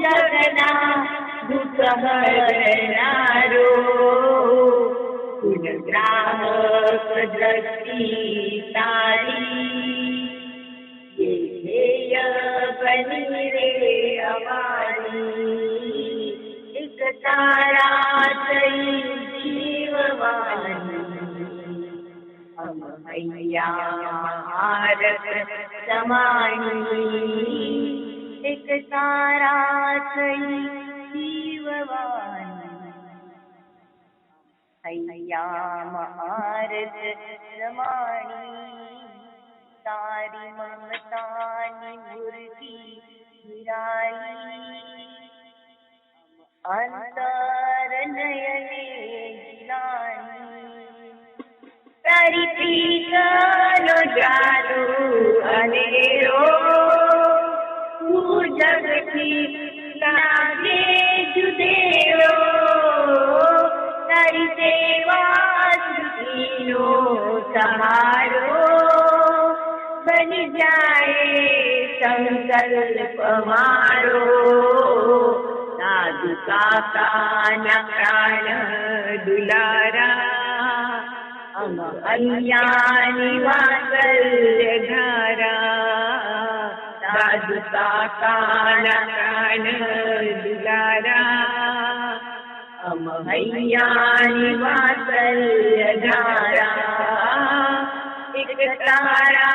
जगना दुख हरणारो ग्राहक दृष्टि तारी ये ध्येय बनी रे हमारी एक तारा सही जीववानी हम हैया महारत समानी एक तारा सही जीववानी हैया महारत समानी तारी ममतानी मूर्ति निराली अंतर नयने जिलानी तारी पीतलो जादू अनेरो तू जगती लागे जुदेरो तारी सेवा सुखीनो सहारो बन जाए संकल्प मारो साधु काका न प्राण दुलारा हम अज्ञानी वात्सल्य धारा साधु काका न प्राण दुलारा हम अज्ञानी वात्सल्य धारा एक तारा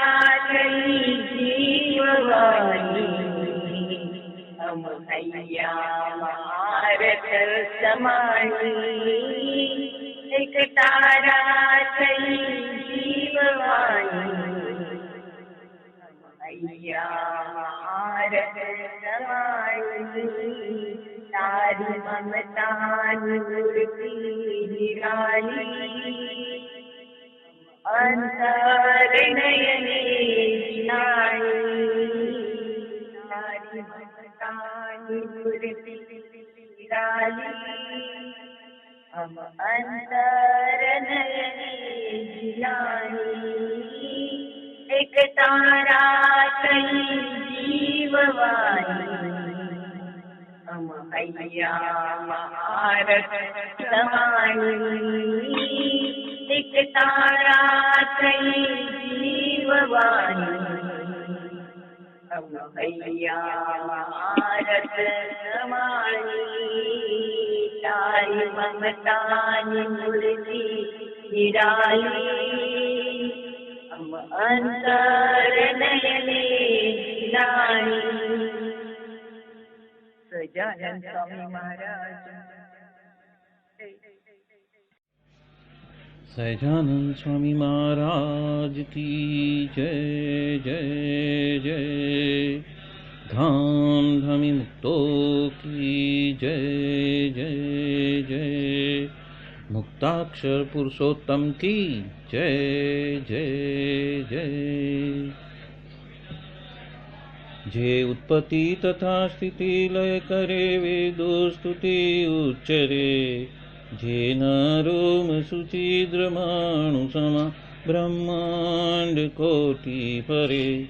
चली जीववानी हम हैया महारत समानी एक तारा चली जीववानी हम हैया महारत समानी तारी ममतानी मूर्ति निराली अंतर नयने जिलानी तारी ममतानी मूर्ति निराली हम अंतर नयने जिलानी एक तारा सही जीववानी हम हैया महारत समानी एक तारा सही जीववानी हम हैया महारत समानी तारी ममतानी मूर्ति निराली हम अंतर नयने जिलानी। सजानंद स्वामी महाराज। सहजानंद स्वामी महाराज की जय जय जय। धाम धामी मुक्तों की जय जय जय। मुक्ताक्षर पुरुषोत्तम की जय जय जय। जे उत्पत्ति तथा स्थिति लय करे वेदो स्तुति उच्चरे। जे रोम सुचिद्रमाणु समा ब्रह्मांड कोटि परे।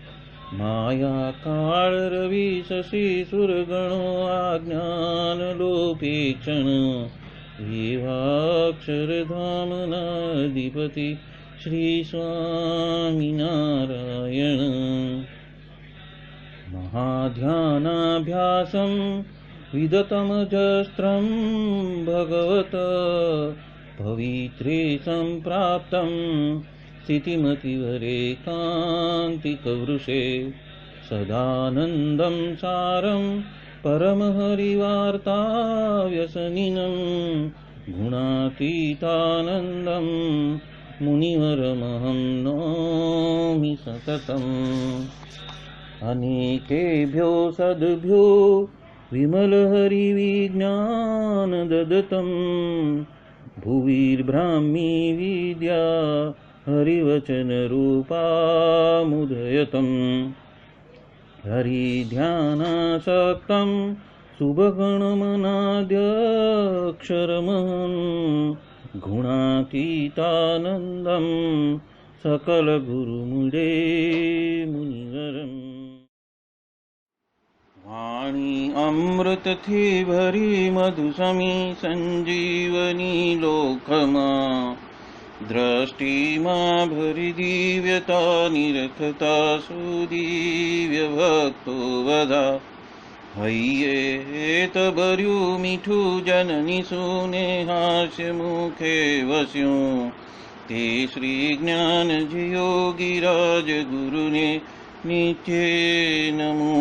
माया काल रवि शशि सुरगणो आज्ञान लोपेक्षण। एवाक्षर धाम नाधिपति श्री स्वामी नारायण। महाध्यानाभ्यासं विदतमजस्त्रं भगवत पवित्रे सम्प्राप्तं स्थितिमतिवरेकान्तिकवृषे। सदानन्दं सारं परमहरिवार्ताव्यसनिनं। गुणातीतानन्दं मुनिवरमहं नौमि सततम्। अनेकेभ्यो सद्भ्यो विमलहरिविज्ञान ददतं। भुविर्ब्राह्मी विद्या हरिवचनरूपामुदयतं। हरिध्यानासक्तं शुभगणमनाद्यक्षरमहं। गुणातीतानन्दं सकलगुरुमुदे मुनिवरम्। वाणी अमृत थी भरी मधु समी संजीवनी लोकमा दृष्टि मां भरी दिव्यता निरखता सुदिव्य भक्तो वदा हय्ये भर्यु मीठू जननी सुने हास्य मुखे वस्यूं ते श्री ज्ञान जी योगी राज गुरु ने नित्य नमो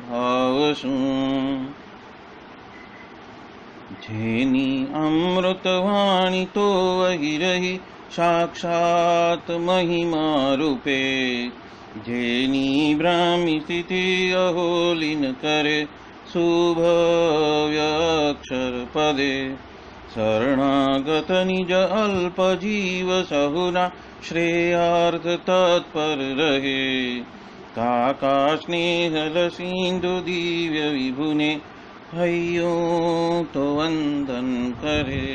भावसु जेनी अमृतवाणी तो वही रही साक्षात महिमा रूपे जेनी ब्राह्मी स्थिति अहोलिन करे शुभव्यक्षर पदे शरणागत निज अल्प जीव सहुना श्रेयार्थ तत्पर रहे काका स्नेहल सिंधु दिव्य विभुने हय्यो तो वंदन करे।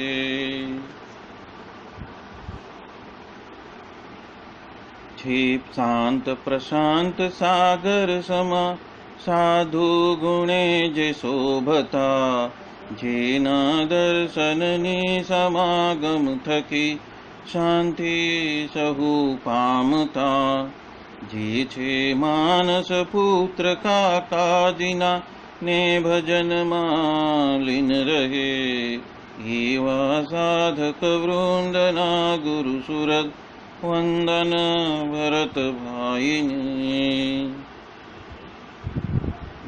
क्षिप शांत प्रशांत सागर समा साधु गुणे जे शोभता जेना दर्शन ने समागम थकी शांति सहु पामता जे छे मानस पुत्र काका जिना ने भजन मालिन रहे एवा साधक वृंदना गुरु सुरत वंदन भरत भाईने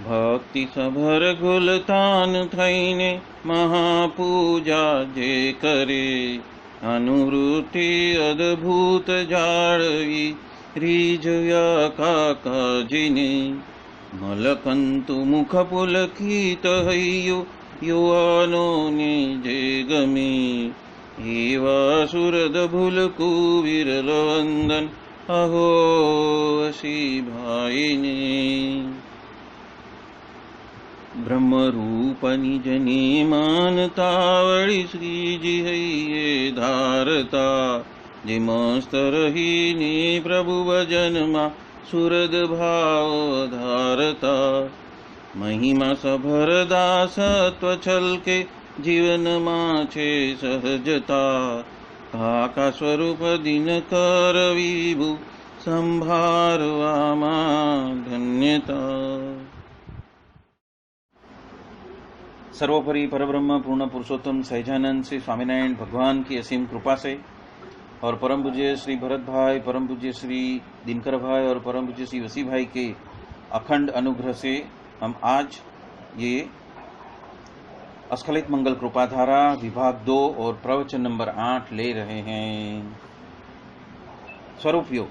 भक्ति सभर गुलतान थईने महापूजा जे करे अनुवृत्ति अद्भुत जाळवी रीजया काकाजीने मलकंतु मुख पुलकित हय्यो युवानो ने जे गमे एवा सुरद भुलकु विरल वंदन अहो असी भाईने ब्रह्म रूप निज ने मानता वळी श्रीजी हय्ये धारता जे मस्त रहीने प्रभु भजन मा सुरद भाव धारता महिमा सभर दासत्व छलके जीवन माछे सहजता काका स्वरूप दिन कर विभु संभारवा मा धन्यता। सर्वोपरि परब्रह्म पूर्ण पुरुषोत्तम सहजानंद श्री स्वामीनारायण भगवान की असीम कृपा से और परम पूज्य श्री भरत भाई, परम पूज्य श्री दिनकर भाई और परम पूज्य श्री वसी भाई के अखंड अनुग्रह से हम आज ये अस्खलित मंगल कृपाधारा विभाग 2 और प्रवचन नंबर 8 ले रहे हैं। स्वरूप योग।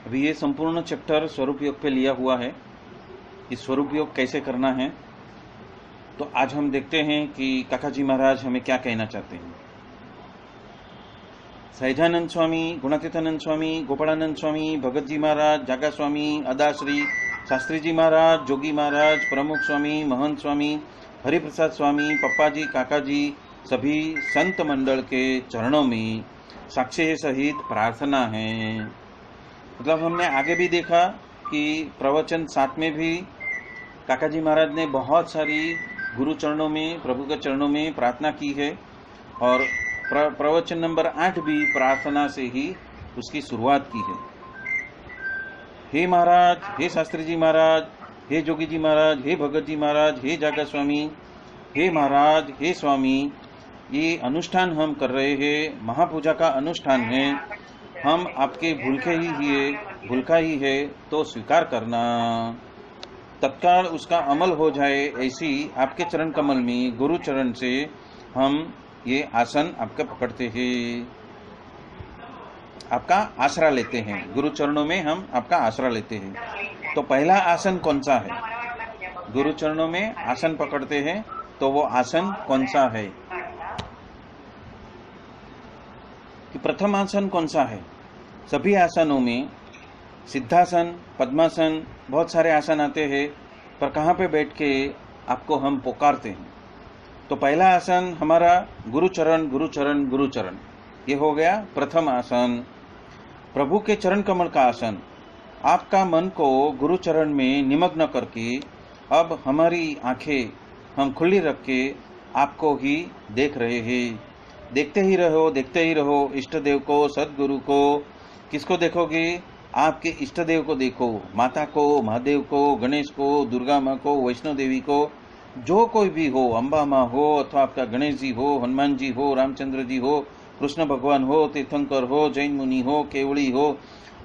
अभी ये संपूर्ण चैप्टर स्वरूप योग पे लिया हुआ है। इस स्वरूप योग कैसे करना है तो आज हम देखते हैं कि काकाजी महाराज हमें क्या कहना चाहते हैं। सहजानंद स्वामी, गुणातीतानंद स्वामी, गोपालानंद स्वामी, भगत जी महाराज, जागा स्वामी, अदाश्री, शास्त्री जी महाराज, जोगी महाराज, प्रमुख स्वामी, महंत स्वामी, हरिप्रसाद स्वामी, पप्पा जी, काका जी, सभी संत मंडल के चरणों में साक्ष्य सहित प्रार्थना है। मतलब हमने आगे भी देखा कि प्रवचन 7 में भी काका जी महाराज ने बहुत सारी गुरु चरणों में, प्रभु के चरणों में प्रार्थना की है और प्रवचन नंबर 8 भी प्रार्थना से ही उसकी शुरुआत की है। हे महाराज, हे शास्त्री जी महाराज, हे जोगी जी महाराज, हे भगत जी महाराज, हे जागा स्वामी, हे महाराज, हे स्वामी, ये अनुष्ठान हम कर रहे हैं, महापूजा का अनुष्ठान है। हम आपके भूलका ही है तो स्वीकार करना, तत्काल उसका अमल हो जाए ऐसी आपके चरण कमल में गुरु चरण से हम ये आसन आपका पकड़ते हैं, आपका आसरा लेते हैं। गुरु चरणों में हम आपका आसरा लेते हैं। तो पहला आसन कौन सा है? गुरु चरणों में आसन पकड़ते हैं तो वो आसन कौन सा है? कि प्रथम आसन कौन सा है? सभी आसनों में सिद्धासन, पद्मासन, बहुत सारे आसन आते हैं, पर कहाँ पे बैठ के आपको हम पुकारते हैं? तो पहला आसन हमारा गुरु चरण, गुरु चरण, गुरु चरण, ये हो गया प्रथम आसन। प्रभु के चरण कमल का आसन। आपका मन को गुरु चरण में निमग्न करके अब हमारी आंखें हम खुली रख के आपको ही देख रहे हैं। देखते ही रहो इष्ट देव को, सदगुरु को। किसको देखोगे? आपके इष्ट देव को देखो, माता को, महादेव को, गणेश को, दुर्गा माँ को, वैष्णो देवी को, जो कोई भी हो, अम्बा माँ हो अथवा आपका गणेश जी हो, हनुमान जी हो, रामचंद्र जी हो, कृष्ण भगवान हो, तीर्थंकर हो, जैन मुनि हो, केवड़ी हो,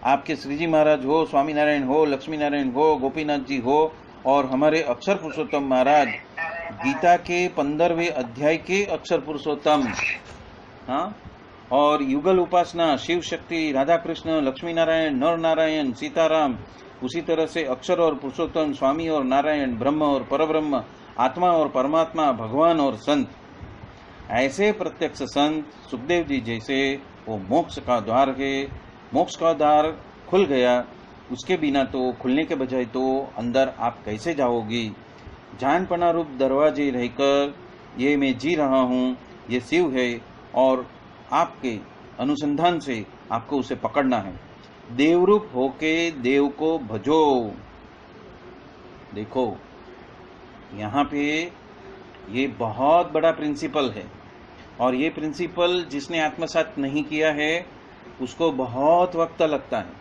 आपके श्रीजी महाराज हो, स्वामी नारायण हो, लक्ष्मी नारायण हो, गोपीनाथ जी हो, और हमारे अक्षर पुरुषोत्तम महाराज, गीता के 15वें अध्याय के अक्षर पुरुषोत्तम, हाँ, और युगल उपासना, शिव शक्ति, राधा कृष्ण, लक्ष्मी नारायण, नर नारायण, सीताराम, उसी तरह से अक्षर और पुरुषोत्तम, स्वामी और नारायण, ब्रह्म और परब्रह्म, आत्मा और परमात्मा, भगवान और संत, ऐसे प्रत्यक्ष संत सुखदेव जी जैसे वो मोक्ष का द्वार है। मोक्ष का द्वार खुल गया, उसके बिना तो, खुलने के बजाय तो अंदर आप कैसे जाओगी? जानपना रूप दरवाजे रहकर ये मैं जी रहा हूँ, ये शिव है, और आपके अनुसंधान से आपको उसे पकड़ना है। देवरूप होके देव को भजो। देखो यहाँ पे ये बहुत बड़ा प्रिंसिपल है, और ये प्रिंसिपल जिसने आत्मसात नहीं किया है उसको बहुत वक्त लगता है,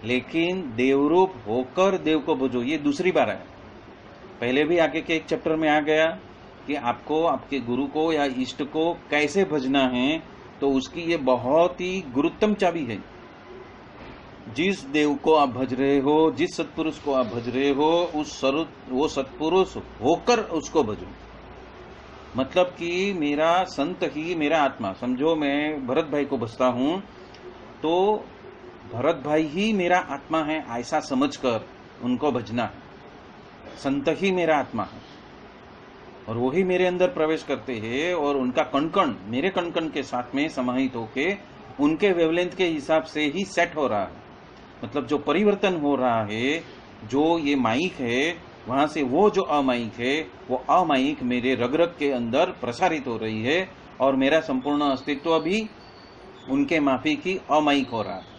लेकिन देवरूप होकर देव को भजो ये दूसरी बार है। पहले भी आगे के एक चैप्टर में आ गया कि आपको आपके गुरु को या इष्ट को कैसे भजना है, तो उसकी ये बहुत ही गुरुत्तम चाबी है। जिस देव को आप भज रहे हो, जिस सत्पुरुष को आप भज रहे हो, वो सत्पुरुष होकर उसको भजो। मतलब कि मेरा संत ही मेरा आत्मा, समझो मैं भरत भाई को भजता हूं तो भरत भाई ही मेरा आत्मा है, ऐसा समझकर उनको भजना है। संत ही मेरा आत्मा है और वो ही मेरे अंदर प्रवेश करते हैं, और उनका कणकण मेरे कणकण के साथ में समाहित होके उनके वेवलेंथ के हिसाब से ही सेट हो रहा है। मतलब जो परिवर्तन हो रहा है, जो ये माइक है, वहां से वो जो अमाइक है, वो अमाइक मेरे रग रग के अंदर प्रसारित हो रही है, और मेरा संपूर्ण अस्तित्व भी उनके माफी की अमाइक हो रहा है।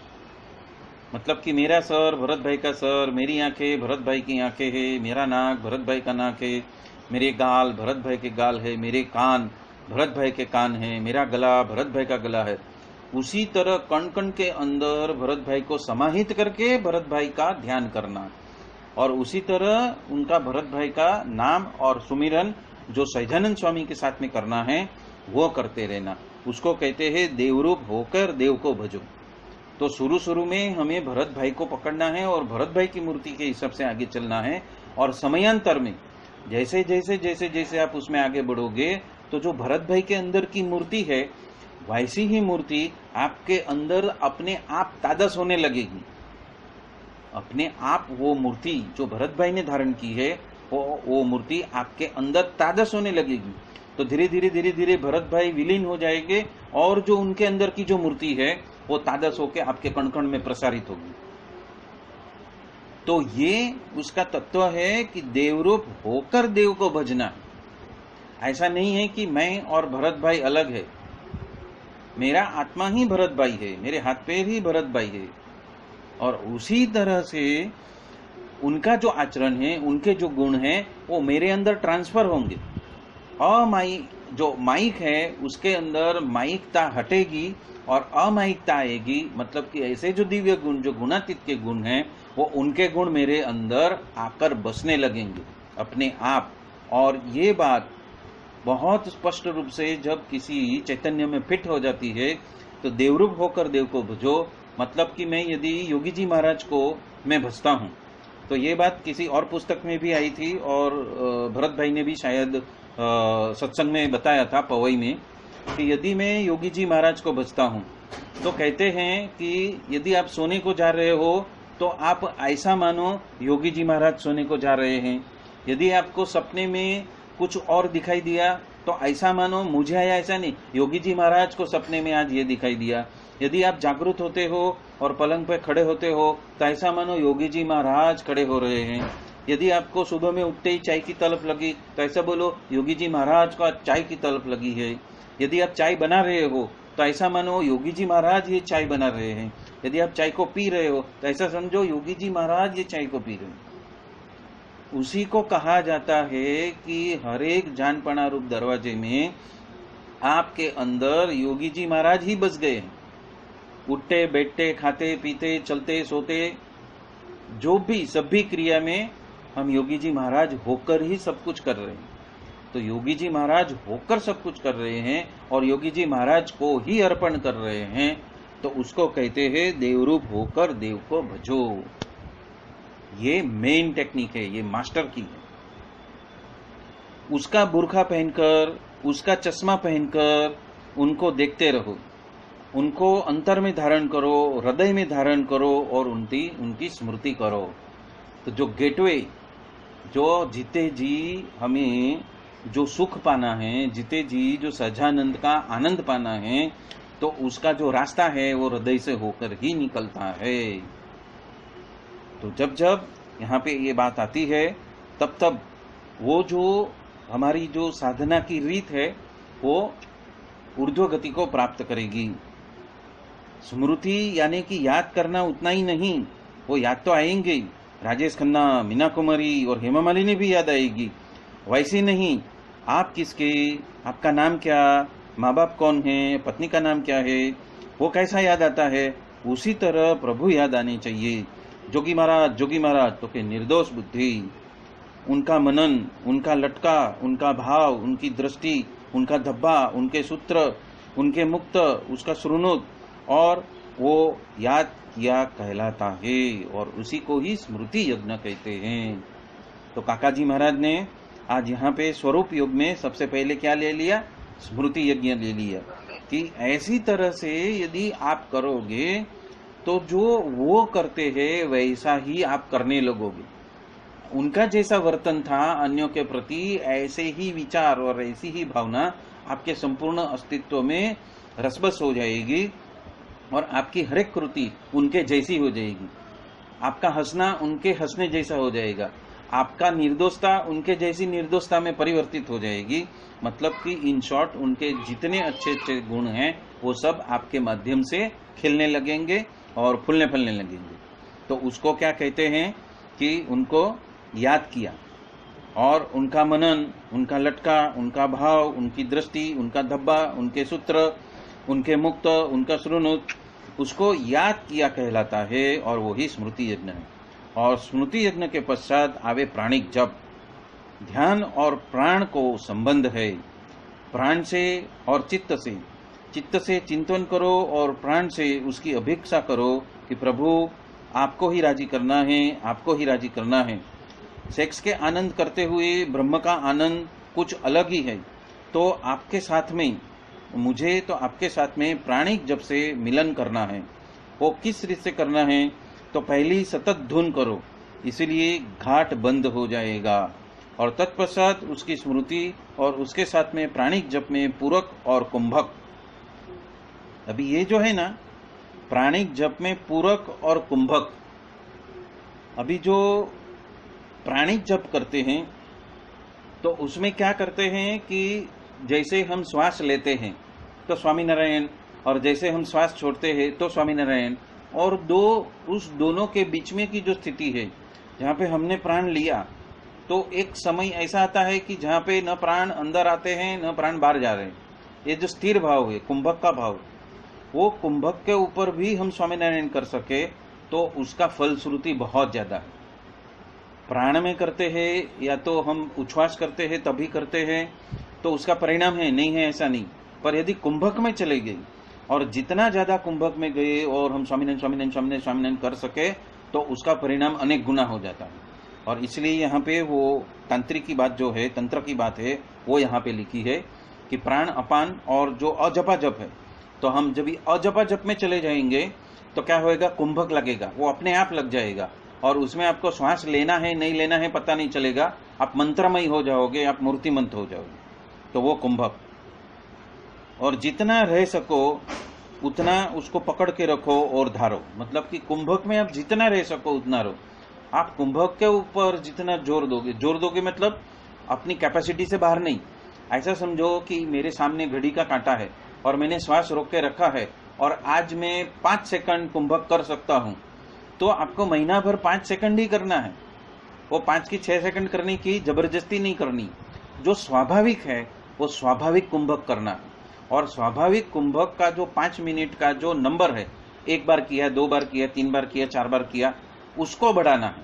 मतलब कि मेरा सर भरत भाई का सर, मेरी आंखें भरत भाई की आंखें है, मेरा नाक भरत भाई का नाक है, मेरे गाल भरत भाई के गाल है, मेरे कान भरत भाई के कान है, मेरा गला भरत भाई का गला है। उसी तरह कण कण के अंदर भरत भाई को समाहित करके भरत भाई का ध्यान करना, और उसी तरह उनका भरत भाई का नाम और सुमिरन जो सहजानंद स्वामी के साथ में करना है वो करते रहना। उसको कहते हैं देवरूप होकर देव को भजो। तो शुरू में हमें भरत भाई को पकड़ना है और भरत भाई की मूर्ति के हिसाब से आगे चलना है, और समयांतर में जैसे जैसे जैसे जैसे आप उसमें आगे बढ़ोगे तो जो भरत भाई के अंदर की मूर्ति है वैसी ही मूर्ति आपके अंदर अपने आप तादस होने लगेगी। अपने आप वो मूर्ति जो भरत भाई ने धारण की है वो मूर्ति आपके अंदर तादस होने लगेगी। तो धीरे धीरे भरत भाई विलीन हो जाएंगे, और जो उनके अंदर की जो मूर्ति है वो तादस होके आपके कण कण में प्रसारित होगी। तो ये उसका तत्व है कि देवरूप होकर देव को भजना। ऐसा नहीं है कि मैं और भरत भाई अलग है, मेरा आत्मा ही भरत भाई है, मेरे हाथ पैर ही भरत भाई है, और उसी तरह से उनका जो आचरण है, उनके जो गुण हैं वो मेरे अंदर ट्रांसफर होंगे। जो माइक है उसके अंदर माइकता हटेगी और अमाइकता आएगी। मतलब कि ऐसे जो दिव्य गुण, जो गुणातीत के गुण हैं, वो उनके गुण मेरे अंदर आकर बसने लगेंगे अपने आप। और ये बात बहुत स्पष्ट रूप से जब किसी चैतन्य में फिट हो जाती है तो देवरूप होकर देव को भजो। मतलब कि मैं यदि योगी जी महाराज को मैं भजता हूँ, तो ये बात किसी और पुस्तक में भी आई थी, और भरत भाई ने भी शायद सत्संग में बताया था पवई में, कि यदि मैं योगी जी महाराज को भजता हूँ तो कहते हैं कि यदि आप सोने को जा रहे हो तो आप ऐसा मानो योगी जी महाराज सोने को जा रहे हैं। यदि आपको सपने में कुछ और दिखाई दिया तो ऐसा मानो मुझे आया, ऐसा नहीं, योगी जी महाराज को सपने में आज ये दिखाई दिया। यदि आप जागृत होते हो और पलंग पे खड़े होते हो तो ऐसा मानो योगी जी महाराज खड़े हो रहे हैं। यदि आपको सुबह में उठते ही चाय की तलब लगी तो ऐसा बोलो योगी जी महाराज को आज चाय की तलब लगी है। यदि आप चाय बना रहे हो तो ऐसा मानो योगी जी महाराज ये चाय बना रहे हैं। यदि आप चाय को पी रहे हो तो ऐसा समझो योगी जी महाराज ये चाय को पी रहे हैं। उसी को कहा जाता है कि हर एक जानपणा रूप दरवाजे में आपके अंदर योगी जी महाराज ही बस गए हैं। उठते बैठते खाते पीते चलते सोते जो भी सभी क्रिया में हम योगी जी महाराज होकर ही सब कुछ कर रहे हैं। तो योगी जी महाराज होकर सब कुछ कर रहे हैं और योगी जी महाराज को ही अर्पण कर रहे हैं, तो उसको कहते हैं देवरूप होकर देव को भजो। ये मेन टेक्निक है, ये मास्टर की है। उसका बुर्खा पहनकर, उसका चश्मा पहनकर उनको देखते रहो, उनको अंतर में धारण करो, हृदय में धारण करो और उनकी स्मृति करो। तो जो गेटवे, जो जीते जी हमें जो सुख पाना है, जीते जी जो सच्चिदानंद का आनंद पाना है, तो उसका जो रास्ता है वो हृदय से होकर ही निकलता है। तो जब जब यहाँ पे ये बात आती है तब तब वो जो हमारी जो साधना की रीत है वो ऊर्ध्व गति को प्राप्त करेगी। स्मृति यानी कि याद करना उतना ही नहीं, वो याद तो आएंगे, राजेश खन्ना, मीना कुमारी और हेमा मालिनी भी याद आएगी। वैसे नहीं, आप किसके, आपका नाम क्या, माँ बाप कौन है, पत्नी का नाम क्या है, वो कैसा याद आता है, उसी तरह प्रभु याद आने चाहिए। जोगी महाराज तो के निर्दोष बुद्धि, उनका मनन, उनका लटका, उनका भाव, उनकी दृष्टि, उनका धब्बा, उनके सूत्र, उनके मुक्त, उसका श्रुणुत, और वो याद किया कहलाता है और उसी को ही स्मृति यज्ञ कहते हैं। तो काकाजी महाराज ने आज यहाँ पे स्वरूप योग में सबसे पहले क्या ले लिया, स्मृति यज्ञ ले लिया कि ऐसी तरह से यदि आप करोगे तो जो वो करते हैं वैसा ही आप करने लगोगे। उनका जैसा वर्तन था अन्यों के प्रति, ऐसे ही विचार और ऐसी ही भावना आपके संपूर्ण अस्तित्व में रसबस हो जाएगी और आपकी हर एक कृति उनके जैसी हो जाएगी। आपका हंसना उनके हंसने जैसा हो जाएगा, आपका निर्दोषता उनके जैसी निर्दोषता में परिवर्तित हो जाएगी। मतलब कि इन शॉर्ट उनके जितने अच्छे अच्छे गुण हैं वो सब आपके माध्यम से खिलने लगेंगे और फूलने फलने लगेंगे। तो उसको क्या कहते हैं कि उनको याद किया और उनका मनन, उनका लटका, उनका भाव, उनकी दृष्टि, उनका धब्बा, उनके सूत्र, उनके मुक्त, उनका श्रुणुत, उसको याद किया कहलाता है और वही स्मृति यज्ञ है। और स्मृति यज्ञ के पश्चात आवे प्राणिक जप। ध्यान और प्राण को संबंध है, प्राण से और चित्त से चिंतन करो और प्राण से उसकी अभिक्षा करो कि प्रभु आपको ही राजी करना है, आपको ही राजी करना है। सेक्स के आनंद करते हुए ब्रह्म का आनंद कुछ अलग ही है। तो आपके साथ में, मुझे तो आपके साथ में प्राणिक जप से मिलन करना है। वो किस रीत से करना है, तो पहली सतत धुन करो, इसलिए घाट बंद हो जाएगा और तत्पश्चात उसकी स्मृति और उसके साथ में प्राणिक जप में पूरक और कुंभक। अभी ये जो है ना प्राणिक जप में पूरक और कुंभक, अभी जो प्राणिक जप करते हैं तो उसमें क्या करते हैं कि जैसे हम श्वास लेते हैं तो स्वामी नारायण, और जैसे हम श्वास छोड़ते हैं तो स्वामी नारायण, और उस दोनों के बीच में की जो स्थिति है जहाँ पे हमने प्राण लिया, तो एक समय ऐसा आता है कि जहाँ पे न प्राण अंदर आते हैं न प्राण बाहर जा रहे हैं। ये जो स्थिर भाव है, कुंभक का भाव, वो कुंभक के ऊपर भी हम स्वामीनारायण कर सके तो उसका फलश्रुति बहुत ज्यादा है। प्राण में करते हैं या तो हम उच्छ्वास करते हैं तभी करते हैं तो उसका परिणाम है, नहीं है ऐसा नहीं। पर यदि कुंभक में चले गए और जितना ज्यादा कुंभक में गए और हम स्वामीनारायण कर सके तो उसका परिणाम अनेक गुना हो जाता है। और इसलिए यहाँ पे वो तांत्रिक की बात जो है, तंत्र की बात है, वो यहाँ पे लिखी है कि प्राण अपान और जो अजपा जप है, तो हम जब अजपा जप में चले जाएंगे तो क्या होएगा, कुंभक लगेगा, वो अपने आप लग जाएगा और उसमें आपको श्वास लेना है नहीं लेना है पता नहीं चलेगा, आप मंत्रमय हो जाओगे, आप मूर्तिमंत हो जाओगे, तो वो कुंभक। और जितना रह सको उतना उसको पकड़ के रखो और धारो, मतलब कि कुंभक में आप जितना रह सको उतना रहो। आप कुंभक के ऊपर जितना जोर दोगे मतलब अपनी कैपेसिटी से बाहर नहीं। ऐसा समझो कि मेरे सामने घड़ी का कांटा है और मैंने श्वास रोक के रखा है और आज मैं 5 सेकंड कुंभक कर सकता हूं, तो आपको महीना भर 5 सेकंड ही करना है। वो 5 की 6 सेकंड करने की जबरदस्ती नहीं करनी, जो स्वाभाविक है वो स्वाभाविक कुंभक करना। और स्वाभाविक कुंभक का जो 5 मिनट का जो नंबर है, 1 बार किया, 2 बार किया, 3 बार किया, 4 बार किया, उसको बढ़ाना है।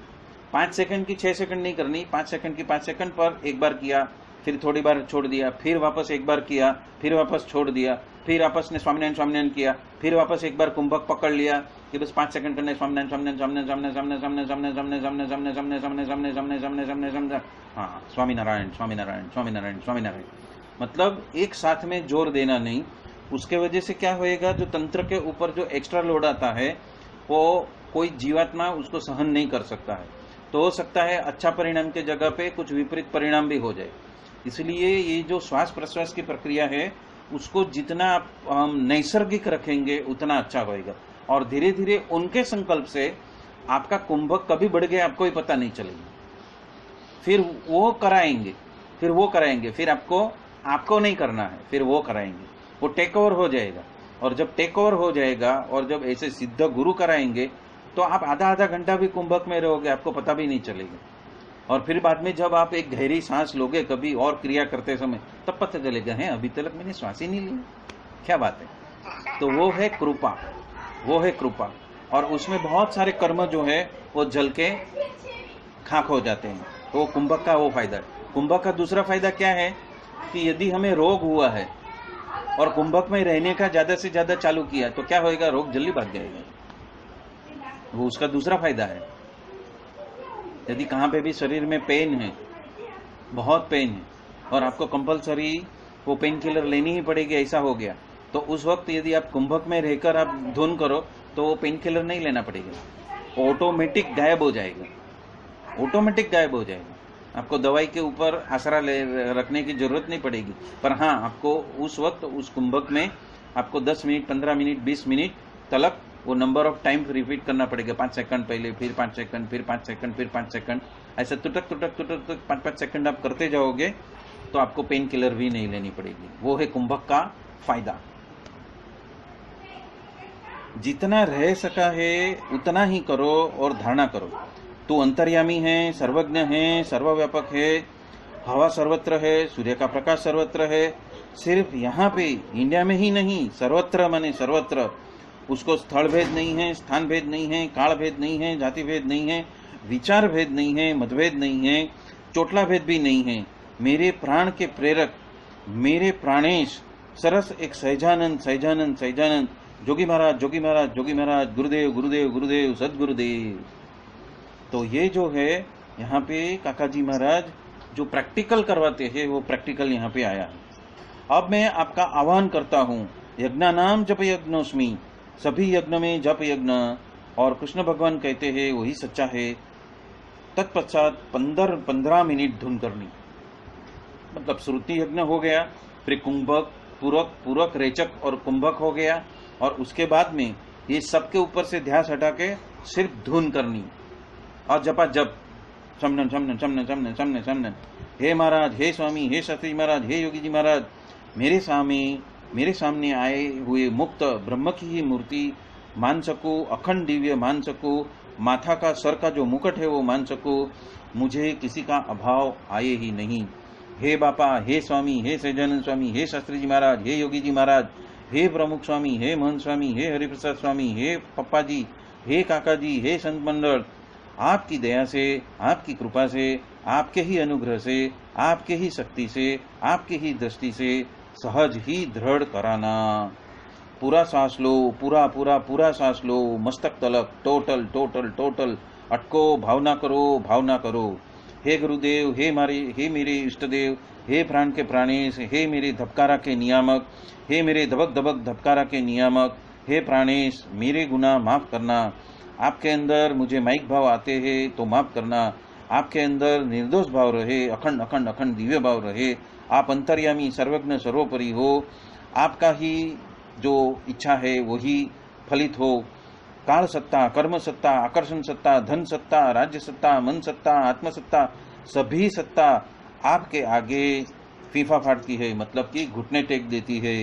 5 सेकंड की 6 सेकंड नहीं करनी, 5 सेकंड की 5 सेकंड पर 1 बार किया, फिर थोड़ी बार छोड़ दिया, फिर वापस 1 बार किया, फिर वापस छोड़ दिया, फिर आपस ने स्वामीनारायण स्वामीनारायण किया, फिर वापस 1 बार कुंभक पकड़ लिया कि बस 5 सेकंड करने, स्वामीनारायण स्वामीनारायण सामने सामने सामने सामने सामने सामने सामने सामने सामने सामने सामने सामने सामने सामने, हाँ, स्वामीनारायण स्वामीनारायण स्वामीनारायण स्वामीनारायण, मतलब एक साथ में जोर देना नहीं। उसके वजह से क्या होएगा, जो तंत्र के ऊपर जो एक्स्ट्रा लोड आता है वो कोई जीवात्मा उसको सहन नहीं कर सकता है, तो हो सकता है अच्छा परिणाम के जगह पे कुछ विपरीत परिणाम भी हो जाए। इसलिए ये जो श्वास प्रश्वास की प्रक्रिया है उसको जितना हम नैसर्गिक रखेंगे उतना अच्छा होएगा। और धीरे धीरे उनके संकल्प से आपका कुंभक कभी बढ़ गया आपको ही पता नहीं चलेगा। फिर वो कराएंगे, फिर आपको नहीं करना है, फिर वो कराएंगे, वो टेक ओवर हो जाएगा। और जब टेक ओवर हो जाएगा और जब ऐसे सिद्ध गुरु कराएंगे तो आप आधा घंटा भी कुंभक में रहोगे, आपको पता भी नहीं चलेगा। और फिर बाद में जब आप एक गहरी सांस लोगे कभी और क्रिया करते समय, तब पता चलेगा है अभी तक मैंने श्वास ही नहीं ली, क्या बात है। तो वो है कृपा, और उसमें बहुत सारे कर्म जो है वो जल के खाक हो जाते हैं। तो कुंभक का वो फायदा है। कुंभक का दूसरा फायदा क्या है कि यदि हमें रोग हुआ है और कुंभक में रहने का ज्यादा से ज्यादा चालू किया तो क्या होएगा, रोग जल्दी भाग जाएगा। वो उसका दूसरा फायदा है। यदि कहाँ पे भी शरीर में पेन है, बहुत पेन है, और आपको कंपलसरी वो पेन किलर लेनी ही पड़ेगी, ऐसा हो गया, तो उस वक्त यदि आप कुंभक में रहकर आप धुन करो तो वो पेन किलर नहीं लेना पड़ेगा, ऑटोमेटिक गायब हो जाएगा, आपको दवाई के ऊपर आसरा रखने की जरूरत नहीं पड़ेगी। पर हाँ, आपको उस वक्त उस कुंभक में आपको 10 मिनट, 15 मिनट, 20 मिनट तलक वो नंबर ऑफ टाइम रिपीट करना पड़ेगा। 5 सेकंड पहले, फिर 5 सेकंड, फिर 5 सेकंड, फिर 5 सेकंड, ऐसा तुटक 5-5 सेकंड आप करते जाओगे तो आपको पेन किलर भी नहीं लेनी पड़ेगी। वो है कुंभक का फायदा। जितना रह सका है उतना ही करो और धारणा करो। तू अंतर्यामी है, सर्वज्ञ है, सर्वव्यापक है, हवा सर्वत्र है, सूर्य का प्रकाश सर्वत्र है। सिर्फ यहाँ पे इंडिया में ही नहीं, सर्वत्र माने सर्वत्र। उसको स्थल भेद नहीं है, स्थान भेद नहीं है, काल भेद नहीं है, जाति भेद नहीं है, विचार भेद नहीं है, मतभेद नहीं है, चोटला भेद भी नहीं है। मेरे प्राण के प्रेरक, मेरे प्राणेश सरस एक सहजानंद, जोगी महाराज, गुरुदेव गुरुदेव गुरुदेव सदगुरुदेव। तो ये जो है यहाँ पे काका जी महाराज जो प्रैक्टिकल करवाते हैं वो प्रैक्टिकल यहाँ पे आया है। अब मैं आपका आह्वान करता हूँ, यज्ञानाम जप यज्ञोस्मि, सभी यज्ञ में जप यज्ञ, और कृष्ण भगवान कहते हैं वही सच्चा है। तत्पश्चात 15 मिनट धुन करनी, मतलब श्रुति यज्ञ हो गया, फिर कुंभक, पूरक, रेचक और कुंभक हो गया, और उसके बाद में ये सबके ऊपर से ध्यास हटा के सिर्फ धुन करनी और जपा जप, समन। हे महाराज, हे स्वामी, हे शास्त्री महाराज, हे योगी जी महाराज, मेरे सामने आए हुए मुक्त ब्रह्म की ही मूर्ति मान सकूं, अखंड दिव्य मान सकूं, माथा का सर का जो मुकुट है वो मान सकूं, मुझे किसी का अभाव आए ही नहीं। हे बापा, हे स्वामी, हे सहजानंद स्वामी, हे शास्त्री जी महाराज, हे योगी जी महाराज, हे प्रमुख स्वामी, हे महंत स्वामी, हे हरिप्रसाद स्वामी, हे पप्पा जी, हे काका जी, हे संत मंडल, आपकी दया से, आपकी कृपा से, आपके ही अनुग्रह से, आपके ही शक्ति से, आपके ही दृष्टि से सहज ही दृढ़ कराना। पूरा सांस लो, पूरा सांस लो, मस्तक तलक, टोटल अटको, भावना करो। हे गुरुदेव, हे मेरे इष्ट देव, हे प्राण के प्राणेश, हे मेरे धबकारा के नियामक, हे मेरे धबक धबकारा के नियामक, हे प्राणेश, मेरे गुनाह माफ करना। आपके अंदर मुझे माइक भाव आते हैं तो माफ करना। आपके अंदर निर्दोष भाव रहे, अखंड दिव्य भाव रहे। आप अंतर्यामी, सर्वज्ञ, सर्वोपरि हो। आपका ही जो इच्छा है वही फलित हो। काल सत्ता, कर्म सत्ता, आकर्षण सत्ता, धन सत्ता, राज्य सत्ता, मन सत्ता, आत्म सत्ता, सभी सत्ता आपके आगे फीफा फाड़ती है, मतलब कि घुटने टेक देती है।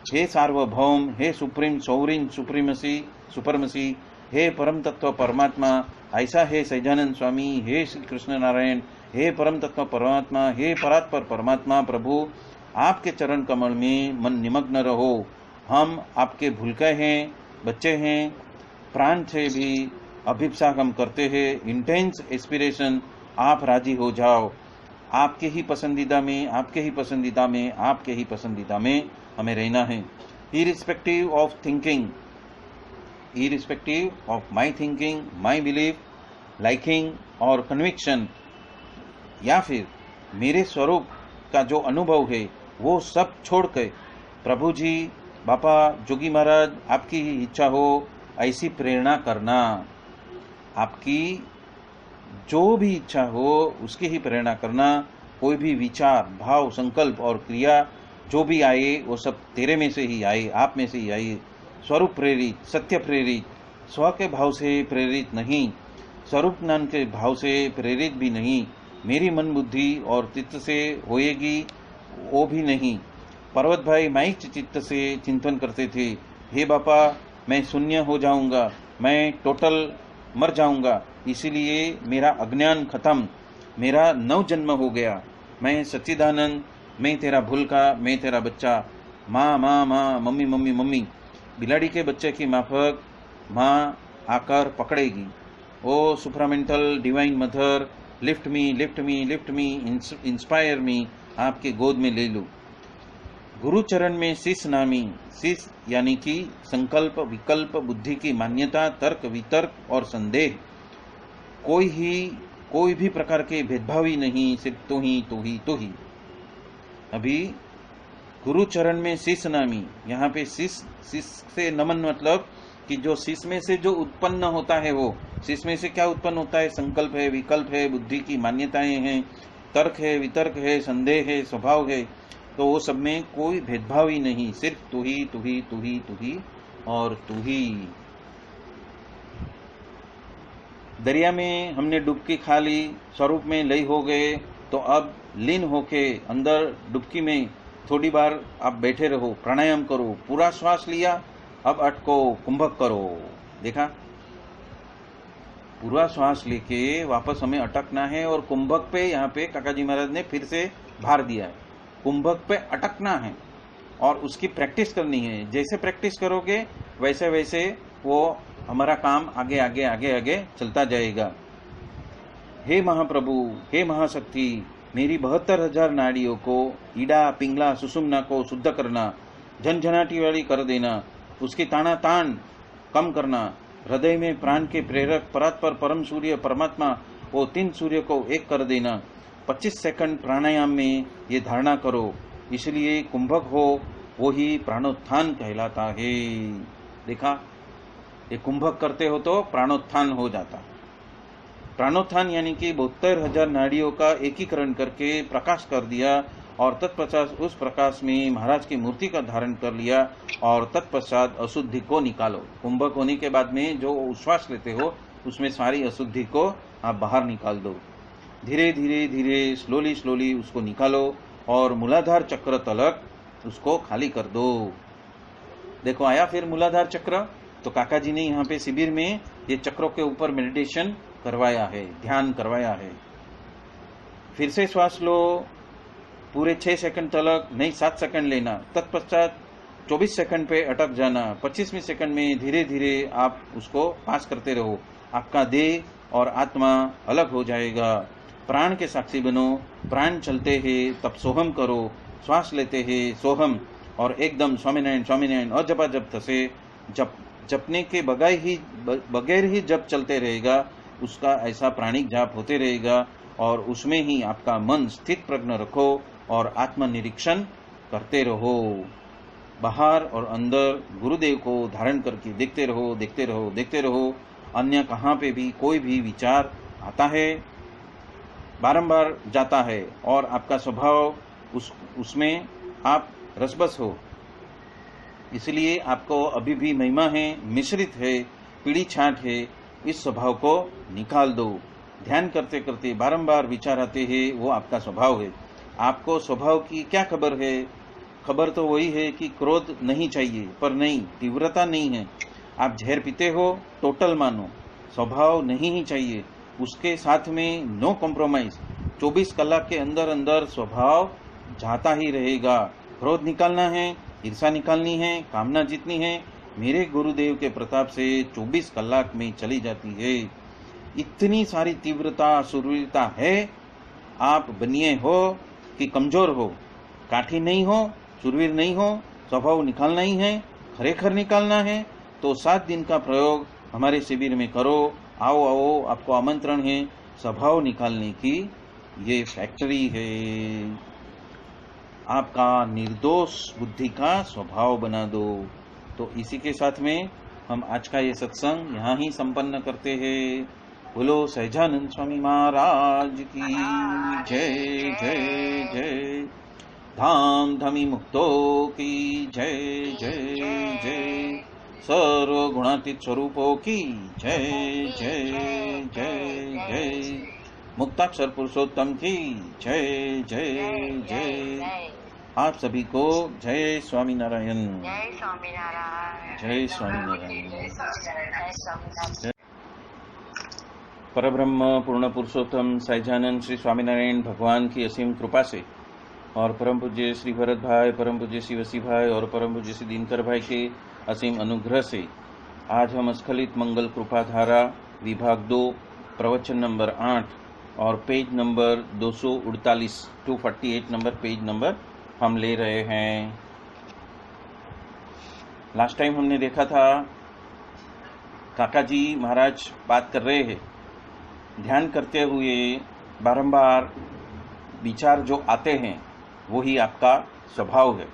हे सार्वभौम, हे सुप्रीम, सोवरिन, सुप्रीमसी, सुपरमसी, हे परम तत्व परमात्मा, ऐसा है सहजानंद स्वामी, हे श्री कृष्ण नारायण, हे परम तत्व परमात्मा, हे परात्पर परमात्मा प्रभु, आपके चरण कमल में मन निमग्न रहो। हम आपके भूलके हैं, बच्चे हैं, प्राण से भी अभिप्सा हम करते हैं, इंटेंस एस्पिरेशन, आप राजी हो जाओ। आपके ही पसंदीदा में, आपके ही पसंदीदा में, आपके ही पसंदीदा में हमें रहना है। Irrespective of thinking, irrespective of my thinking, my belief, liking और कन्विक्शन, या फिर मेरे स्वरूप का जो अनुभव है वो सब छोड़ के प्रभु जी, बापा जोगी महाराज, आपकी ही इच्छा हो ऐसी प्रेरणा करना। आपकी जो भी इच्छा हो उसकी ही प्रेरणा करना। कोई भी विचार, भाव, संकल्प और क्रिया जो भी आए वो सब तेरे में से ही आए, आप में से ही आए। स्वरूप प्रेरित, सत्य प्रेरित, स्व के भाव से प्रेरित नहीं, स्वरूप ज्ञान के भाव से प्रेरित भी नहीं, मेरी मन बुद्धि और चित्त से होएगी वो भी नहीं। पर्वत भाई माइक चित्त से चिंतन करते थे, हे बापा मैं शून्य हो जाऊंगा, मैं टोटल मर जाऊंगा, इसीलिए मेरा अज्ञान खत्म, मेरा नव जन्म हो गया, मैं सच्चिदानंद, मैं तेरा भूल का, मैं तेरा बच्चा। माँ माँ माँ, मम्मी मम्मी मम्मी, बिलाड़ी के बच्चे की माफक माँ आकर पकड़ेगी। O supramental divine mother, lift me lift me lift me, inspire me, आपके गोद में ले लो। गुरु चरण में शीश नामी, शीश यानी कि संकल्प, विकल्प, बुद्धि की मान्यता, तर्क, वितर्क और संदेह, कोई भी प्रकार के भेदभाव ही नहीं, सिर्फ तो ही तो ही तो ही। अभी गुरु चरण में शीश नामी, यहाँ पे शीश से नमन मतलब कि जो शीश में से जो उत्पन्न होता है, वो शीश में से क्या उत्पन्न होता है? संकल्प है, विकल्प है, बुद्धि की मान्यताएं हैं, तर्क है, वितर्क है, संदेह है, स्वभाव है। तो वो सब में कोई भेदभाव ही नहीं, सिर्फ तू ही तू ही तू ही तू ही और तू ही। दरिया में हमने डुबकी खा ली, स्वरूप में लय हो गए, तो अब लीन होके अंदर डुबकी में थोड़ी बार आप बैठे रहो, प्राणायाम करो, पूरा श्वास लिया, अब अटको, कुंभक करो। देखा, पूरा श्वास लेके वापस हमें अटकना है और कुंभक पे यहाँ पे काकाजी महाराज ने फिर से भार दिया है, कुंभक पे अटकना है और उसकी प्रैक्टिस करनी है। जैसे प्रैक्टिस करोगे वैसे वैसे वो हमारा काम आगे आगे आगे आगे चलता जाएगा। हे महाप्रभु, हे महाशक्ति, मेरी 72,000 नाड़ियों को, ईड़ा, पिंगला, सुषुम्ना को शुद्ध करना, झनझनाटी वाली कर देना, उसकी ताना तान कम करना, हृदय में प्राण के प्रेरक परात्पर परम सूर्य परमात्मा, वो 3 सूर्य को एक कर देना। 25 सेकंड प्राणायाम में ये धारणा करो, इसलिए कुंभक हो वो ही प्राणोत्थान कहलाता है। देखा, ये कुंभक करते हो तो प्राणोत्थान हो जाता। प्राणोत्थान यानी कि 72,000 नाड़ियों का एकीकरण करके प्रकाश कर दिया और तत्पश्चात उस प्रकाश में महाराज की मूर्ति का धारण कर लिया और तत्पश्चात अशुद्धि को निकालो। कुंभक होने के बाद में जो उच्छ्वास लेते हो उसमें सारी अशुद्धि को आप बाहर निकाल दो। धीरे धीरे धीरे स्लोली स्लोली उसको निकालो और मूलाधार चक्र तलक उसको खाली कर दो। देखो आया फिर मूलाधार चक्र। तो काका जी ने यहाँ पे शिविर में ये चक्रों के ऊपर मेडिटेशन करवाया है, ध्यान करवाया है। फिर से श्वास लो पूरे 6 सेकंड तलक, नहीं 7 सेकंड लेना, तत्पश्चात 24 सेकंड पे अटक जाना। 25वें सेकंड में धीरे धीरे आप उसको पास करते रहो। आपका देह और आत्मा अलग हो जाएगा। प्राण के साक्षी बनो, प्राण चलते हैं तब सोहम करो, श्वास लेते हैं सोहम, और एकदम स्वामीनारायण स्वामीनारायण अजपा जप थसे। जपने के बगैर ही जप चलते रहेगा, उसका ऐसा प्राणिक जाप होते रहेगा और उसमें ही आपका मन स्थित प्रज्ञ रखो और आत्मनिरीक्षण करते रहो। बाहर और अंदर गुरुदेव को धारण करके देखते रहो, देखते रहो, देखते रहो। अन्य कहाँ पे भी कोई भी विचार आता है, बारंबार जाता है और आपका स्वभाव उसमें आप रसबस हो, इसलिए आपको अभी भी महिमा है, मिश्रित है, पीढ़ी छाट है। इस स्वभाव को निकाल दो। ध्यान करते करते बारंबार विचार आते हैं, वो आपका स्वभाव है। आपको स्वभाव की क्या खबर है? खबर तो वही है कि क्रोध नहीं चाहिए, पर नहीं, तीव्रता नहीं है। आप जहर पीते हो, टोटल मानो, स्वभाव नहीं ही चाहिए, उसके साथ में नो कॉम्प्रोमाइज। 24 कलाक के अंदर अंदर स्वभाव जाता ही रहेगा। क्रोध निकालना है, ईर्षा निकालनी है, कामना जीतनी है, मेरे गुरुदेव के प्रताप से 24 कलाक में चली जाती है। इतनी सारी तीव्रता शूरवीरता है। आप बनिए हो कि कमजोर हो, काठी नहीं हो, शूरवीर नहीं हो, स्वभाव निकालना ही है, खरेखर निकालना है, तो 7 दिन का प्रयोग हमारे शिविर में करो। आओ आओ, आपको आमंत्रण है स्वभाव निकालने की। ये फैक्ट्री है, आपका निर्दोष बुद्धि का स्वभाव बना दो। तो इसी के साथ में हम आज का ये सत्संग यहाँ ही संपन्न करते हैं। बोलो सहजानंद स्वामी महाराज की जय जय जय। धाम धमी मुक्तो की जय जय जय। सर्व गुणातीत स्वरूपों की जय जय जय जय। मुक्ताक्षर पुरुषोत्तम की जय जय जय। आप सभी को जय स्वामीनारायण। जय स्वामीनारायण। जय स्वामीनारायण। जय स्वामीनारायण। परब्रह्म पूर्ण पुरुषोत्तम सहजानंद श्री स्वामीनारायण भगवान की असीम कृपा से और परम पूज्य श्री भरत भाई, परम पूज्य श्री वसी भाई और परम पूज्य श्री दिनकर भाई के असीम अनुग्रह से आज हम स्खलित मंगल कृपा धारा विभाग 2 प्रवचन नंबर 8 और page number 248 248 number page number हम ले रहे हैं। लास्ट टाइम हमने देखा था काका जी महाराज बात कर रहे हैं, ध्यान करते हुए बारंबार विचार जो आते हैं वही आपका स्वभाव है।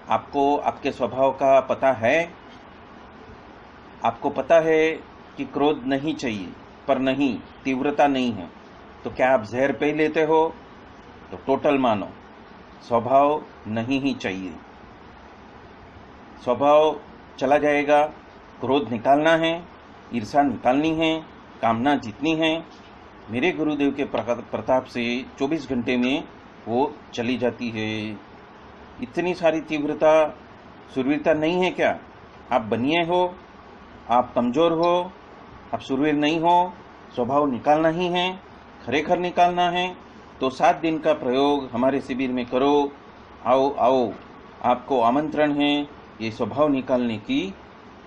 आपको आपके स्वभाव का पता है। आपको पता है कि क्रोध नहीं चाहिए, पर नहीं, तीव्रता नहीं है। तो क्या आप जहर पी लेते हो? तो टोटल मानो, स्वभाव नहीं ही चाहिए। स्वभाव चला जाएगा। क्रोध निकालना है, ईर्षा निकालनी है, कामना जीतनी है। मेरे गुरुदेव के प्रताप से 24 घंटे में वो चली जाती है। इतनी सारी तीव्रता शूरवीरता नहीं है क्या? आप बनिए हो, आप कमजोर हो, आप शूरवीर नहीं हो, स्वभाव निकालना ही है, खरेखर निकालना है, तो 7 दिन का प्रयोग हमारे शिविर में करो। आओ आओ, आपको आमंत्रण है। ये स्वभाव निकालने की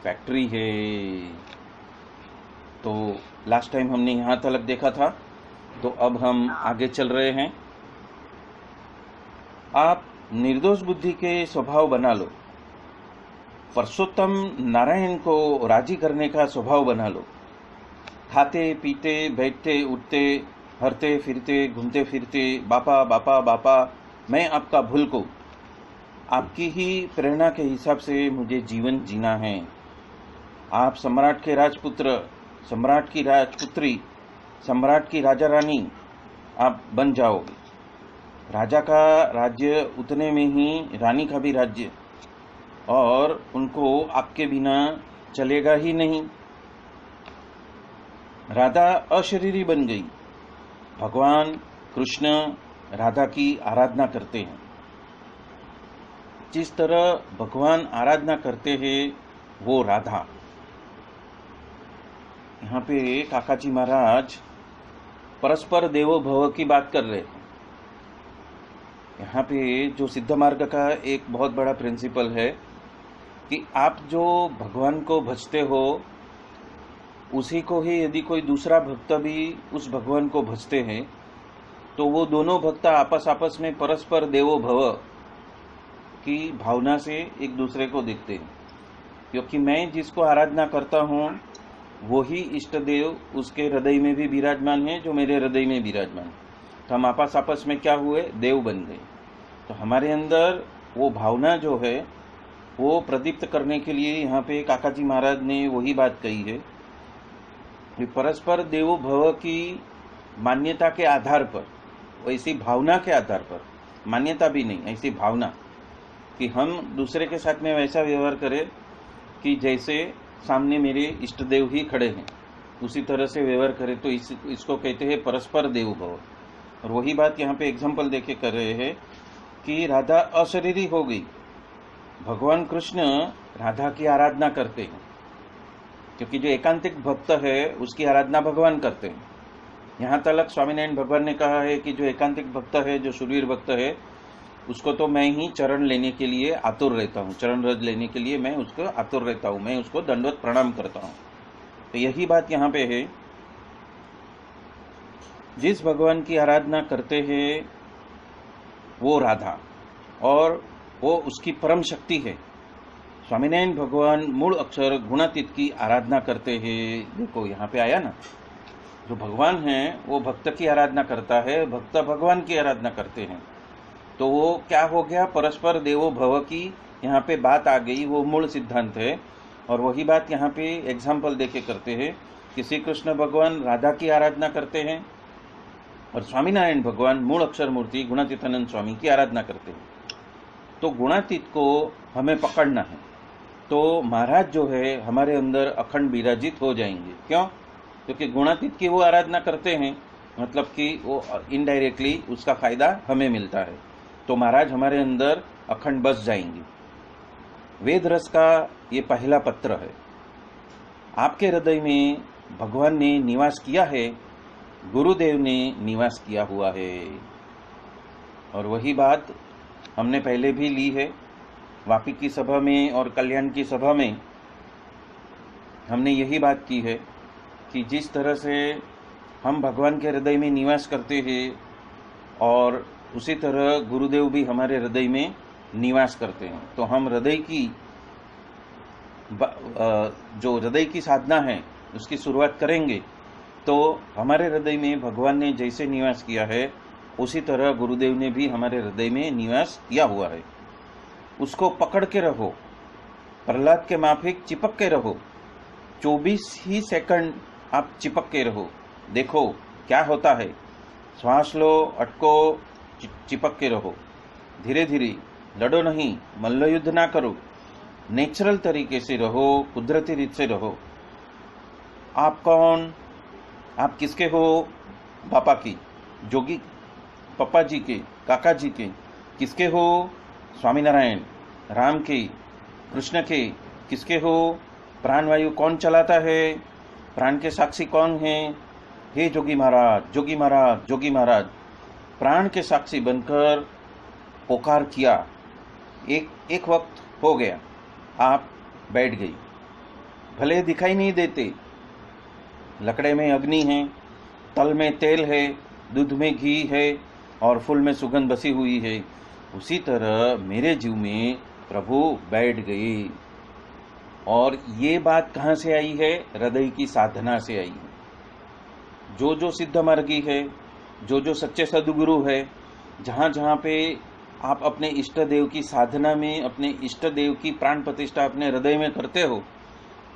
फैक्ट्री है। तो लास्ट टाइम हमने यहाँ तक देखा था, तो अब हम आगे चल रहे हैं। आप निर्दोष बुद्धि के स्वभाव बना लो। परसोत्तम नारायण को राजी करने का स्वभाव बना लो। खाते पीते बैठते उठते हरते फिरते घूमते फिरते बापा बापा बापा, मैं आपका भूल को, आपकी ही प्रेरणा के हिसाब से मुझे जीवन जीना है। आप सम्राट के राजपुत्र, सम्राट की राजपुत्री, सम्राट की राजा रानी आप बन जाओगे। राजा का राज्य उतने में ही रानी का भी राज्य, और उनको आपके बिना चलेगा ही नहीं। राधा अशरीरी बन गई। भगवान कृष्ण राधा की आराधना करते हैं। जिस तरह भगवान आराधना करते हैं वो राधा। यहाँ पे काका जी महाराज परस्पर देवो भव की बात कर रहे हैं। यहाँ पे जो सिद्ध मार्ग का एक बहुत बड़ा प्रिंसिपल है कि आप जो भगवान को भजते हो उसी को ही यदि कोई दूसरा भक्त भी उस भगवान को भजते हैं तो वो दोनों भक्त आपस में परस्पर देवो भव की भावना से एक दूसरे को देखते हैं। क्योंकि मैं जिसको आराधना करता हूँ वही इष्ट देव उसके हृदय में भी विराजमान है जो मेरे हृदय में विराजमान है। तो हम आपस में क्या हुए? देव बन गए। तो हमारे अंदर वो भावना जो है वो प्रदीप्त करने के लिए यहाँ पे काका जी महाराज ने वही बात कही है कि परस्पर देवो भव की मान्यता के आधार पर, ऐसी भावना के आधार पर, मान्यता भी नहीं, ऐसी भावना कि हम दूसरे के साथ में वैसा व्यवहार करें कि जैसे सामने मेरे इष्ट देव ही खड़े हैं, उसी तरह से व्यवहार करें, तो इसको कहते हैं परस्पर देव भव। और वही बात यहाँ पे एग्जाम्पल देके कर रहे हैं कि राधा अशरीरी हो गई। भगवान कृष्ण राधा की आराधना करते हैं, क्योंकि जो एकांतिक भक्त है उसकी आराधना भगवान करते हैं। यहाँ तक स्वामीनारायण भगवान ने कहा है कि जो एकांतिक भक्त है, जो शूरवीर भक्त है, उसको तो मैं ही चरण लेने के लिए आतुर रहता हूँ, चरण रज लेने के लिए मैं उसको आतुर रहता हूँ, मैं उसको दंडवत प्रणाम करता हूँ। तो यही बात यहाँ पे है, जिस भगवान की आराधना करते हैं वो राधा और वो उसकी परम शक्ति है। स्वामीनारायण भगवान मूल अक्षर गुणातीत की आराधना करते हैं। देखो यहाँ पे आया ना, जो भगवान है वो भक्त की आराधना करता है, भक्त भगवान की आराधना करते हैं। तो वो क्या हो गया, परस्पर देवो भव की यहाँ पे बात आ गई, वो मूल सिद्धांत है। और वही बात यहाँ पे एग्जाम्पल देके करते हैं कि श्री कृष्ण भगवान राधा की आराधना करते हैं और स्वामीनारायण भगवान मूल अक्षर मूर्ति गुणातीतानंद स्वामी की आराधना करते हैं। तो गुणातीत को हमें पकड़ना है, तो महाराज जो है हमारे अंदर अखंड विराजित हो जाएंगे। क्यों? क्योंकि गुणातीत की वो आराधना करते हैं, मतलब कि वो इनडायरेक्टली उसका फायदा हमें मिलता है, तो महाराज हमारे अंदर अखंड बस जाएंगे। वेद रस का ये पहला पत्र है। आपके हृदय में भगवान ने निवास किया है, गुरुदेव ने निवास किया हुआ है। और वही बात हमने पहले भी ली है, वापी की सभा में और कल्याण की सभा में हमने यही बात की है कि जिस तरह से हम भगवान के हृदय में निवास करते हैं और उसी तरह गुरुदेव भी हमारे हृदय में निवास करते हैं। तो हम हृदय की जो हृदय की साधना है उसकी शुरुआत करेंगे, तो हमारे हृदय में भगवान ने जैसे निवास किया है उसी तरह गुरुदेव ने भी हमारे हृदय में निवास किया हुआ है। उसको पकड़ के रहो, प्रहलाद के माफिक चिपक के रहो, 24 ही सेकंड आप चिपक के रहो, देखो क्या होता है। श्वास लो, अटको, चिपक के रहो, धीरे धीरे, लड़ो नहीं, मल्ल युद्ध ना करो, नेचुरल तरीके से रहो, कुदरती रीत से रहो। आप कौन? आप किसके हो? पापा की, जोगी पप्पा जी के, काका जी के। किसके हो? स्वामीनारायण, राम के, कृष्ण के। किसके हो? प्राणवायु कौन चलाता है? प्राण के साक्षी कौन है? हे जोगी महाराज, जोगी महाराज, जोगी महाराज। प्राण के साक्षी बनकर पुकार किया, एक वक्त हो गया, आप बैठ गई। भले दिखाई नहीं देते, लकड़े में अग्नि है, तल में तेल है, दूध में घी है और फूल में सुगंध बसी हुई है, उसी तरह मेरे जीव में प्रभु बैठ गए। और ये बात कहाँ से आई है? हृदय की साधना से आई है। जो जो सिद्ध मार्गी है, जो जो सच्चे सदगुरु है, जहाँ जहाँ पे आप अपने इष्ट देव की साधना में अपने इष्ट देव की प्राण प्रतिष्ठा अपने हृदय में करते हो,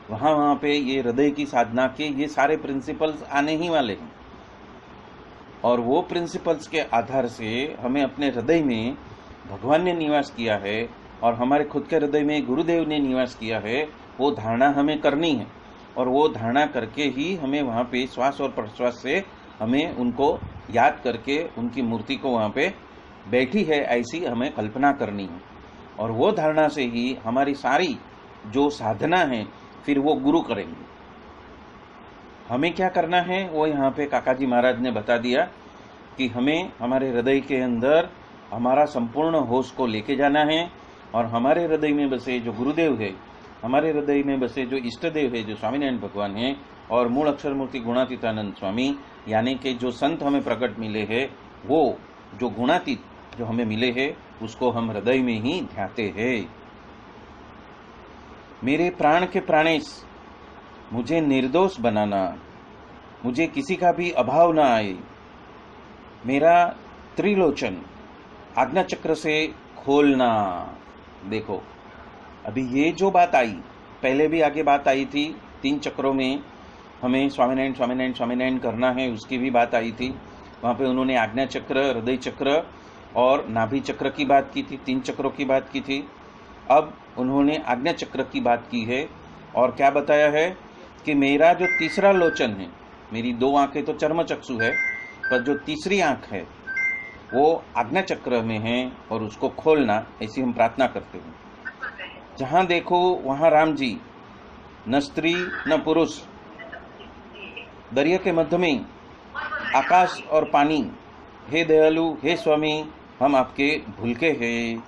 वहाँ वहाँ पे ये हृदय की साधना के ये सारे प्रिंसिपल्स आने ही वाले हैं। और वो प्रिंसिपल्स के आधार से हमें अपने हृदय में भगवान ने निवास किया है और हमारे खुद के हृदय में गुरुदेव ने निवास किया है, वो धारणा हमें करनी है। और वो धारणा करके ही हमें वहाँ पे श्वास और प्रश्वास से हमें उनको याद करके उनकी मूर्ति को वहाँ पे बैठी है ऐसी हमें कल्पना करनी है। और वो धारणा से ही हमारी सारी जो साधना है फिर वो गुरु करेंगे। हमें क्या करना है वो यहाँ पे काका जी महाराज ने बता दिया कि हमें हमारे हृदय के अंदर हमारा संपूर्ण होश को लेके जाना है और हमारे हृदय में बसे जो गुरुदेव है, हमारे हृदय में बसे जो इष्ट देव है, जो स्वामीनारायण भगवान है और मूल अक्षर मूर्ति गुणातीतानंद स्वामी, यानी कि जो संत हमें प्रकट मिले हैं, वो जो गुणातीत जो हमें मिले हैं उसको हम हृदय में ही ध्याते हैं। मेरे प्राण के प्राणेश, मुझे निर्दोष बनाना, मुझे किसी का भी अभाव ना आए। मेरा त्रिलोचन आज्ञा चक्र से खोलना। देखो अभी ये जो बात आई, पहले भी आगे बात आई थी, 3 चक्रों में हमें स्वामीनारायण स्वामीनारायण स्वामीनारायण करना है, उसकी भी बात आई थी। वहाँ पे उन्होंने आज्ञा चक्र, हृदय चक्र और नाभि चक्र की बात की थी, 3 चक्रों की बात की थी। अब उन्होंने आज्ञा चक्र की बात की है और क्या बताया है कि मेरा जो तीसरा लोचन है, मेरी 2 आंखें तो चर्म चक्षु है, पर जो तीसरी आंख है वो आज्ञा चक्र में है और उसको खोलना, ऐसी हम प्रार्थना करते हैं। जहाँ देखो वहाँ राम जी, न स्त्री न पुरुष, दरिया के मध्य में आकाश और पानी, हे दयालु, हे स्वामी, हम आपके भूलके हैं।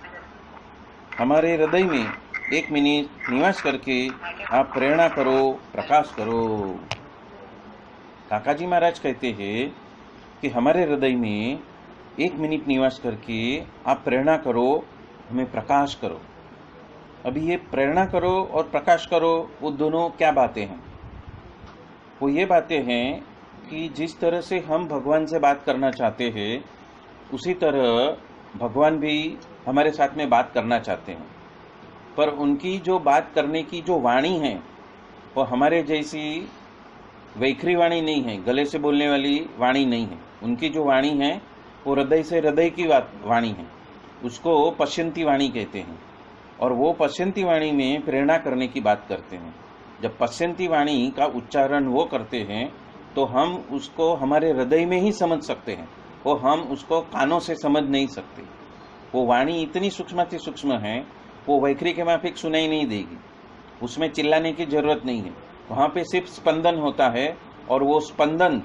हमारे हृदय में 1 मिनट निवास करके आप प्रेरणा करो, प्रकाश करो। काका जी महाराज कहते हैं कि हमारे हृदय में 1 मिनट निवास करके आप प्रेरणा करो, हमें प्रकाश करो। अभी ये प्रेरणा करो और प्रकाश करो, वो दोनों क्या बातें हैं? वो ये बातें हैं कि जिस तरह से हम भगवान से बात करना चाहते हैं, उसी तरह भगवान भी हमारे साथ में बात करना चाहते हैं, पर उनकी जो बात करने की जो वाणी है वो हमारे जैसी वैखरी वाणी नहीं है, गले से बोलने वाली वाणी नहीं है। उनकी जो वाणी है वो हृदय से हृदय की वाणी है, उसको पश्यंती वाणी कहते हैं। और वो पश्यंती वाणी में प्रेरणा करने की बात करते हैं। जब पश्यंती वाणी का उच्चारण वो करते हैं तो हम उसको हमारे हृदय में ही समझ सकते हैं, वो हम उसको कानों से समझ नहीं सकते। वो वाणी इतनी सूक्ष्म से सूक्ष्म है, वो वैखरी के माफिक सुनाई नहीं देगी, उसमें चिल्लाने की जरूरत नहीं है। वहां पे सिर्फ स्पंदन होता है और वो स्पंदन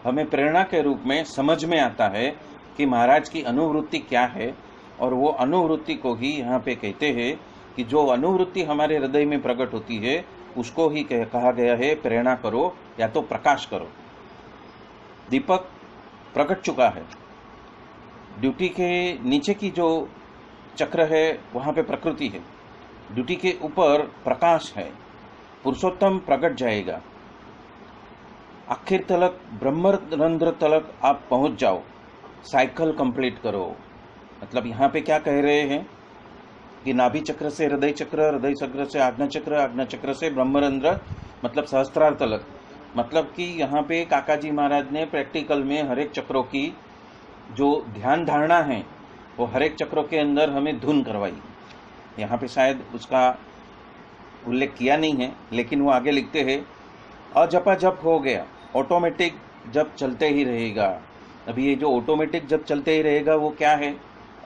हमें प्रेरणा के रूप में समझ में आता है कि महाराज की अनुवृत्ति क्या है। और वो अनुवृत्ति को ही यहाँ पे कहते हैं कि जो अनुवृत्ति हमारे हृदय में प्रकट होती है उसको ही कहा गया है प्रेरणा करो या तो प्रकाश करो। दीपक प्रकट चुका है, ड्यूटी के नीचे की जो चक्र है वहां पे प्रकृति है, ड्यूटी के ऊपर प्रकाश है, पुरुषोत्तम प्रकट जाएगा। आखिर तलक ब्रह्मरंध्र तलक आप पहुंच जाओ, साइकिल कंप्लीट करो। मतलब यहाँ पे क्या कह रहे हैं कि नाभि चक्र से हृदय चक्र, हृदय चक्र से आज्ञा चक्र, आज्ञा चक्र से ब्रह्मरंध्र, मतलब सहस्त्रार तलक। मतलब कि यहाँ पे काका जी महाराज ने प्रैक्टिकल में हर एक चक्रों की जो ध्यान धारणा है वो हर एक चक्रों के अंदर हमें धुन करवाई। यहाँ पे शायद उसका उल्लेख किया नहीं है, लेकिन वो आगे लिखते हैं अजपा जप हो गया, ऑटोमेटिक जब चलते ही रहेगा। अभी ये जो ऑटोमेटिक जब चलते ही रहेगा वो क्या है?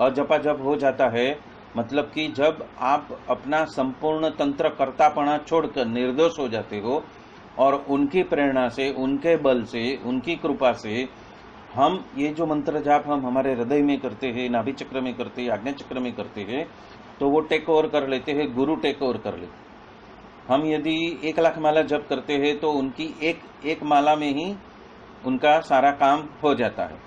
अजपा जब हो जाता है मतलब कि जब आप अपना संपूर्ण तंत्र कर्तापना छोड़कर निर्दोष हो जाते हो और उनकी प्रेरणा से, उनके बल से, उनकी कृपा से हम ये जो मंत्र जाप हम हमारे हृदय में करते हैं, नाभि चक्र में करते हैं, आज्ञा चक्र में करते हैं, तो वो टेक ओवर कर लेते हैं, गुरु टेक ओवर कर लेते। हम यदि 1 लाख माला जप करते हैं तो उनकी एक माला में ही उनका सारा काम हो जाता है।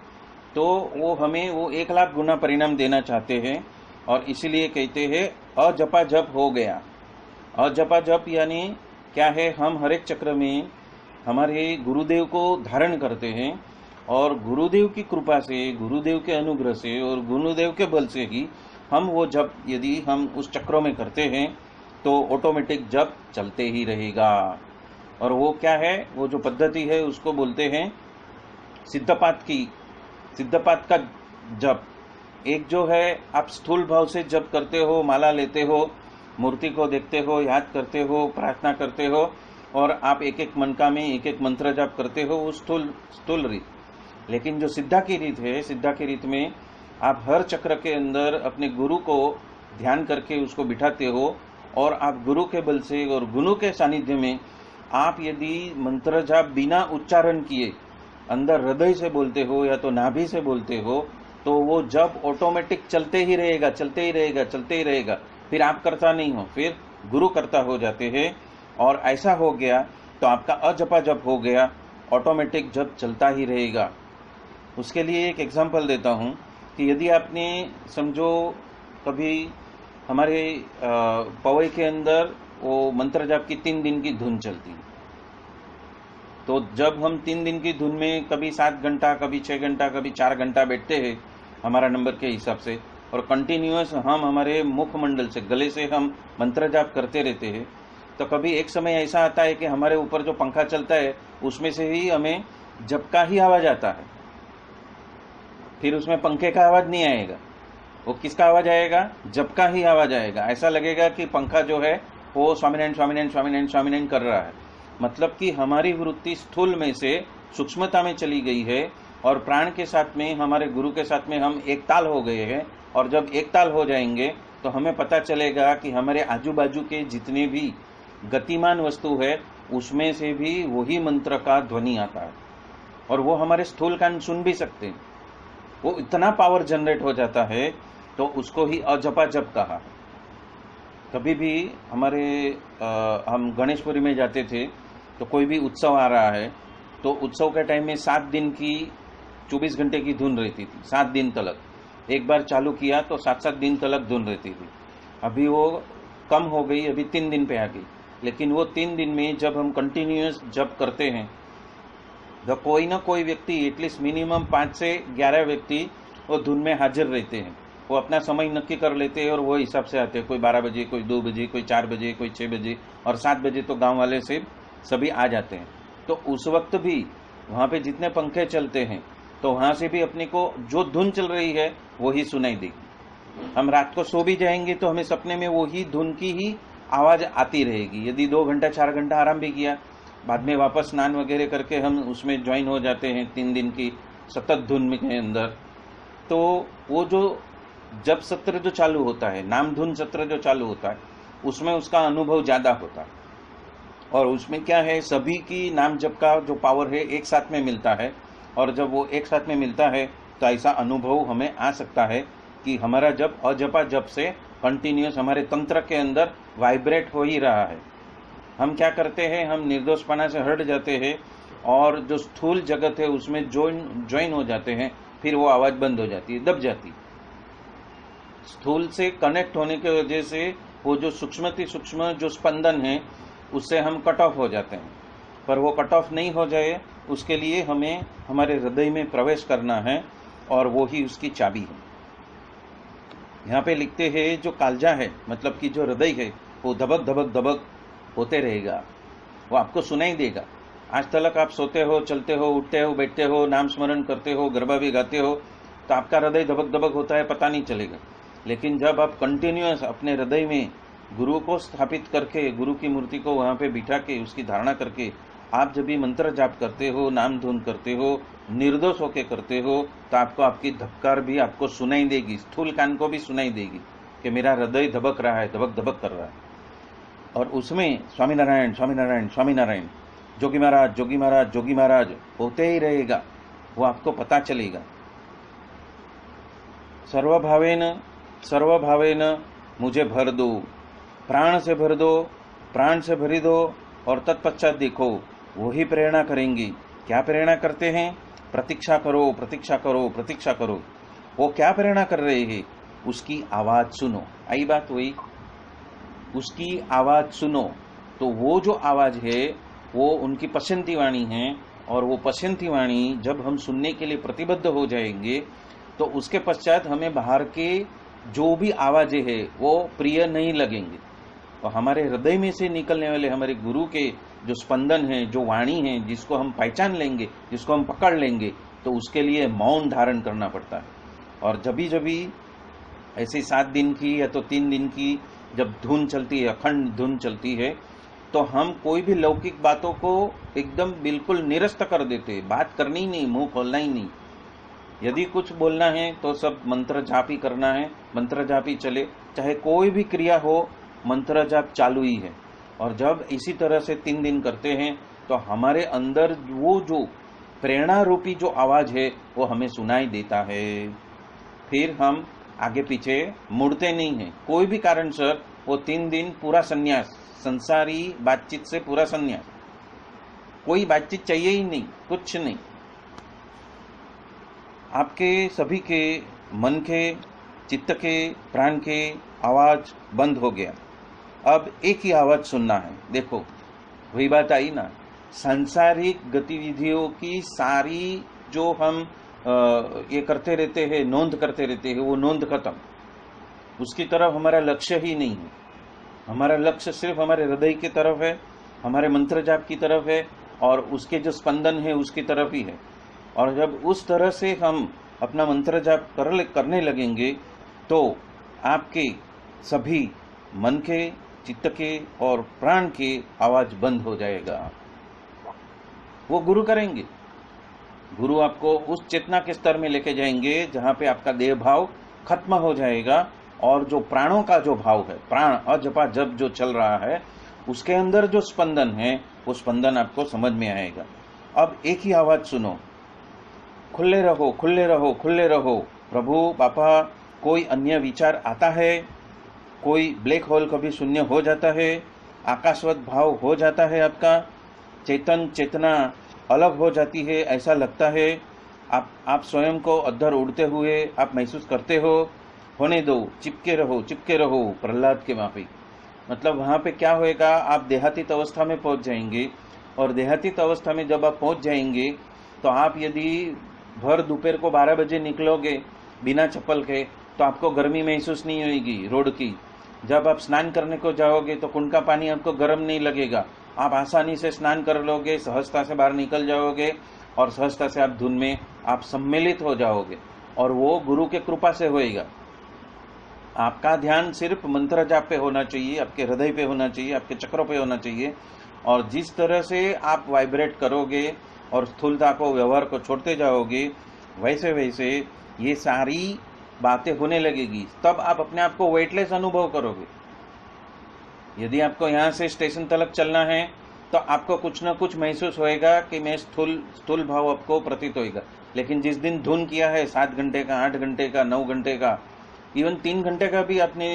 तो वो हमें वो 1 लाख गुना परिणाम देना चाहते हैं और इसीलिए कहते हैं अजपा जप हो गया। अजपा जप यानी क्या है? हम हर एक चक्र में हमारे गुरुदेव को धारण करते हैं और गुरुदेव की कृपा से, गुरुदेव के अनुग्रह से और गुरुदेव के बल से ही हम वो जप यदि हम उस चक्रों में करते हैं तो ऑटोमेटिक जप चलते ही रहेगा। और वो क्या है? वो जो पद्धति है उसको बोलते हैं सिद्धपात की, सिद्धपात का जप। एक जो है आप स्थूल भाव से जप करते हो, माला लेते हो, मूर्ति को देखते हो, याद करते हो, प्रार्थना करते हो और आप एक एक मनका में एक एक मंत्र जाप करते हो, वो स्थूल रीत। लेकिन जो सिद्धा की रीत है, सिद्धा की रीत में आप हर चक्र के अंदर अपने गुरु को ध्यान करके उसको बिठाते हो और आप गुरु के बल से और गुरु के सानिध्य में आप यदि मंत्र जाप बिना उच्चारण किए अंदर हृदय से बोलते हो या तो नाभि से बोलते हो तो वो जब ऑटोमेटिक चलते ही रहेगा, चलते ही रहेगा, चलते ही रहेगा। फिर आप करता नहीं हो, फिर गुरु करता हो जाते हैं। और ऐसा हो गया तो आपका अजपा जप हो गया, ऑटोमेटिक जप चलता ही रहेगा। उसके लिए एक एग्जांपल देता हूं कि यदि आपने समझो कभी हमारे पवई के अंदर वो मंत्र जाप की 3 दिन की धुन चलती, तो जब हम 3 दिन की धुन में कभी 7 घंटा, कभी 6 घंटा, कभी 4 घंटा बैठते हैं हमारा नंबर के हिसाब से और कंटिन्यूअस हम हमारे मुखमंडल से, गले से हम मंत्र जाप करते रहते हैं, तो कभी एक समय ऐसा आता है कि हमारे ऊपर जो पंखा चलता है उसमें से ही हमें जप का ही आवाज आता है, फिर उसमें पंखे का आवाज नहीं आएगा। वो किसका आवाज आएगा? जप का ही आवाज आएगा। ऐसा लगेगा कि पंखा जो है वो स्वामीनारायण स्वामीनारायण स्वामीनारायण स्वामीनारायण कर रहा है। मतलब कि हमारी वृत्ति स्थूल में से सूक्ष्मता में चली गई है और प्राण के साथ में, हमारे गुरु के साथ में हम एक ताल हो गए हैं। और जब एक ताल हो जाएंगे तो हमें पता चलेगा कि हमारे आजू बाजू के जितने भी गतिमान वस्तु है उसमें से भी वही मंत्र का ध्वनि आता है, और वो हमारे स्थूल कान सुन भी सकते हैं। वो इतना पावर जनरेट हो जाता है, तो उसको ही अजपा जप कहा। कभी भी हमारे हम गणेशपुरी में जाते थे, तो कोई भी उत्सव आ रहा है, तो उत्सव के टाइम में 7 दिन की 24 घंटे की धुन रहती थी, 7 दिन तलक। एक बार चालू किया तो 7-7 दिन तलक धुन रहती थी। अभी वो कम हो गई, अभी 3 दिन पे आ गई। लेकिन वो 3 दिन में जब हम कंटिन्यूअस जप करते हैं, तो कोई ना कोई व्यक्ति, एटलीस्ट मिनिमम 5 से 11 व्यक्ति वो धुन में हाजिर रहते हैं। वो अपना समय नक्की कर लेते हैं और वो हिसाब से आते हैं। कोई 12 बजे, कोई 2 बजे, कोई 4 बजे, कोई 6 बजे, और 7 बजे तो गांव वाले से सभी आ जाते हैं। तो उस वक्त भी वहां पे जितने पंखे चलते हैं, तो वहां से भी अपने को जो धुन चल रही है वही सुनाई देगी। हम रात को सो भी जाएंगे तो हमें सपने में वही धुन की ही आवाज आती रहेगी। यदि 2 घंटा 4 घंटा आराम भी किया, बाद में वापस स्नान वगैरह करके हम उसमें ज्वाइन हो जाते हैं 3 दिन की सतत धुन के अंदर, तो वो जो जब सत्र जो चालू होता है, नाम धुन सत्र जो चालू होता है, उसमें उसका अनुभव ज्यादा होता है। और उसमें क्या है, सभी की नाम जप का जो पावर है एक साथ में मिलता है। और जब वो एक साथ में मिलता है तो ऐसा अनुभव हमें आ सकता है कि हमारा जप अजपा जप से कंटिन्यूअस हमारे तंत्र के अंदर वाइब्रेट हो ही रहा है। हम क्या करते हैं, हम निर्दोषपना से हट जाते हैं और जो स्थूल जगत है उसमें ज्वाइन हो जाते हैं। फिर वो आवाज बंद हो जाती है, दब जाती है। स्थूल से कनेक्ट होने की वजह से वो जो सूक्ष्म जो स्पंदन है उससे हम कट ऑफ हो जाते हैं। पर वो कट ऑफ नहीं हो जाए, उसके लिए हमें हमारे हृदय में प्रवेश करना है, और वो ही उसकी चाबी है। यहाँ पे लिखते हैं जो कालजा है, मतलब कि जो हृदय है, वो धबक धबक धबक होते रहेगा, वो आपको सुनाई देगा। आज तक आप सोते हो, चलते हो, उठते हो, बैठते हो, नाम स्मरण करते हो, गरबा भी गाते हो, तो आपका हृदय धबक धबक होता है, पता नहीं चलेगा। लेकिन जब आप कंटिन्यूअस अपने हृदय में गुरु को स्थापित करके, गुरु की मूर्ति को वहां पे बिठा के, उसकी धारणा करके आप जब भी मंत्र जाप करते हो, नाम धुन करते हो, निर्दोष होके करते हो, तो आपको आपकी धबकार भी आपको सुनाई देगी, स्थूल कान को भी सुनाई देगी कि मेरा हृदय धबक रहा है, धबक धबक कर रहा है। और उसमें स्वामीनारायण स्वामीनारायण स्वामीनारायण, जोगी महाराज जोगी महाराज जोगी महाराज होते ही रहेगा, वो आपको पता चलेगा। सर्वभावेन मुझे भर दो, प्राण से भर दो, प्राण से भरी दो, और तत्पश्चात देखो वही प्रेरणा करेंगी। क्या प्रेरणा करते हैं? प्रतीक्षा करो, प्रतीक्षा करो, प्रतीक्षा करो। वो क्या प्रेरणा कर रहे हैं? उसकी आवाज सुनो। आई बात वही, उसकी आवाज सुनो। तो वो जो आवाज है वो उनकी पसंदी वाणी है, और वो पसंदी वाणी जब हम सुनने के लिए प्रतिबद्ध हो जाएंगे, तो उसके पश्चात हमें बाहर के जो भी आवाजें है वो प्रिय नहीं लगेंगे। और हमारे हृदय में से निकलने वाले हमारे गुरु के जो स्पंदन है, जो वाणी है, जिसको हम पहचान लेंगे, जिसको हम पकड़ लेंगे, तो उसके लिए मौन धारण करना पड़ता है। और जब ऐसे 7 दिन की या तो 3 दिन की जब धुन चलती है, अखंड धुन चलती है, तो हम कोई भी लौकिक बातों को एकदम बिल्कुल निरस्त कर देते हैं। बात करनी ही नहीं, मुंह खोलना ही नहीं। यदि कुछ बोलना है तो सब मंत्र जाप ही करना है, मंत्र जाप ही चले, चाहे कोई भी क्रिया हो, मंत्र जाप चालू ही है। और जब इसी तरह से 3 दिन करते हैं, तो हमारे अंदर वो जो प्रेरणा रूपी जो आवाज है वो हमें सुनाई देता है। फिर हम आगे पीछे मुड़ते नहीं हैं, कोई भी कारण सर। वो 3 दिन पूरा संन्यास, संसारी बातचीत से पूरा संन्यास, कोई बातचीत चाहिए ही नहीं, कुछ नहीं। आपके सभी के मन के, चित्त के, प्राण के आवाज बंद हो गया। अब एक ही आवाज सुनना है। देखो वही बात आई ना, सांसारिक गतिविधियों की सारी जो हम ये करते रहते हैं, नोंद करते रहते हैं, वो नोंद खत्म। उसकी तरफ हमारा लक्ष्य ही नहीं है। हमारा लक्ष्य सिर्फ हमारे हृदय की तरफ है, हमारे मंत्र जाप की तरफ है, और उसके जो स्पंदन है उसकी तरफ ही है। और जब उस तरह से हम अपना मंत्र जाप करने लगेंगे, तो आपके सभी मन के, चित्त के और प्राण के आवाज बंद हो जाएगा। वो गुरु करेंगे। गुरु आपको उस चेतना के स्तर में लेके जाएंगे जहां पे आपका देह भाव खत्म हो जाएगा, और जो प्राणों का जो भाव है, प्राण अजपा जप जो चल रहा है, उसके अंदर जो स्पंदन है वो स्पंदन आपको समझ में आएगा। अब एक ही आवाज सुनो, खुले रहो, खुले रहो, खुले रहो। प्रभु बापा, कोई अन्य विचार आता है, कोई ब्लैक होल कभी शून्य हो जाता है, आकाशवत भाव हो जाता है, आपका चेतना अलग हो जाती है, ऐसा लगता है, आप स्वयं को अद्धर उड़ते हुए आप महसूस करते हो, होने दो, चिपके रहो, चिपके रहो। प्रहलाद के माफी मतलब वहां पे क्या होएगा, आप देहातीत अवस्था में पहुंच जाएंगे, और देहातीत अवस्था में जब आप पहुंच जाएंगे तो आप यदि भर दोपहर को 12 बजे निकलोगे बिना चप्पल के तो आपको गर्मी महसूस नहीं होगी रोड की। जब आप स्नान करने को जाओगे तो कुंड का पानी आपको गर्म नहीं लगेगा, आप आसानी से स्नान कर लोगे, सहजता से बाहर निकल जाओगे और सहजता से आप धुन में आप सम्मिलित हो जाओगे, और वो गुरु के कृपा से होएगा। आपका ध्यान सिर्फ मंत्र जाप पे होना चाहिए, आपके हृदय पे होना चाहिए, आपके चक्रों पे होना चाहिए, और जिस तरह से आप वाइब्रेट करोगे और स्थूलता को, व्यवहार को छोड़ते जाओगे, वैसे वैसे ये सारी बातें होने लगेगी। तब आप अपने आप को वेटलेस अनुभव करोगे। यदि आपको यहाँ से स्टेशन तक चलना है तो आपको कुछ ना कुछ महसूस होएगा कि मैं स्थूल भाव आपको प्रतीत होएगा। लेकिन जिस दिन धुन किया है 7 घंटे का, 8 घंटे का, 9 घंटे का, इवन 3 घंटे का भी आपने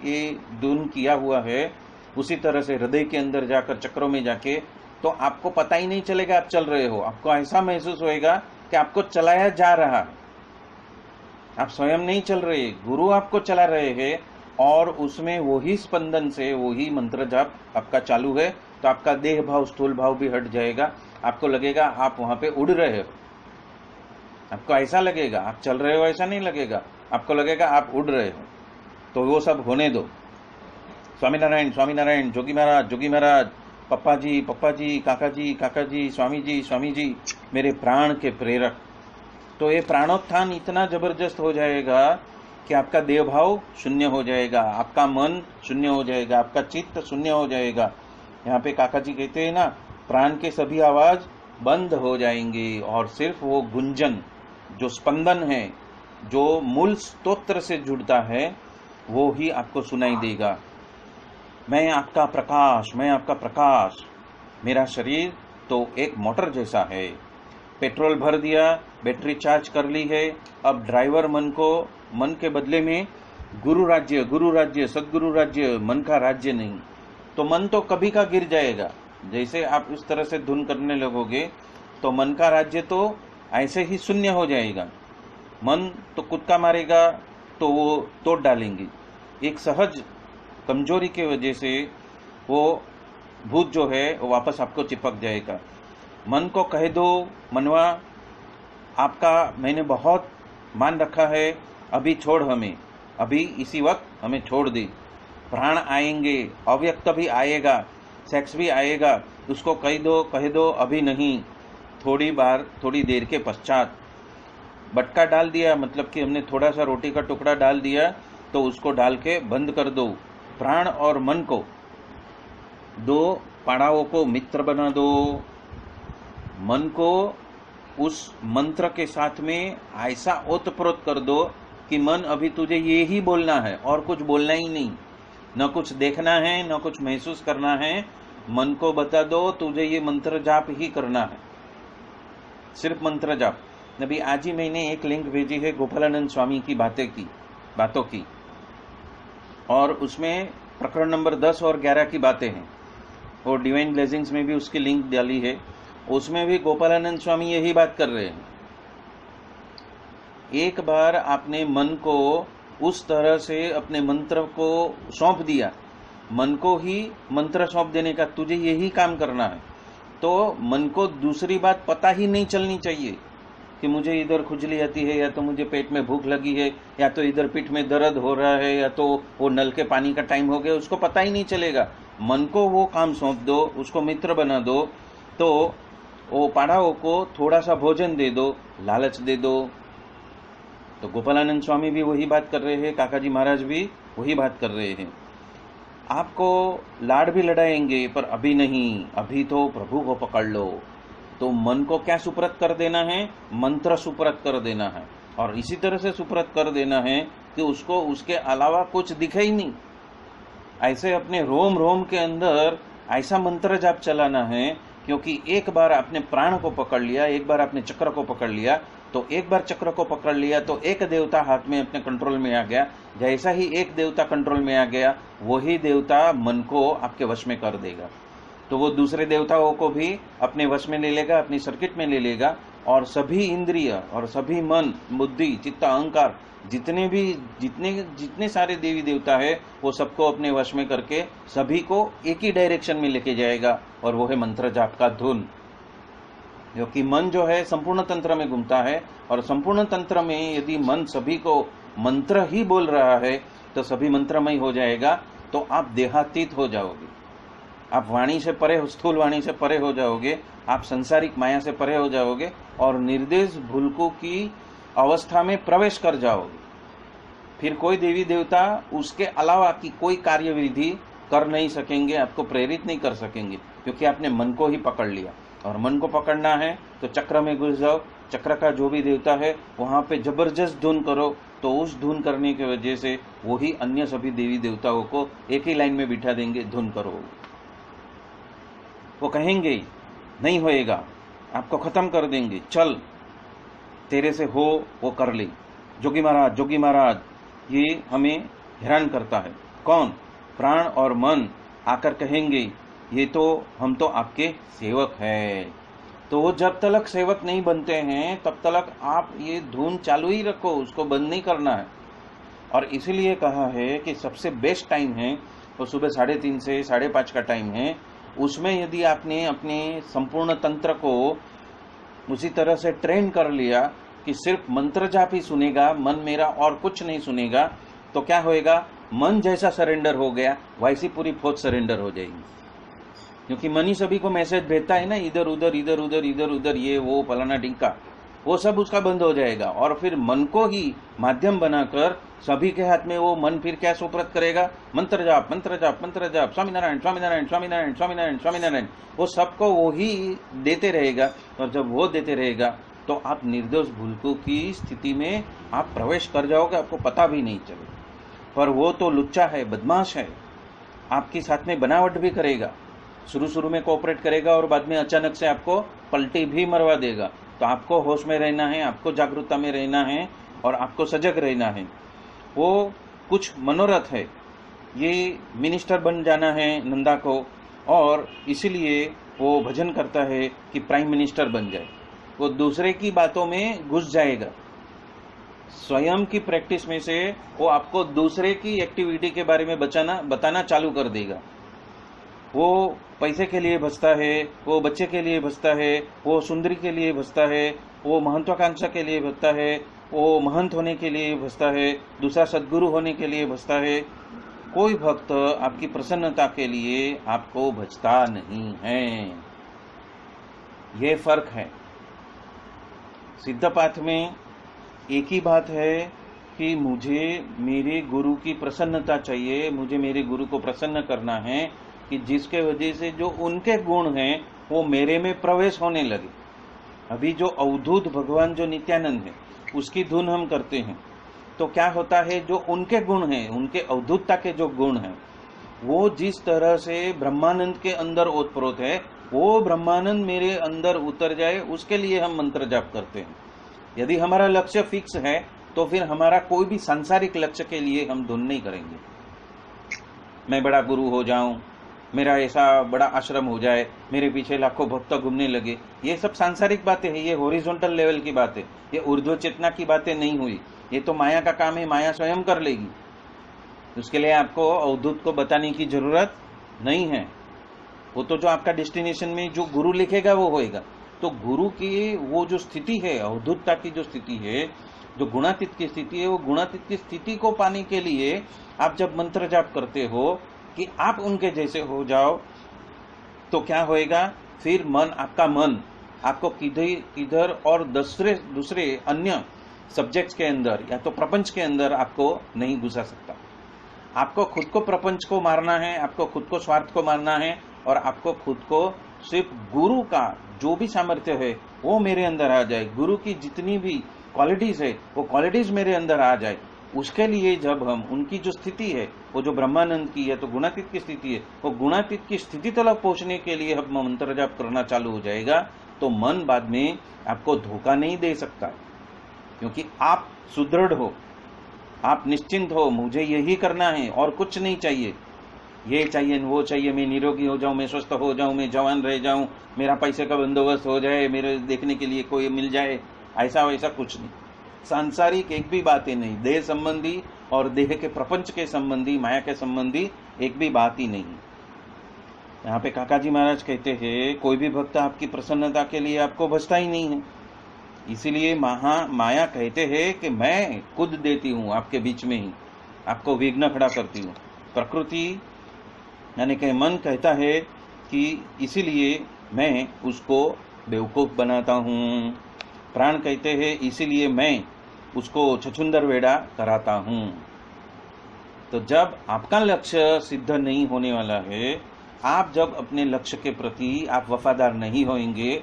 ये धुन किया हुआ है, उसी तरह से हृदय के अंदर जाकर चक्रों में जाके, तो आपको पता ही नहीं चलेगा आप चल रहे हो। आपको ऐसा महसूस होएगा कि आपको चलाया जा रहा है, आप स्वयं नहीं चल रहे, गुरु आपको चला रहे हैं, और उसमें वही स्पंदन से वही मंत्र जाप आपका चालू है। तो आपका देह भाव, स्थूल भाव भी हट जाएगा, आपको लगेगा आप वहां पे उड़ रहे हो, आपको ऐसा लगेगा, आप चल रहे हो ऐसा नहीं लगेगा, आपको लगेगा आप उड़ रहे हो। तो वो सब होने दो। स्वामीनारायण, स्वामीनारायण, जोगी महाराज, जोगी महाराज, पप्पा जी, पप्पा जी, काका जी, काका जी, स्वामी जी, स्वामी जी, मेरे प्राण के प्रेरक। तो ये प्राणोत्थान इतना जबरदस्त हो जाएगा कि आपका देह भाव शून्य हो जाएगा, आपका मन शून्य हो जाएगा, आपका चित्त शून्य हो जाएगा। यहाँ पे काका जी कहते हैं ना, प्राण के सभी आवाज बंद हो जाएंगे और सिर्फ वो गुंजन, जो स्पंदन है, जो मूल स्तोत्र से जुड़ता है, वो ही आपको सुनाई देगा। मैं आपका प्रकाश, मैं आपका प्रकाश। मेरा शरीर तो एक मोटर जैसा है, पेट्रोल भर दिया, बैटरी चार्ज कर ली है, अब ड्राइवर मन के बदले में गुरु राज्य, सदगुरु राज्य, मन का राज्य नहीं। तो मन तो कभी का गिर जाएगा। जैसे आप इस तरह से धुन करने लगोगे तो मन का राज्य तो ऐसे ही शून्य हो जाएगा। मन तो कुदका मारेगा तो वो तोड़ डालेंगे। एक सहज कमजोरी की वजह से वो भूत जो है वो वापस आपको चिपक जाएगा। मन को कह दो, मनवा आपका मैंने बहुत मान रखा है, अभी छोड़ हमें, अभी इसी वक्त हमें छोड़ दे। प्राण आएंगे, अव्यक्त भी आएगा, सेक्स भी आएगा, उसको कह दो अभी नहीं, थोड़ी देर के पश्चात। बटका डाल दिया मतलब कि हमने थोड़ा सा रोटी का टुकड़ा डाल दिया तो उसको डाल के बंद कर दो। प्राण और मन को, दो पाड़ाओं को मित्र बना दो। मन को उस मंत्र के साथ में ऐसा ओतप्रोत कर दो कि मन अभी तुझे ये ही बोलना है और कुछ बोलना ही नहीं, न कुछ देखना है न कुछ महसूस करना है। मन को बता दो तुझे ये मंत्र जाप ही करना है, सिर्फ मंत्र जाप। अभी आज ही मैंने एक लिंक भेजी है गोपालानंद स्वामी की बातों की, और उसमें प्रकरण नंबर 10 और 11 की बातें हैं, और डिवाइन ब्लेसिंग्स में भी उसकी लिंक डाली है। उसमें भी गोपालानंद स्वामी यही बात कर रहे हैं। एक बार आपने मन को उस तरह से अपने मंत्र को सौंप दिया, मन को ही मंत्र सौंप देने का, तुझे यही काम करना है, तो मन को दूसरी बात पता ही नहीं चलनी चाहिए कि मुझे इधर खुजली आती है, या तो मुझे पेट में भूख लगी है, या तो इधर पीठ में दर्द हो रहा है, या तो वो नल के पानी का टाइम हो गया, उसको पता ही नहीं चलेगा। मन को वो काम सौंप दो, उसको मित्र बना दो, तो वो पाड़ाओं को थोड़ा सा भोजन दे दो, लालच दे दो। तो गोपालानंद स्वामी भी वही बात कर रहे हैं, काका जी महाराज भी वही बात कर रहे हैं। आपको लाड भी लड़ाएंगे पर अभी नहीं, अभी तो प्रभु को पकड़ लो। तो मन को क्या सुप्रत कर देना है? मंत्र सुप्रत कर देना है, और इसी तरह से सुप्रत कर देना है कि उसको उसके अलावा कुछ दिखे ही नहीं। ऐसे अपने रोम रोम के अंदर ऐसा मंत्र जाप चलाना है, क्योंकि एक बार आपने प्राण को पकड़ लिया, एक बार आपने चक्र को पकड़ लिया, तो एक बार चक्र को पकड़ लिया तो एक देवता हाथ में अपने कंट्रोल में आ गया। जैसा ही एक देवता कंट्रोल में आ गया, वही देवता मन को आपके वश में कर देगा। तो वो दूसरे देवताओं को भी अपने वश में ले लेगा, अपनी सर्किट में ले लेगा, और सभी इंद्रिय और सभी मन, बुद्धि, चित्त, अहंकार, जितने सारे देवी देवता है, वो सबको अपने वश में करके सभी को एक ही डायरेक्शन में लेके जाएगा, और वो है मंत्र जाप का धुन। क्योंकि मन जो है संपूर्ण तंत्र में घूमता है, और संपूर्ण तंत्र में यदि मन सभी को मंत्र ही बोल रहा है तो सभी मंत्रमय हो जाएगा। तो आप देहातीत हो जाओगे, आप वाणी से परे, स्थूल वाणी से परे हो जाओगे, आप संसारिक माया से परे हो जाओगे, और निर्देश भूलकों की अवस्था में प्रवेश कर जाओगे। फिर कोई देवी देवता उसके अलावा की कोई कार्य विधि कर नहीं सकेंगे, आपको प्रेरित नहीं कर सकेंगे, क्योंकि आपने मन को ही पकड़ लिया। और मन को पकड़ना है तो चक्र में घुस जाओ, चक्र का जो भी देवता है वहां पे जबरदस्त धुन करो, तो उस धुन करने की वजह से वही अन्य सभी देवी देवताओं को एक ही लाइन में बिठा देंगे, धुन करो। वो कहेंगे नहीं होएगा, आपको खत्म कर देंगे, चल तेरे से हो वो कर ले। जोगी महाराज, जोगी महाराज, ये हमें हैरान करता है। कौन? प्राण और मन आकर कहेंगे ये तो हम तो आपके सेवक हैं। तो वो जब तक सेवक नहीं बनते हैं तब तक आप ये धुन चालू ही रखो, उसको बंद नहीं करना है। और इसीलिए कहा है कि सबसे बेस्ट टाइम है वो सुबह 3:30 से 5:30 का टाइम है। उसमें यदि आपने अपने संपूर्ण तंत्र को उसी तरह से ट्रेन कर लिया कि सिर्फ मंत्र जाप ही सुनेगा, मन मेरा और कुछ नहीं सुनेगा, तो क्या होएगा? मन जैसा सरेंडर हो गया वैसी पूरी फौज सरेंडर हो जाएगी। क्योंकि मन ही सभी को मैसेज भेजता है ना, इधर उधर इधर उधर इधर उधर, ये वो फलाना ढिंका, वो सब उसका बंद हो जाएगा। और फिर मन को ही माध्यम बनाकर सभी के हाथ में वो मन फिर क्या सुप्रत करेगा? मंत्र जाप, मंत्र जाप, मंत्र जाप, स्वामीनारायण स्वामीनारायण स्वामीनारायण स्वामीनारायण स्वामीनारायण, वो सबको वो ही देते रहेगा। और जब वो देते रहेगा तो आप निर्दोष भूलकों की स्थिति में आप प्रवेश कर जाओगे, आपको पता भी नहीं चलेगा। पर वो तो लुच्चा है, बदमाश है, आपके साथ में बनावट भी करेगा, शुरू में कोऑपरेट करेगा और बाद में अचानक से आपको पलटी भी मरवा देगा। तो आपको होश में रहना है, आपको जागरूकता में रहना है और आपको सजग रहना है। वो कुछ मनोरथ है, ये मिनिस्टर बन जाना है नंदा को, और इसीलिए वो भजन करता है कि प्राइम मिनिस्टर बन जाए। वो दूसरे की बातों में घुस जाएगा, स्वयं की प्रैक्टिस में से वो आपको दूसरे की एक्टिविटी के बारे में बताना चालू कर देगा। वो पैसे के लिए बचता है, वो बच्चे के लिए बचता है, वो सुंदरी के लिए बचता है, वो महत्वाकांक्षा के लिए बचता है, वो महंत होने के लिए बचता है, दूसरा सद्गुरु होने के लिए बचता है। कोई भक्त आपकी प्रसन्नता के लिए आपको बचता नहीं है। ये फर्क है। सिद्धपाठ में एक ही बात है कि मुझे मेरे गुरु की प्रसन्नता चाहिए, मुझे मेरे गुरु को प्रसन्न करना है कि जिसके वजह से जो उनके गुण हैं वो मेरे में प्रवेश होने लगे। अभी जो अवधूत भगवान जो नित्यानंद है उसकी धुन हम करते हैं, तो क्या होता है, जो उनके गुण हैं, उनके अवधूतता के जो गुण हैं, वो जिस तरह से ब्रह्मानंद के अंदर ओतप्रोत है, वो ब्रह्मानंद मेरे अंदर उतर जाए, उसके लिए हम मंत्र जाप करते हैं। यदि हमारा लक्ष्य फिक्स है तो फिर हमारा कोई भी सांसारिक लक्ष्य के लिए हम धुन नहीं करेंगे। मैं बड़ा गुरु हो जाऊं, मेरा ऐसा बड़ा आश्रम हो जाए, मेरे पीछे लाखों भक्त घूमने लगे, ये सब सांसारिक बातें हैं, ये हॉरिजॉन्टल लेवल की बातें, ये ऊर्ध्व चेतना की बातें नहीं हुई। ये तो माया का काम है, माया स्वयं कर लेगी। उसके लिए आपको अवधूत को बताने की जरूरत नहीं है। वो तो जो आपका डेस्टिनेशन में जो गुरु लिखेगा वो होएगा। तो गुरु की वो जो स्थिति है, अवधूतता की जो स्थिति है, जो गुणातीत की स्थिति है, वो गुणातीत की स्थिति को पाने के लिए आप जब मंत्र जाप करते हो कि आप उनके जैसे हो जाओ, तो क्या होएगा, फिर आपका मन आपको किधर और दूसरे अन्य सब्जेक्ट्स के अंदर या तो प्रपंच के अंदर आपको नहीं घुसा सकता। आपको खुद को प्रपंच को मारना है, आपको खुद को स्वार्थ को मारना है, और आपको खुद को सिर्फ गुरु का जो भी सामर्थ्य है वो मेरे अंदर आ जाए, गुरु की जितनी भी क्वालिटीज है वो क्वालिटीज मेरे अंदर आ जाए, उसके लिए जब हम उनकी जो स्थिति है वो जो ब्रह्मानंद की है तो गुणातीत की स्थिति है, वो गुणातीत की स्थिति तक पहुंचने के लिए हम मंत्र जाप करना चालू हो जाएगा तो मन बाद में आपको धोखा नहीं दे सकता, क्योंकि आप सुदृढ़ हो, आप निश्चिंत हो, मुझे यही करना है और कुछ नहीं चाहिए, ये चाहिए वो चाहिए, मैं निरोगी हो जाऊं, मैं स्वस्थ हो जाऊं, मैं जवान रह जाऊं, मेरा पैसे का बंदोबस्त हो जाए, मेरे देखने के लिए कोई मिल जाए, ऐसा वैसा कुछ नहीं। सांसारिक एक भी बातें नहीं, देह संबंधी और देह के प्रपंच के संबंधी, माया के संबंधी एक भी बात ही नहीं। यहाँ पे काकाजी महाराज कहते हैं कोई भी भक्त आपकी प्रसन्नता के लिए आपको बचता ही नहीं है, इसीलिए माया कहते हैं कि मैं खुद देती हूँ आपके बीच में ही, आपको विघ्न खड़ा करती हूँ। प्रकृति यानी कि मन कहता है कि इसीलिए मैं उसको बेवकूफ बनाता हूँ। प्राण कहते हैं इसीलिए मैं उसको छछुंदर वेड़ा कराता हूँ। तो जब आपका लक्ष्य सिद्ध नहीं होने वाला है, आप जब अपने लक्ष्य के प्रति आप वफादार नहीं होंगे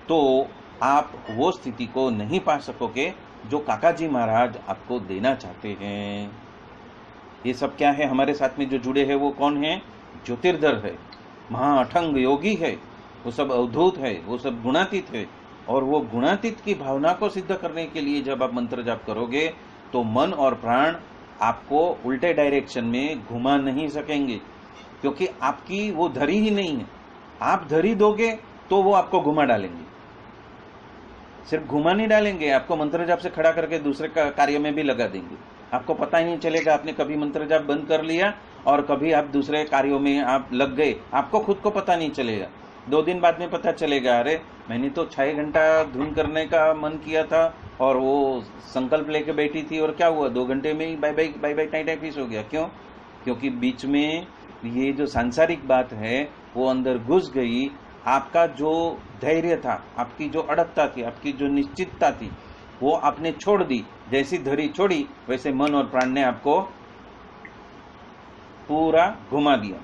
तो आप वो स्थिति को नहीं पा सकोगे जो काकाजी महाराज आपको देना चाहते हैं। ये सब क्या है, हमारे साथ में जो जुड़े हैं वो कौन है? ज्योतिर्धर है, महाअठंग योगी है, वो सब अवधूत है, वो सब गुणातीत है। और वो गुणातीत की भावना को सिद्ध करने के लिए जब आप मंत्र जाप करोगे तो मन और प्राण आपको उल्टे डायरेक्शन में घुमा नहीं सकेंगे, क्योंकि आपकी वो धरी ही नहीं है। आप धरी दोगे तो वो आपको घुमा डालेंगे, सिर्फ घुमा नहीं डालेंगे, आपको मंत्र जाप से खड़ा करके दूसरे कार्य में भी लगा देंगे। आपको पता ही नहीं चलेगा आपने कभी मंत्र जाप बंद कर लिया और कभी आप दूसरे कार्यों में आप लग गए, आपको खुद को पता नहीं चलेगा। 2 दिन बाद में पता चलेगा, अरे मैंने तो 6 घंटा धुन करने का मन किया था और वो संकल्प लेके बैठी थी और क्या हुआ, 2 घंटे में ही बाय बाय टाइम फीस हो गया। क्यों? क्योंकि बीच में ये जो सांसारिक बात है वो अंदर घुस गई। आपका जो धैर्य था, आपकी जो अड़कता थी, आपकी जो निश्चितता थी, वो आपने छोड़ दी। जैसी धरी छोड़ी वैसे मन और प्राण ने आपको पूरा घुमा दिया,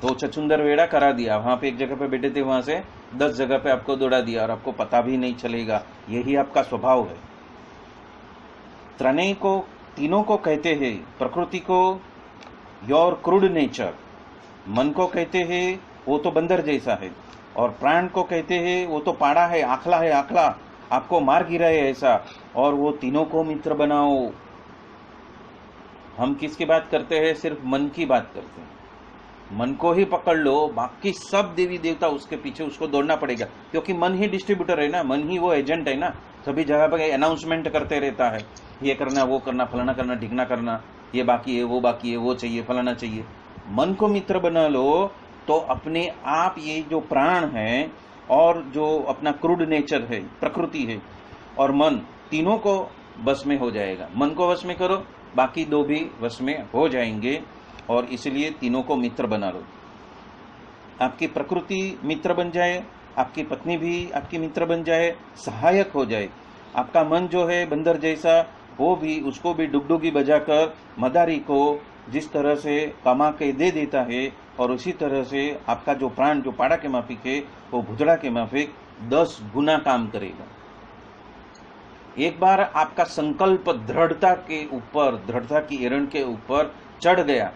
तो छछुंदर वेड़ा करा दिया। वहां पे एक जगह पे बैठे थे, वहां से 10 जगह पे आपको दौड़ा दिया और आपको पता भी नहीं चलेगा। यही आपका स्वभाव है। त्रनय को, तीनों को कहते हैं, प्रकृति को योर क्रूड नेचर, मन को कहते हैं वो तो बंदर जैसा है, और प्राण को कहते हैं वो तो पाड़ा है, आखला, आपको मार गिरा है ऐसा। और वो तीनों को मित्र बनाओ। हम किसकी बात करते हैं? सिर्फ मन की बात करते हैं। मन को ही पकड़ लो, बाकी सब देवी देवता उसके पीछे उसको दौड़ना पड़ेगा, क्योंकि मन ही डिस्ट्रीब्यूटर है ना, मन ही वो एजेंट है ना, सभी जगह पर अनाउंसमेंट करते रहता है, ये करना, वो करना, फलाना करना, ढिकना करना, ये बाकी है, वो चाहिए, फलाना चाहिए। मन को मित्र बना लो तो अपने आप ये जो प्राण है और जो अपना क्रूड नेचर है, प्रकृति है और मन, तीनों को बस में हो जाएगा। मन को वश में करो, बाकी 2 भी वश में हो जाएंगे, और इसलिए तीनों को मित्र बना लो। आपकी प्रकृति मित्र बन जाए, आपकी पत्नी भी आपकी मित्र बन जाए, सहायक हो जाए। आपका मन जो है बंदर जैसा, वो भी, उसको भी डुगडुगी बजाकर मदारी को जिस तरह से कमा के दे देता है, और उसी तरह से आपका जो प्राण जो पाड़ा के माफिक है वो भुजड़ा के माफिक 10 गुना काम करेगा। एक बार आपका संकल्प दृढ़ता के ऊपर, दृढ़ता की एरण के ऊपर चढ़ गया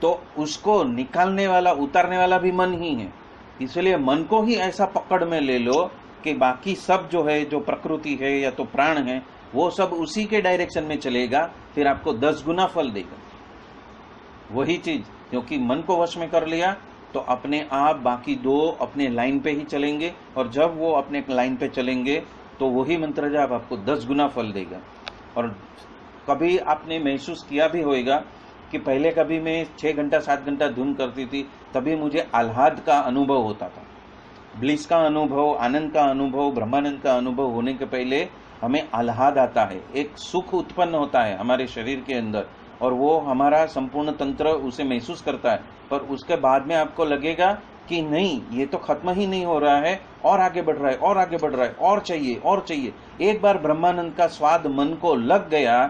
तो उसको निकालने वाला, उतारने वाला भी मन ही है। इसलिए मन को ही ऐसा पकड़ में ले लो कि बाकी सब जो है, जो प्रकृति है या तो प्राण है, वो सब उसी के डायरेक्शन में चलेगा, फिर आपको 10 गुना फल देगा। वही चीज, क्योंकि मन को वश में कर लिया तो अपने आप बाकी 2 अपने लाइन पे ही चलेंगे, और जब वो अपने लाइन पे चलेंगे तो वही मंत्र जाप आपको 10 गुना फल देगा। और कभी आपने महसूस किया भी होगा कि पहले कभी मैं 6 घंटा 7 घंटा धुन करती थी, तभी मुझे आह्लाद का अनुभव होता था, ब्लिस का अनुभव, आनंद का अनुभव, ब्रह्मानंद का अनुभव होने के पहले हमें आह्लाद आता है, एक सुख उत्पन्न होता है हमारे शरीर के अंदर, और वो हमारा संपूर्ण तंत्र उसे महसूस करता है। पर उसके बाद में आपको लगेगा कि नहीं, ये तो खत्म ही नहीं हो रहा है, और आगे बढ़ रहा है, और आगे बढ़ रहा है, और चाहिए, और चाहिए। एक बार ब्रह्मानंद का स्वाद मन को लग गया,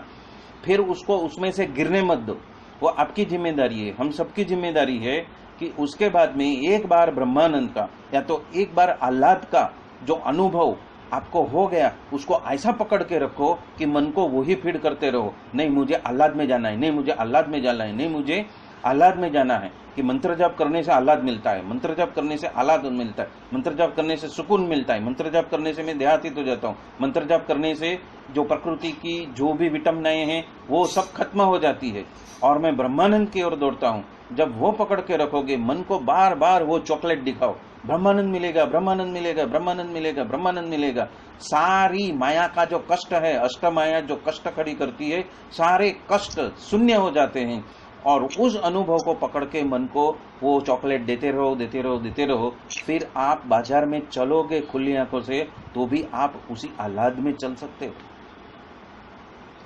फिर उसको उसमें से गिरने मत दो। वो आपकी जिम्मेदारी है, हम सबकी जिम्मेदारी है कि उसके बाद में एक बार ब्रह्मानंद का या तो एक बार आह्लाद का जो अनुभव आपको हो गया, उसको ऐसा पकड़ के रखो कि मन को वही फीड करते रहो, नहीं मुझे आह्लाद में जाना है, नहीं मुझे आह्लाद में जाना है, नहीं मुझे आह्लाद में जाना है। कि मंत्र जाप करने से आह्लाद मिलता है, मंत्र जाप करने से आह्लाद मिलता है, मंत्र जाप करने से सुकून मिलता है, मंत्र जाप करने से मैं देहातीत हो जाता हूँ, मंत्र जाप करने से जो प्रकृति की जो भी विटंबनाएं हैं वो सब खत्म हो जाती है और मैं ब्रह्मानंद की ओर दौड़ता हूँ। जब वो पकड़ के रखोगे, मन को बार बार वो चॉकलेट दिखाओ, ब्रह्मानंद मिलेगा, ब्रह्मानंद मिलेगा, ब्रह्मानंद मिलेगा, ब्रह्मानंद मिलेगा। सारी माया का जो कष्ट है, अष्ट माया जो कष्ट खड़ी करती है, सारे कष्ट शून्य हो जाते हैं। और उस अनुभव को पकड़ के मन को वो चॉकलेट देते रहो, देते रहो, देते रहो। फिर आप बाजार में चलोगे खुली आंखों से तो भी आप उसी आह्लाद में चल सकते हो।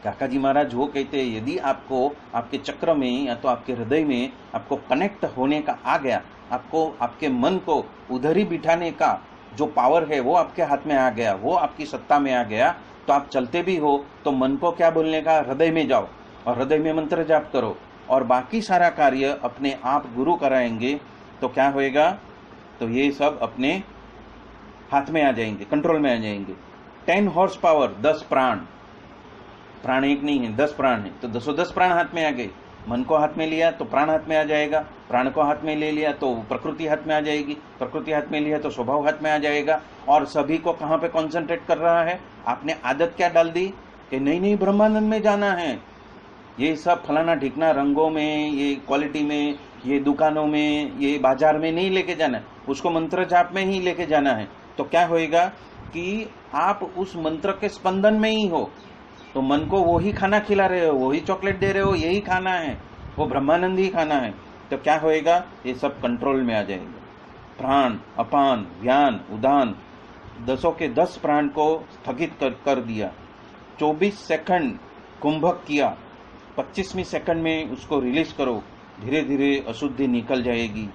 काका जी महाराज वो कहते हैं, यदि आपको आपके चक्र में या तो आपके हृदय में आपको कनेक्ट होने का आ गया, आपको आपके मन को उधर ही बिठाने का जो पावर है वो आपके हाथ में आ गया, वो आपकी सत्ता में आ गया, तो आप चलते भी हो तो मन को क्या बोलने का, हृदय में जाओ और हृदय में मंत्र जाप करो और बाकी सारा कार्य अपने आप गुरु कराएंगे। तो क्या होएगा, तो ये सब अपने हाथ में आ जाएंगे, कंट्रोल में आ जाएंगे। 10 हॉर्स पावर, 10 प्राण, प्राण एक नहीं है, 10 प्राण है, तो 10 प्राण हाथ में आ गए। मन को हाथ में लिया तो प्राण हाथ में आ जाएगा, प्राण को हाथ में ले लिया तो प्रकृति हाथ में आ जाएगी, प्रकृति हाथ में लिया तो स्वभाव हाथ में आ जाएगा। और सभी को कहाँ पे कॉन्सेंट्रेट कर रहा है, आपने आदत क्या डाल दी कि नहीं नहीं ब्रह्मानंद में जाना है, ये सब फलाना ढिकना रंगों में, ये क्वालिटी में, ये दुकानों में, ये बाजार में नहीं लेके जाना है, उसको मंत्र जाप में ही लेके जाना है। तो क्या होएगा कि आप उस मंत्र के स्पंदन में ही हो, तो मन को वही खाना खिला रहे हो, वही चॉकलेट दे रहे हो, यही खाना है, वो ब्रह्मानंद ही खाना है। तो क्या होएगा, ये सब कंट्रोल में आ जाएगा। प्राण, अपान, व्यान, उदान, 10 के 10 प्राण को स्थगित कर दिया, 24 सेकंड कुंभक किया, 25वीं सेकंड में उसको रिलीज करो, धीरे धीरे अशुद्धि निकल जाएगी,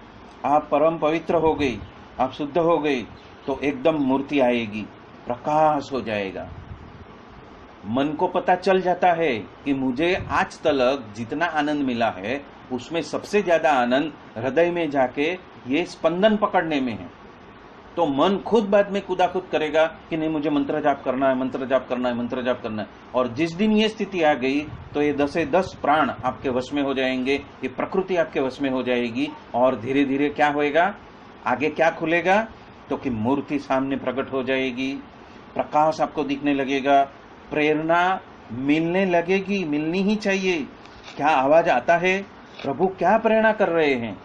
आप परम पवित्र हो गए, आप शुद्ध हो गए, तो एकदम मूर्ति आएगी, प्रकाश हो जाएगा। मन को पता चल जाता है कि मुझे आज तक जितना आनंद मिला है उसमें सबसे ज्यादा आनंद हृदय में जाके ये स्पंदन पकड़ने में है। तो मन खुद बाद में खुद करेगा कि नहीं मुझे मंत्र जाप करना है, मंत्र जाप करना है, मंत्र जाप करना है। और जिस दिन ये स्थिति आ गई तो ये 10 प्राण आपके वश में हो जाएंगे, ये प्रकृति आपके वश में हो जाएगी और धीरे धीरे क्या होएगा, आगे क्या खुलेगा, तो कि मूर्ति सामने प्रकट हो जाएगी, प्रकाश आपको दिखने लगेगा, प्रेरणा मिलने लगेगी, मिलनी ही चाहिए। क्या आवाज आता है, प्रभु क्या प्रेरणा कर रहे हैं।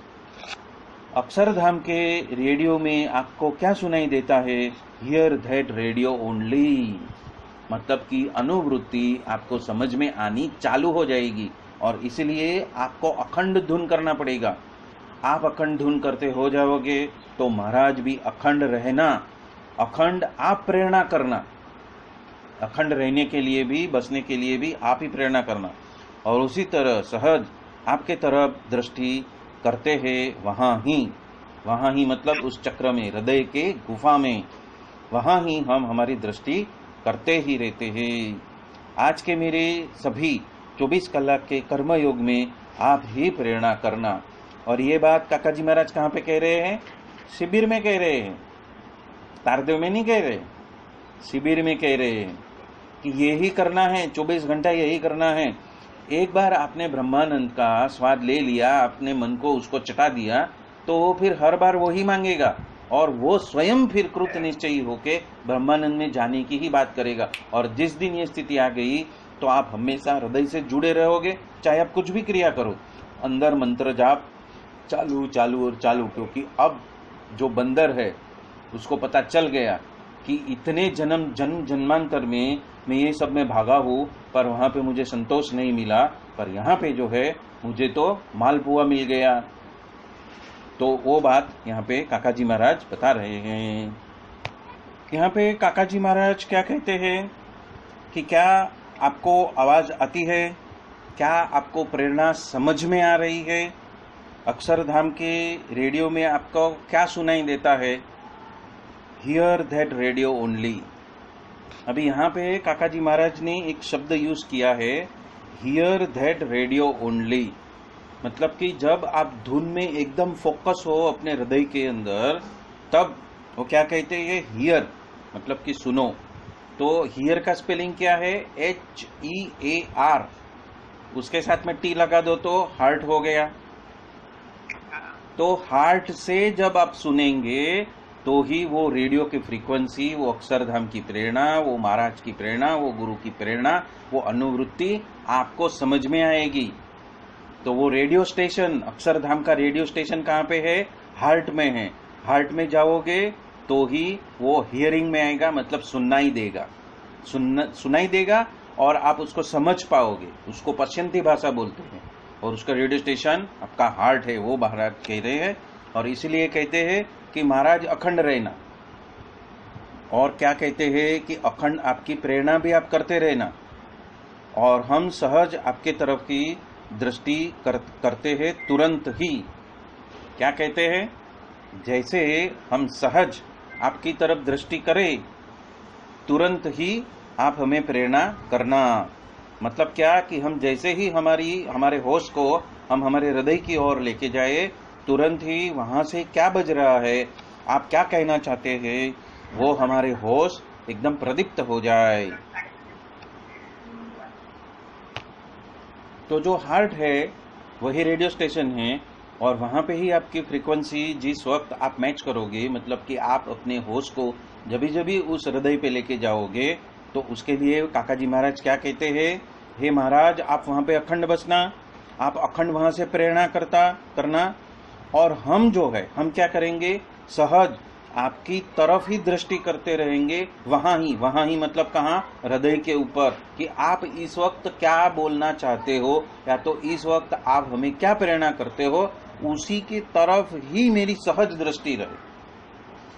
अक्षरधाम के रेडियो में आपको क्या सुनाई देता है, हियर दैट रेडियो ओनली, मतलब कि अनुभूति आपको समझ में आनी चालू हो जाएगी। और इसलिए आपको अखंड धुन करना पड़ेगा। आप अखंड धुन करते हो जाओगे तो महाराज भी अखंड रहना, अखंड आप प्रेरणा करना, अखंड रहने के लिए भी, बसने के लिए भी आप ही प्रेरणा करना। और उसी तरह सहज आपके तरफ दृष्टि करते हैं, वहां ही मतलब उस चक्र में, हृदय के गुफा में, वहां ही हम हमारी दृष्टि करते ही रहते हैं। आज के मेरे सभी 24 कलाक के कर्मयोग में आप ही प्रेरणा करना। और ये बात काका जी महाराज कहाँ पे कह रहे हैं, शिविर में कह रहे हैं, तारदेव में नहीं कह रहे, शिविर में कह रहे हैं कि यही करना है, 24 घंटा यही करना है। एक बार आपने ब्रह्मानंद का स्वाद ले लिया, अपने मन को उसको चटा दिया, तो वो फिर हर बार वही मांगेगा और वो स्वयं फिर कृत निश्चयी होके ब्रह्मानंद में जाने की ही बात करेगा। और जिस दिन ये स्थिति आ गई तो आप हमेशा हृदय से जुड़े रहोगे, चाहे आप कुछ भी क्रिया करो, अंदर मंत्र जाप चालू चालू और चालू। क्योंकि अब जो बंदर है उसको पता चल गया कि इतने जन्मांतर में मैं ये सब में भागा हूँ, पर वहां पे मुझे संतोष नहीं मिला, पर यहाँ पे जो है मुझे तो मालपुआ मिल गया। तो वो बात यहाँ पे काका जी महाराज बता रहे हैं। यहाँ पे काका जी महाराज क्या कहते हैं कि क्या आपको आवाज आती है, क्या आपको प्रेरणा समझ में आ रही है, अक्षरधाम के रेडियो में आपको क्या सुनाई देता है, हियर दैट रेडियो ओनली। अभी यहाँ पे काका जी महाराज ने एक शब्द यूज किया है, हियर दैट रेडियो ओनली, मतलब कि जब आप धुन में एकदम फोकस हो अपने हृदय के अंदर, तब वो क्या कहते हैं, हियर, मतलब कि सुनो। तो हियर का स्पेलिंग क्या है? HEAR, उसके साथ में टी लगा दो तो हार्ट हो गया। तो हार्ट से जब आप सुनेंगे तो ही वो रेडियो की फ्रीक्वेंसी, वो अक्षरधाम की प्रेरणा, वो महाराज की प्रेरणा, वो गुरु की प्रेरणा, वो अनुवृत्ति आपको समझ में आएगी। तो वो रेडियो स्टेशन, अक्षरधाम का रेडियो स्टेशन कहाँ पे है? हार्ट में है। हार्ट में जाओगे तो ही वो हियरिंग में आएगा, मतलब सुनाई देगा, सुनाई देगा और आप उसको समझ पाओगे। उसको पश्चिंती भाषा बोलते हैं और उसका रेडियो स्टेशन आपका हार्ट है, वो महाराज कह रहे हैं। और इसीलिए कहते हैं कि महाराज अखंड रहना। और क्या कहते हैं कि अखंड आपकी प्रेरणा भी आप करते रहना, और हम सहज आपके तरफ की दृष्टि करते हैं तुरंत ही। क्या कहते हैं? जैसे हम सहज आपकी तरफ दृष्टि करें, तुरंत ही आप हमें प्रेरणा करना। मतलब क्या कि हम जैसे ही हमारे होश को हम हमारे हृदय की ओर लेके जाए, तुरंत ही वहां से क्या बज रहा है, आप क्या कहना चाहते हैं, वो हमारे होश एकदम प्रदीप्त हो जाए। तो जो हार्ट है वही रेडियो स्टेशन है, और वहां पे ही आपकी फ्रीक्वेंसी जिस वक्त आप मैच करोगे, मतलब कि आप अपने होश को जब भी उस हृदय पे लेके जाओगे, तो उसके लिए काका जी महाराज क्या कहते हैं? हे महाराज, आप वहां पे अखंड बसना, आप अखंड वहां से प्रेरणा करना। और हम जो है, हम क्या करेंगे? सहज आपकी तरफ ही दृष्टि करते रहेंगे, वहां ही मतलब कहाँ? हृदय के ऊपर, कि आप इस वक्त क्या बोलना चाहते हो, या तो इस वक्त आप हमें क्या प्रेरणा करते हो, उसी की तरफ ही मेरी सहज दृष्टि रहे।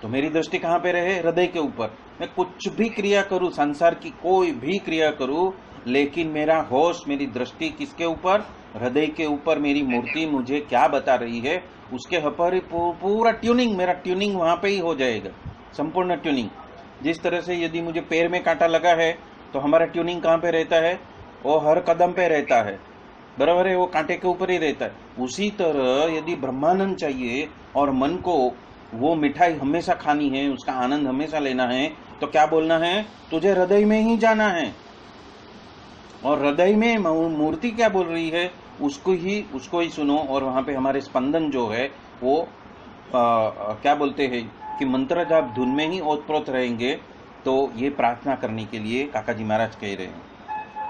तो मेरी दृष्टि कहाँ पे रहे? हृदय के ऊपर। मैं कुछ भी क्रिया करूं, संसार की कोई भी क्रिया करूं, लेकिन मेरा होश, मेरी दृष्टि किसके ऊपर? हृदय के ऊपर। मेरी मूर्ति मुझे क्या बता रही है, उसके ऊपर पूरा ट्यूनिंग, मेरा ट्यूनिंग वहां पे ही हो जाएगा, संपूर्ण ट्यूनिंग। जिस तरह से यदि मुझे पैर में कांटा लगा है तो हमारा ट्यूनिंग कहाँ पे रहता है? वो हर कदम पे रहता है, बराबर है, वो कांटे के ऊपर ही रहता है। उसी तरह यदि ब्रह्मानंद चाहिए और मन को वो मिठाई हमेशा खानी है, उसका आनंद हमेशा लेना है, तो क्या बोलना है? तुझे हृदय में ही जाना है। और हृदय में मूर्ति क्या बोल रही है, उसको ही सुनो। और वहां पे हमारे स्पंदन जो है वो क्या बोलते हैं कि मंत्र जाप धुन में ही ओतप्रोत रहेंगे। तो ये प्रार्थना करने के लिए काका जी महाराज कह रहे हैं।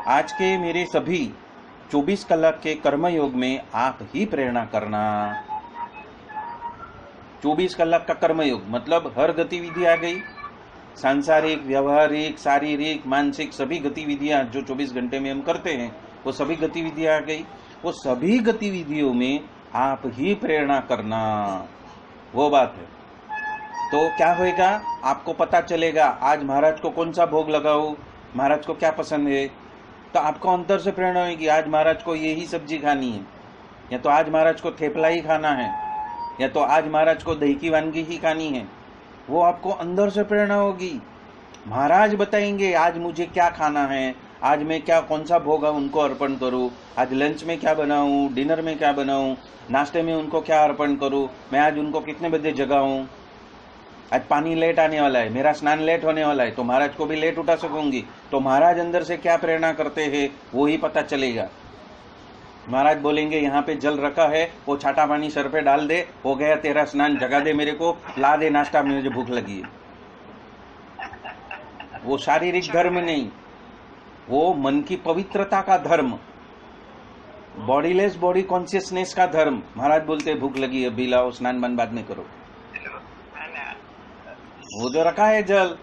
आज के मेरे सभी 24 कलाक के कर्मयोग में आप ही प्रेरणा करना। 24 कलाक का कर्मयोग मतलब हर गतिविधि आ गई, सांसारिक, व्यवहारिक, शारीरिक, मानसिक सभी गतिविधियां जो 24 घंटे में हम करते हैं, वो सभी गतिविधियां आ गई। वो सभी गतिविधियों में आप ही प्रेरणा करना, वो बात है। तो क्या होएगा? आपको पता चलेगा आज महाराज को कौन सा भोग लगाओ, महाराज को क्या पसंद है, तो आपको अंतर से प्रेरणा होगी, आज महाराज को यही सब्जी खानी है, या तो आज महाराज को थेपला ही खाना है, या तो आज महाराज को दही की वानगी ही खानी है। वो आपको अंदर से प्रेरणा होगी। महाराज बताएंगे आज मुझे क्या खाना है, आज मैं क्या कौन सा भोग उनको अर्पण करूं, आज लंच में क्या बनाऊं, डिनर में क्या बनाऊं, नाश्ते में उनको क्या अर्पण करूं, मैं आज उनको कितने बजे जगाऊं, आज पानी लेट आने वाला है, मेरा स्नान लेट होने वाला है, तो महाराज को भी लेट उठा सकूंगी। तो महाराज अंदर से क्या प्रेरणा करते हैं वो ही पता चलेगा। महाराज बोलेंगे यहाँ पे जल रखा है, वो छाटा पानी सर पे डाल दे, हो गया तेरा स्नान, जगा दे मेरे को, ला दे नाश्ता, मुझे भूख लगी है। वो शारीरिक धर्म नहीं, वो मन की पवित्रता का धर्म, बॉडीलेस बॉडी कॉन्शियसनेस का धर्म। महाराज बोलते भूख लगी है, अभी लाओ, स्नान बन बाद में करो। वो जो रखा है जल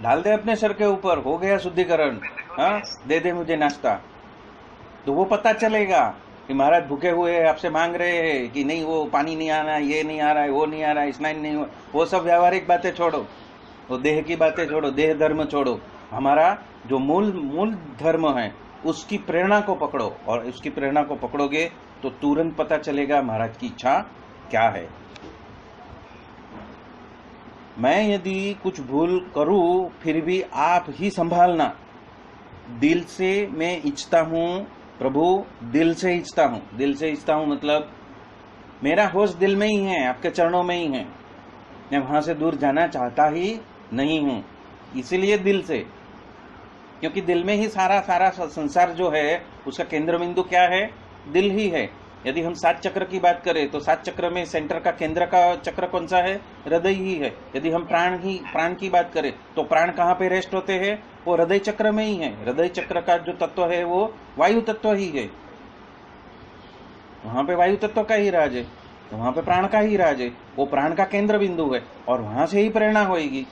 डाल दे अपने सर के ऊपर, हो गया शुद्धिकरण, हाँ, दे दे मुझे नाश्ता। तो वो पता चलेगा कि महाराज भूखे हुए हैं, आपसे मांग रहे हैं कि नहीं, वो पानी नहीं आ रहा है, ये नहीं आ रहा है, वो नहीं आ रहा है, स्नान नहीं हो। वो सब व्यावहारिक बातें छोड़ो, वो देह की बातें छोड़ो, देह धर्म छोड़ो। हमारा जो मूल धर्म है उसकी प्रेरणा को पकड़ो, और उसकी प्रेरणा को पकड़ोगे तो तुरंत पता चलेगा महाराज की इच्छा क्या है। मैं यदि कुछ भूल करूं फिर भी आप ही संभालना। दिल से मैं इच्छता हूं प्रभु, दिल से इच्छता हूं। दिल से इच्छता हूं मतलब मेरा होश दिल में ही है, आपके चरणों में ही है, मैं वहां से दूर जाना चाहता ही नहीं हूं। इसीलिए दिल से, क्योंकि दिल में ही सारा सारा संसार जो है उसका केंद्र बिंदु क्या है, दिल ही है। यदि हम 7 चक्र की बात करें तो 7 चक्र में सेंटर का केंद्र का चक्र कौन सा है, हृदय ही है। यदि हम प्राण की बात करें तो प्राण कहाँ पे रेस्ट होते हैं, वो हृदय चक्र में ही है। हृदय चक्र का जो तत्व है वो वायु तत्व ही है, वहां पे वायु तत्व का ही राज है, तो वहां पे प्राण का ही राज है, वो प्राण का केंद्र बिंदु है और वहां से ही प्रेरणा होगी।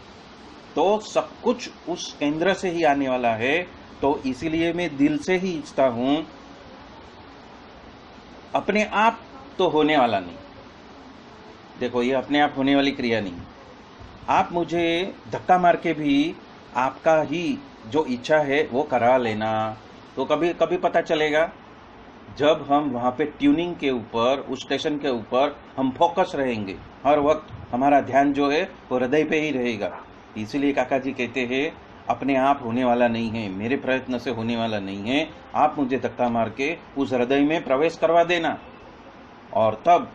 तो सब कुछ उस केंद्र से ही आने वाला है। तो इसीलिए मैं दिल से ही इच्छता हूं, अपने आप तो होने वाला नहीं। देखो, ये अपने आप होने वाली क्रिया नहीं। आप मुझे धक्का मार के भी आपका ही जो इच्छा है वो करा लेना। तो कभी कभी पता चलेगा जब हम वहां पे ट्यूनिंग के ऊपर, उस स्टेशन के ऊपर हम फोकस रहेंगे, हर वक्त हमारा ध्यान जो है वो हृदय पे ही रहेगा। इसीलिए काका जी कहते हैं अपने आप होने वाला नहीं है, मेरे प्रयत्न से होने वाला नहीं है। आप मुझे धक्का मार के उस हृदय में प्रवेश करवा देना, और तब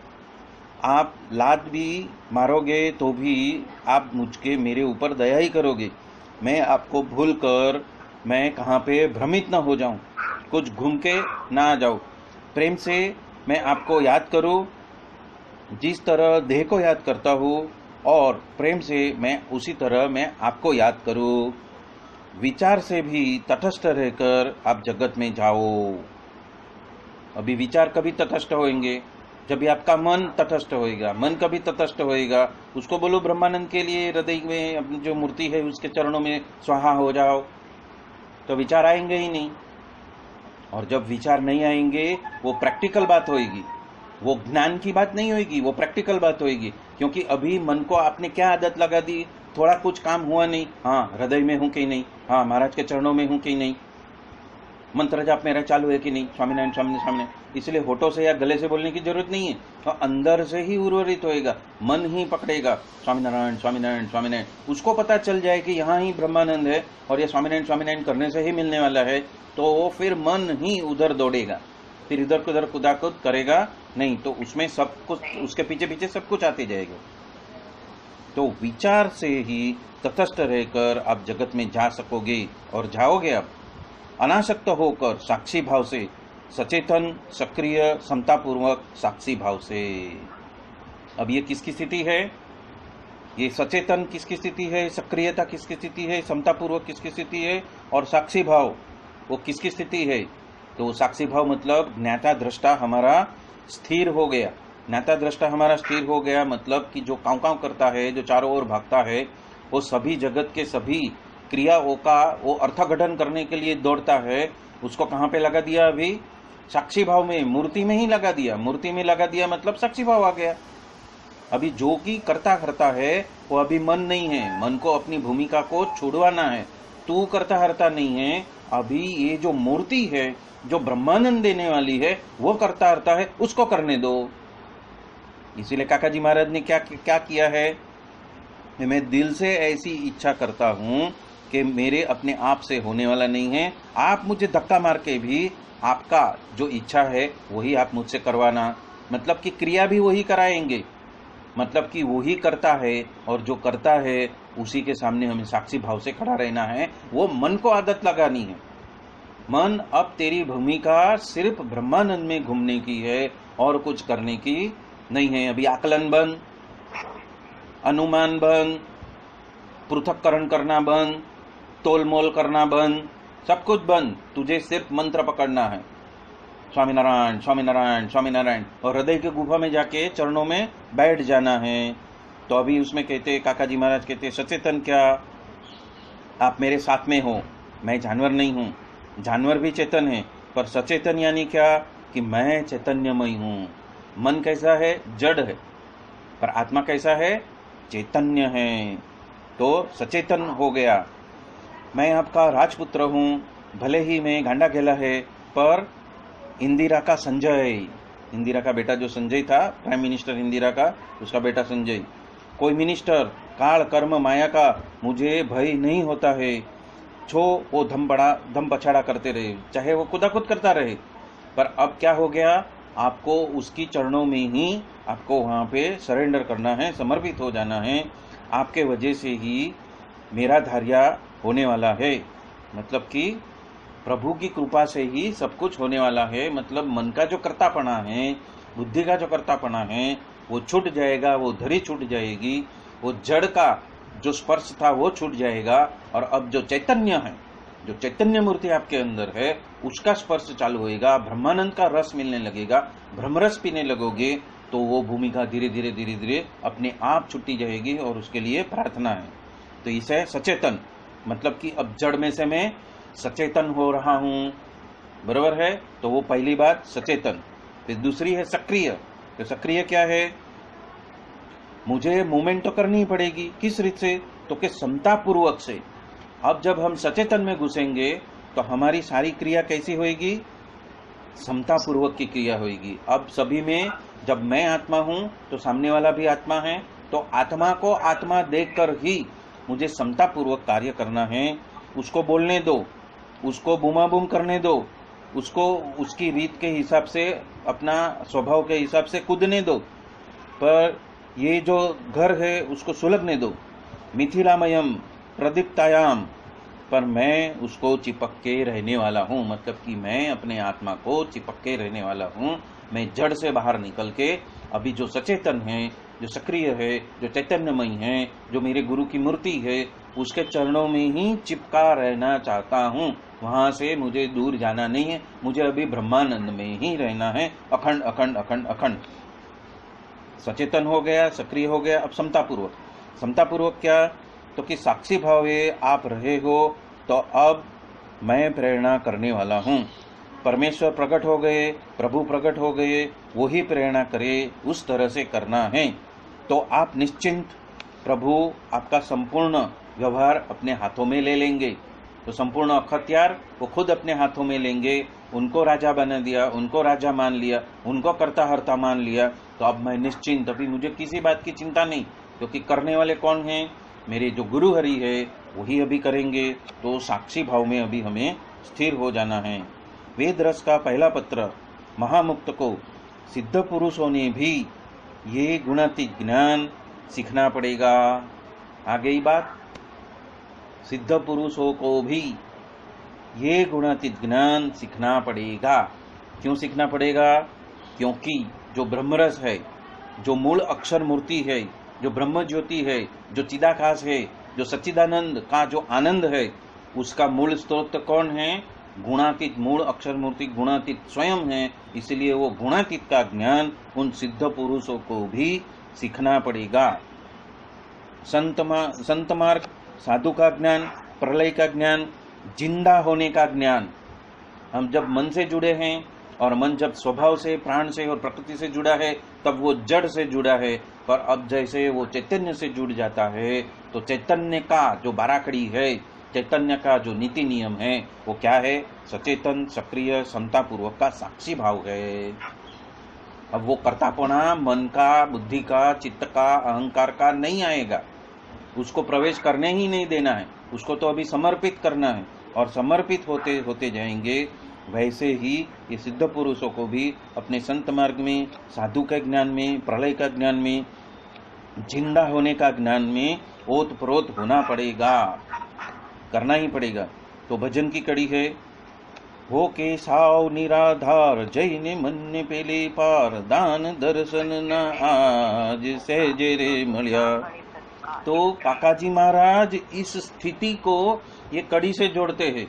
आप लात भी मारोगे तो भी आप मुझके मेरे ऊपर दया ही करोगे। मैं आपको भूल कर मैं कहाँ पे भ्रमित न हो जाऊं, कुछ घूम के ना आ जाऊं। प्रेम से मैं आपको याद करूं, जिस तरह देह को याद करता हूं, और प्रेम से मैं उसी तरह मैं आपको याद करूं। विचार से भी तटस्थ रहकर आप जगत में जाओ। अभी विचार कभी तटस्थ होंगे जब भी आपका मन तटस्थ होएगा। मन कभी तटस्थ होएगा, उसको बोलो ब्रह्मानंद के लिए हृदय में अपनी जो मूर्ति है उसके चरणों में स्वाहा हो जाओ, तो विचार आएंगे ही नहीं। और जब विचार नहीं आएंगे वो प्रैक्टिकल बात होएगी, वो ज्ञान की बात नहीं होएगी, वो प्रैक्टिकल बात होएगी। क्योंकि अभी मन को आपने क्या आदत लगा दी, थोड़ा कुछ काम हुआ नहीं, हाँ हृदय में हूं कि नहीं, हाँ महाराज के चरणों में हूं कि नहीं, मंत्र जाप मेरा चालू है कि नहीं, स्वामीनारायण स्वामीनारायण स्वामीनारायण। इसलिए होठों से या गले से बोलने की जरूरत नहीं है, तो अंदर से ही उर्वरित होएगा, मन ही पकड़ेगा स्वामीनारायण स्वामीनारायण स्वामीनारायण। उसको पता चल जाए कि यहाँ ही ब्रह्मानंद है और ये स्वामीनारायण स्वामीनारायण करने से ही मिलने वाला है, तो फिर मन ही उधर दौड़ेगा, फिर इधर उधर कुदाकुद करेगा नहीं। तो उसमें सब कुछ, उसके पीछे पीछे सब कुछ आते जाएगा। तो विचार से ही तटस्थ रहकर आप जगत में जा सकोगे, और जाओगे आप अनासक्त होकर साक्षी भाव से, सचेतन सक्रिय समतापूर्वक साक्षी भाव से। अब ये किसकी स्थिति है, ये सचेतन किसकी स्थिति है, सक्रियता किसकी स्थिति है, समतापूर्वक किसकी स्थिति है, और साक्षी भाव वो किसकी स्थिति है। तो साक्षी भाव मतलब ज्ञाता दृष्टा हमारा स्थिर हो गया। ज्ञाता दृष्टा हमारा स्थिर हो गया मतलब कि जो कांव कांव करता है, जो चारों ओर भागता है, वो सभी जगत के सभी क्रियाओं का वो अर्थघटन करने के लिए दौड़ता है, उसको कहाँ पे लगा दिया, अभी साक्षी भाव में, मूर्ति में ही लगा दिया। मूर्ति में लगा दिया मतलब साक्षी भाव आ गया। अभी जो कि करता करता है वो अभी मन नहीं है, मन को अपनी भूमिका को छुड़वाना है। तू करता हरता नहीं है, अभी ये जो मूर्ति है जो ब्रह्मानंद देने वाली है वो करता हरता है, उसको करने दो। इसीलिए काका जी महाराज ने क्या किया है, मैं दिल से ऐसी इच्छा करता हूं कि मेरे अपने आप से होने वाला नहीं है। आप मुझे धक्का मार के भी आपका जो इच्छा है वही आप मुझसे करवाना, मतलब कि क्रिया भी वही कराएंगे, मतलब कि वही करता है, और जो करता है उसी के सामने हमें साक्षी भाव से खड़ा रहना है। वो मन को आदत लगानी है। मन अब तेरी भूमिका सिर्फ ब्रह्मानंद में घूमने की है और कुछ करने की नहीं है। अभी आकलन बंद, अनुमान बंद, पृथक्करण करना बंद, तोलमोल करना बंद, सब कुछ बंद। तुझे सिर्फ मंत्र पकड़ना है, स्वामीनारायण स्वामीनारायण स्वामीनारायण, और हृदय के गुफा में जाके चरणों में बैठ जाना है। तो अभी उसमें कहते, काका जी महाराज कहते, सचेतन क्या, आप मेरे साथ में हो, मैं जानवर नहीं हूँ। जानवर भी चेतन है, पर सचेतन यानी क्या कि मैं चैतन्यमय हूँ। मन कैसा है, जड़ है, पर आत्मा कैसा है, चैतन्य है। तो सचेतन हो गया। मैं आपका राजपुत्र हूँ, भले ही मैं गांडा गेला है, पर इंदिरा का संजय, इंदिरा का बेटा जो संजय था, प्राइम मिनिस्टर इंदिरा का, उसका बेटा संजय। कोई मिनिस्टर काल कर्म माया का मुझे भय नहीं होता है, छो वो धम पछाड़ा करते रहे, चाहे वो खुदाखुद करता रहे, पर अब क्या हो गया, आपको उसकी चरणों में ही आपको वहां पे सरेंडर करना है, समर्पित हो जाना है। आपके वजह से ही मेरा धार्या होने वाला है। मतलब कि प्रभु की कृपा से ही सब कुछ होने वाला है। मतलब मन का जो कर्तापना है, बुद्धि का जो कर्तापना है, वो छूट जाएगा, वो धरी छूट जाएगी, वो जड़ का जो स्पर्श था वो छूट जाएगा, और अब जो चैतन्य है, जो चैतन्य मूर्ति आपके अंदर है, उसका स्पर्श चालू होएगा, ब्रह्मानंद का रस मिलने लगेगा, ब्रह्मरस पीने लगोगे, तो वो भूमिका धीरे धीरे धीरे धीरे अपने आप छुट्टी जाएगी, और उसके लिए प्रार्थना है। तो इसे सचेतन, मतलब कि अब जड़ में से मैं सचेतन हो रहा हूं, बराबर है। तो वो पहली बात सचेतन। फिर दूसरी है सक्रिय। तो सक्रिय क्या है? मुझे मूवमेंट तो करनी ही पड़ेगी। किस रीत से? तो कि समता पूर्वक से। अब जब हम सचेतन में घुसेंगे तो हमारी सारी क्रिया कैसी होगी? समता पूर्वक की क्रिया होगी। अब सभी में, जब मैं आत्मा हूं तो सामने वाला भी आत्मा है, तो आत्मा को आत्मा देखकर ही मुझे समता पूर्वक कार्य करना है। उसको बोलने दो, उसको बूमाबूम करने दो, उसको उसकी रीत के हिसाब से, अपना स्वभाव के हिसाब से कूदने दो, पर ये जो घर है उसको सुलगने दो। मिथिलामयम प्रदीप्तायाम, पर मैं उसको चिपक के रहने वाला हूँ। मतलब कि मैं अपने आत्मा को चिपक के रहने वाला हूँ। मैं जड़ से बाहर निकल के अभी जो सचेतन है, जो सक्रिय है, जो चैतन्यमय है, जो मेरे गुरु की मूर्ति है, उसके चरणों में ही चिपका रहना चाहता हूँ। वहां से मुझे दूर जाना नहीं है। मुझे अभी ब्रह्मानंद में ही रहना है, अखंड अखंड अखंड अखंड। सचेतन हो गया, सक्रिय हो गया। अब समतापूर्वक। समतापूर्वक क्या? तो कि साक्षी भावे आप रहे हो, तो अब मैं प्रेरणा करने वाला हूँ। परमेश्वर प्रकट हो गए, प्रभु प्रकट हो गए, वो ही प्रेरणा करे, उस तरह से करना है। तो आप निश्चिंत, प्रभु आपका संपूर्ण व्यवहार अपने हाथों में ले लेंगे। तो संपूर्ण अखत्यार वो खुद अपने हाथों में लेंगे। उनको राजा बना दिया, उनको राजा मान लिया, उनको कर्ता हर्ता मान लिया, तो अब मैं निश्चिंत, अभी मुझे किसी बात की चिंता नहीं, क्योंकि करने वाले कौन हैं? मेरे जो गुरु हरि है, वही अभी करेंगे। तो साक्षी भाव में अभी हमें स्थिर हो जाना है। वेद रस का पहला पत्र महामुक्त को सिद्ध पुरुषों ने भी ये गुणातीत ज्ञान सीखना पड़ेगा। आ गई बात? सिद्ध पुरुषों को भी ये गुणातीत ज्ञान सीखना पड़ेगा। क्यों सीखना पड़ेगा? क्योंकि जो ब्रह्मरस है, जो मूल अक्षर मूर्ति है, जो ब्रह्म ज्योति है, जो चिदाकाश है, जो सच्चिदानंद का जो आनंद है, उसका मूल स्रोत कौन है? गुणातीत मूल अक्षर मूर्ति गुणातीत स्वयं है। इसलिए वो गुणातीत का ज्ञान उन सिद्ध पुरुषों को भी सीखना पड़ेगा। संत मार्ग, साधु का ज्ञान, प्रलय का ज्ञान, जिंदा होने का ज्ञान। हम जब मन से जुड़े हैं, और मन जब स्वभाव से, प्राण से और प्रकृति से जुड़ा है, तब वो जड़ से जुड़ा है। पर अब जैसे वो चैतन्य से जुड़ जाता है, तो चैतन्य का जो बाराखड़ी है, चैतन्य का जो नीति नियम है, वो क्या है? सचेतन, सक्रिय, समता पूर्वक का साक्षी भाव है। अब वो कर्तापना मन का, बुद्धि का, चित्त का, अहंकार का नहीं आएगा। उसको प्रवेश करने ही नहीं देना है। उसको तो अभी समर्पित करना है, और समर्पित होते होते जाएंगे। वैसे ही ये सिद्ध पुरुषों को भी अपने संत मार्ग में, साधु के ज्ञान में, प्रलय का ज्ञान में, जिंदा होने का ज्ञान में ओतप्रोत होना पड़ेगा, करना ही पड़ेगा। तो भजन की कड़ी है, हो के साव निराधार, जय ने मन ने पेले पार, दान दर्शन न आज सहजे रे मलिया। तो काकाजी महाराज इस स्थिति को ये कड़ी से जोड़ते हैं।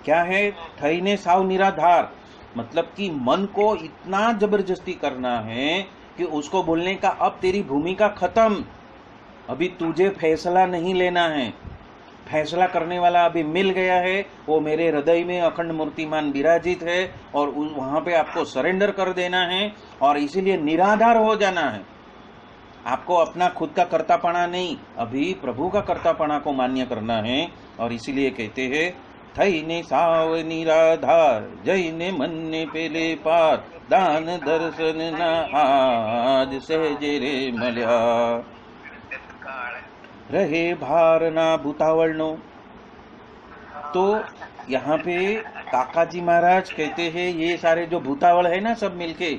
क्या है? ठईने साव निराधार, मतलब कि मन को इतना जबरदस्ती करना है कि उसको बोलने का अब तेरी भूमिका खत्म, अभी तुझे फैसला नहीं लेना है। फैसला करने वाला अभी मिल गया है, वो मेरे हृदय में अखंड मूर्तिमान विराजित है, और वहां पे आपको सरेंडर कर देना है, और इसीलिए निराधार हो जाना है। आपको अपना खुद का कर्तापना नहीं, अभी प्रभु का कर्तापना को मान्य करना है। और इसीलिए कहते हैं, थई ने साव निराधार, जय ने मन ने पेले पार, दान दर्शन न आज सहजे रे मल्या, रहे भार ना भूतावलनो। तो यहाँ पे काकाजी महाराज कहते हैं, ये सारे जो भूतावल है ना, सब मिलके,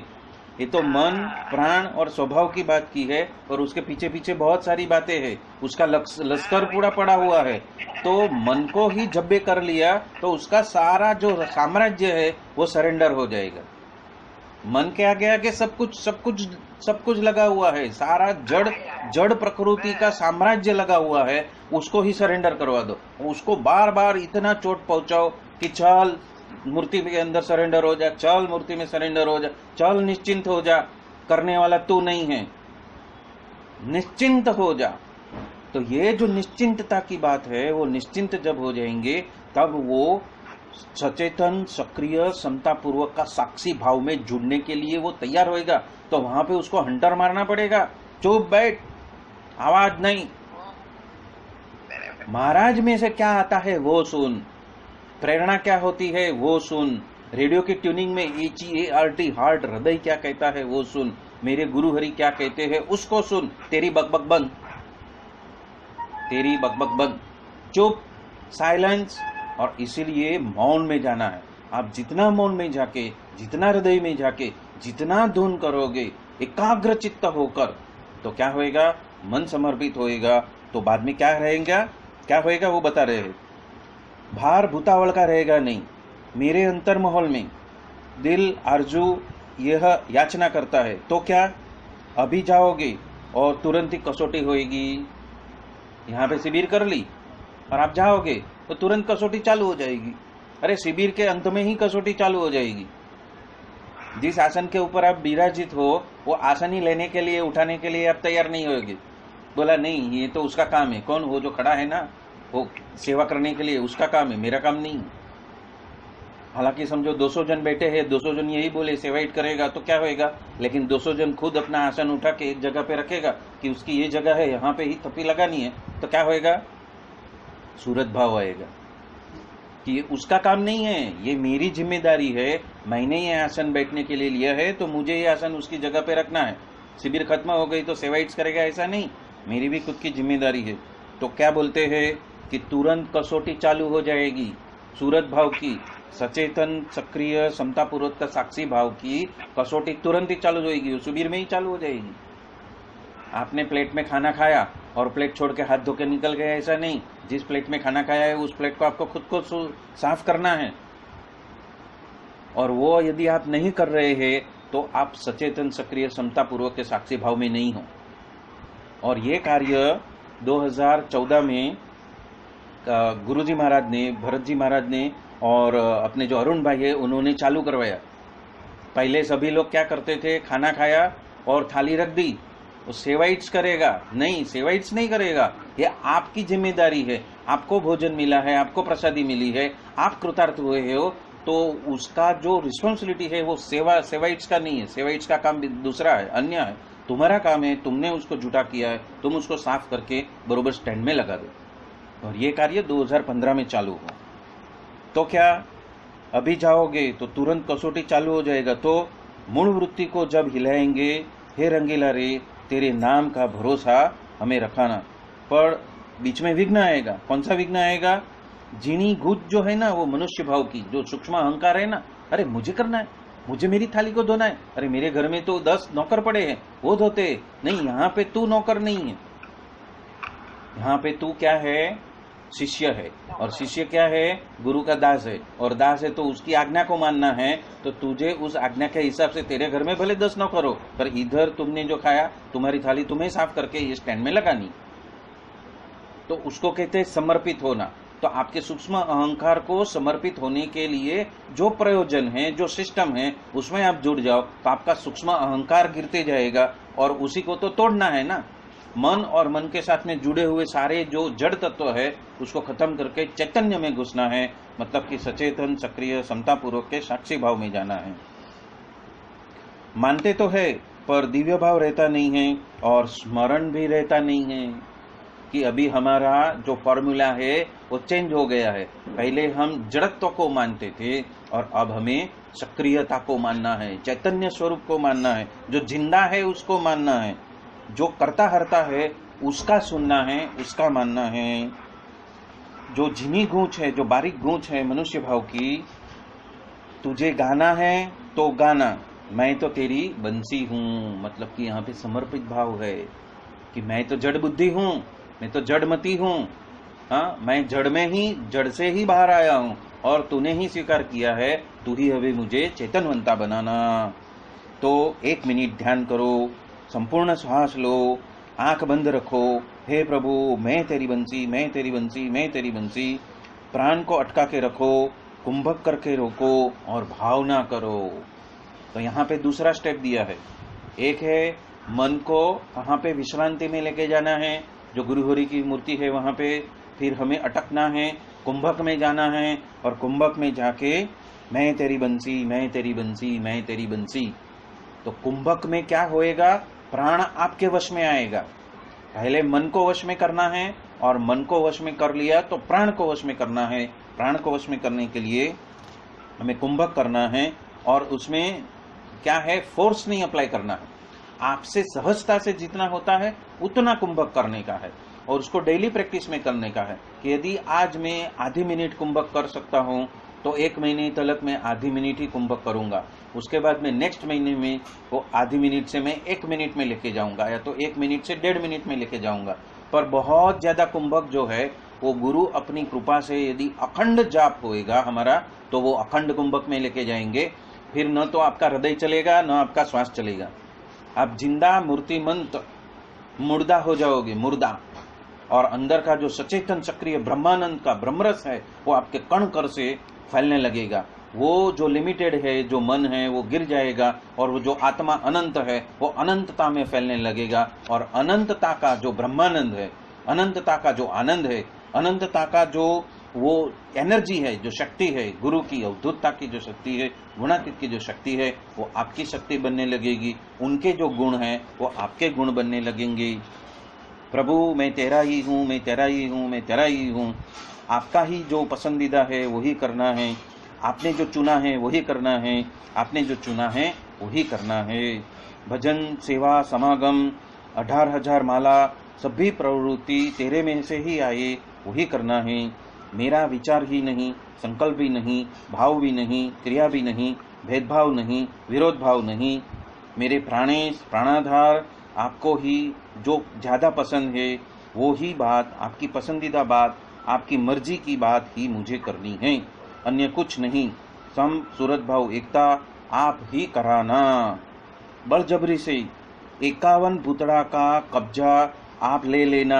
ये तो मन, प्राण और स्वभाव की बात की है, और उसके पीछे पीछे बहुत सारी बातें हैं, उसका लश्कर पूरा पड़ा हुआ है। तो मन को ही जब्बे कर लिया तो उसका सारा जो साम्राज्य है वो सरेंडर हो जाएगा। मन के आगे आगे सब कुछ लगा हुआ है, सारा जड़ प्रकृति का साम्राज्य लगा हुआ है, उसको ही सरेंडर करवा दो। उसको बार बार इतना चोट पहुंचाओ कि चल मूर्ति के अंदर सरेंडर हो जा, चल मूर्ति में सरेंडर हो जा, चल निश्चिंत हो जा, करने वाला तू नहीं है, निश्चिंत हो जा। तो ये जो निश्चिंतता की बात है, वो निश्चिंत जब हो जाएंगे तब वो सचेतन, सक्रिय, समता पूर्वक का साक्षी भाव में जुड़ने के लिए वो तैयार होएगा। तो वहां पे उसको हंटर मारना पड़ेगा, चुप बैठ, आवाज नहीं, महाराज में से क्या आता है वो सुन, प्रेरणा क्या होती है वो सुन, रेडियो की ट्यूनिंग में HEART हार्ट, हृदय क्या कहता है वो सुन, मेरे गुरु हरि क्या कहते हैं उसको सुन, तेरी बकबक बंद, तेरी बकबक बंद, चुप, साइलेंस। और इसीलिए मौन में जाना है। आप जितना मौन में जाके, जितना हृदय में जाके, जितना धुन करोगे एकाग्र चित्त होकर, तो क्या होएगा, मन समर्पित होएगा। तो बाद में क्या रहेगा, क्या होएगा वो बता रहे हैं, भार भूतावल का रहेगा नहीं। मेरे अंतर महल में दिल आरजू यह याचना करता है, तो क्या अभी जाओगे और तुरंत ही कसौटी होएगी। यहाँ पे शिविर कर ली और आप जाओगे तो तुरंत कसौटी चालू हो जाएगी। अरे शिविर के अंत में ही कसौटी चालू हो जाएगी। जिस आसन के ऊपर आप विराजित हो वो आसन ही लेने के लिए, उठाने के लिए आप तैयार नहीं होगे। बोला नहीं, ये तो उसका काम है, कौन वो जो खड़ा है ना, वो सेवा करने के लिए उसका काम है, मेरा काम नहीं। हालांकि समझो 200 जन बैठे हैं, 200 जन यही बोले सेवाइट करेगा तो क्या होएगा, लेकिन 200 जन खुद अपना आसन उठा के एक जगह पे रखेगा कि उसकी ये जगह है, यहाँ पे ही थप्पी लगानी है, तो क्या होएगा, सूरत भाव आएगा कि उसका काम नहीं है, ये मेरी जिम्मेदारी है, मैंने ये आसन बैठने के लिए लिया है तो मुझे ये आसन उसकी जगह पे रखना है। शिविर खत्म हो गई तो सेवाइट्स करेगा, ऐसा नहीं, मेरी भी खुद की जिम्मेदारी है। तो क्या बोलते हैं कि तुरंत कसौटी चालू हो जाएगी सूरत भाव की, सचेतन, सक्रिय, समतापूर्वक का साक्षी भाव की कसौटी तुरंत ही चालू होगी, शिविर में ही चालू हो जाएगी। आपने प्लेट में खाना खाया और प्लेट छोड़ के हाथ धो के निकल गया, ऐसा नहीं। जिस प्लेट में खाना खाया है उस प्लेट को आपको खुद को साफ करना है, और वो यदि आप नहीं कर रहे हैं तो आप सचेतन, सक्रिय, समतापूर्वक के साक्षी भाव में नहीं हो। और ये कार्य 2014 में गुरुजी महाराज ने, भरत जी महाराज ने और अपने जो अरुण भाई है उन्होंने चालू करवाया। पहले सभी लोग क्या करते थे, खाना खाया और थाली रख दी, वो सेवाइट्स करेगा, नहीं, सेवाइट्स नहीं करेगा, ये आपकी जिम्मेदारी है, आपको भोजन मिला है, आपको प्रसादी मिली है, आप कृतार्थ हुए हो, तो उसका जो रिस्पॉन्सिबिलिटी है वो सेवाइट्स का नहीं है, सेवाइट्स का काम दूसरा है, अन्य है। तुम्हारा काम है, तुमने उसको जुटा किया है, तुम उसको साफ करके बरोबर स्टैंड में लगा दो। और ये कार्य 2015 में चालू हुआ। तो क्या अभी जाओगे तो तुरंत कसौटी चालू हो जाएगा। तो मूल वृत्ति को जब हिलाएंगे, हे रंगीला रे तेरे नाम का भरोसा हमें रखाना, पर बीच में विघ्न आएगा। कौन सा विघ्न आएगा, जीनी गुज जो है ना, वो मनुष्य भाव की जो सूक्ष्म अहंकार है ना, अरे मुझे करना है, मुझे मेरी थाली को धोना है, अरे मेरे घर में तो 10 नौकर पड़े हैं वो धोते हैं, नहीं, यहाँ पे तू नौकर नहीं है, यहाँ पे तू क्या है, शिष्य है, और शिष्य क्या है, गुरु का दास है, और दास है तो उसकी आज्ञा को मानना है। तो तुझे उस आज्ञा के हिसाब से, तेरे घर में भले 10 नौकर हो, पर इधर तुमने जो खाया, तुम्हारी थाली तुम्हें साफ करके ये स्टैंड में लगानी, तो उसको कहते हैं समर्पित होना। तो आपके सूक्ष्म अहंकार को समर्पित होने के लिए जो प्रयोजन है, जो सिस्टम है, उसमें आप जुड़ जाओ, तो आपका सूक्ष्म अहंकार गिरते जाएगा, और उसी को तो तोड़ना है ना। मन और मन के साथ में जुड़े हुए सारे जो जड़ तत्व है उसको खत्म करके चैतन्य में घुसना है, मतलब कि सचेतन, सक्रिय, समतापूर्वक के साक्षी भाव में जाना है। मानते तो है पर दिव्य भाव रहता नहीं है, और स्मरण भी रहता नहीं है कि अभी हमारा जो फॉर्मूला है वो चेंज हो गया है। पहले हम जड़त्व को मानते थे और अब हमें सक्रियता को मानना है, चैतन्य स्वरूप को मानना है, जो जिंदा है उसको मानना है, जो करता हरता है उसका सुनना है, उसका मानना है। जो झिनी गूंच है, जो बारीक गूंच है मनुष्य भाव की, तुझे गाना है तो गाना, मैं तो तेरी बंसी हूं, मतलब कि यहाँ पे समर्पित भाव है कि मैं तो जड़ बुद्धि हूं, मैं तो जड़मती हूं। हाँ, मैं जड़ में ही, जड़ से ही बाहर आया हूं और तूने ही स्वीकार किया है, तू ही अभी मुझे चेतनवंता बनाना। तो 1 मिनट ध्यान करो, संपूर्ण श्वास लो, आंख बंद रखो। हे प्रभु, मैं तेरी बंसी, मैं तेरी बंसी, मैं तेरी बंसी। प्राण को अटका के रखो, कुंभक करके रोको और भावना करो। तो यहाँ पे दूसरा स्टेप दिया है। एक है मन को कहाँ पे विश्रांति में लेके जाना है, जो गुरुहरि की मूर्ति है वहां पे, फिर हमें अटकना है, कुंभक में जाना है और कुंभक में जाके मैं तेरी बंसी, मैं तेरी बंसी, मैं तेरी बंसी। तो कुंभक में क्या होएगा, प्राण आपके वश में आएगा। पहले मन को वश में करना है और मन को वश में कर लिया तो प्राण को वश में करना है। प्राण को वश में करने के लिए हमें कुंभक करना है और उसमें क्या है, फोर्स नहीं अप्लाई करना है, आपसे सहजता से जितना होता है उतना कुंभक करने का है और उसको डेली प्रैक्टिस में करने का है कि यदि आज मैं आधी मिनट कुंभक कर सकता हूं तो 1 महीने तक मैं आधी मिनट ही कुंभक करूंगा। उसके बाद में नेक्स्ट महीने में वो आधी मिनट से मैं 1 मिनट में लेके जाऊंगा या तो 1 मिनट से 1.5 मिनट में लेके जाऊंगा। पर बहुत ज्यादा कुंभक जो है वो गुरु अपनी कृपा से यदि अखंड जाप होएगा हमारा तो वो अखंड कुंभक में लेके जाएंगे। फिर न तो आपका हृदय चलेगा न आपका श्वास चलेगा, आप जिंदा मूर्तिमंत मुर्दा हो जाओगे, मुर्दा। और अंदर का जो सचेतन सक्रिय ब्रह्मानंद का ब्रह्मरस है वो आपके कण कर से फैलने लगेगा। वो जो लिमिटेड है, जो मन है, वो गिर जाएगा और वो जो आत्मा अनंत है वो अनंतता में फैलने लगेगा। और अनंतता का जो ब्रह्मानंद है, अनंतता का जो आनंद है, अनंतता का जो वो एनर्जी है, जो शक्ति है, गुरु की अवधूतता की जो शक्ति है, गुणातीत की जो शक्ति है, वो आपकी शक्ति बनने लगेगी। उनके जो गुण हैं वो आपके गुण बनने लगेंगे। प्रभु, मैं तेरा ही हूँ, मैं तेरा ही हूँ, मैं तेरा ही हूँ। आपका ही जो पसंदीदा है वही करना है, आपने जो चुना है वही करना है, आपने जो चुना है वही करना है। भजन, सेवा, समागम, 18,000 माला, सभी प्रवृत्ति तेरे में से ही आए, वही करना है। मेरा विचार ही नहीं, संकल्प भी नहीं, भाव भी नहीं, क्रिया भी नहीं, भेदभाव नहीं, विरोध भाव नहीं। मेरे प्राणेश, प्राणाधार, आपको ही जो ज्यादा पसंद है वो ही बात, आपकी पसंदीदा बात, आपकी मर्जी की बात ही मुझे करनी है, अन्य कुछ नहीं। सम सूरत भाव एकता आप ही कराना। बलजबरी से 51 भूतड़ा का कब्जा आप ले लेना।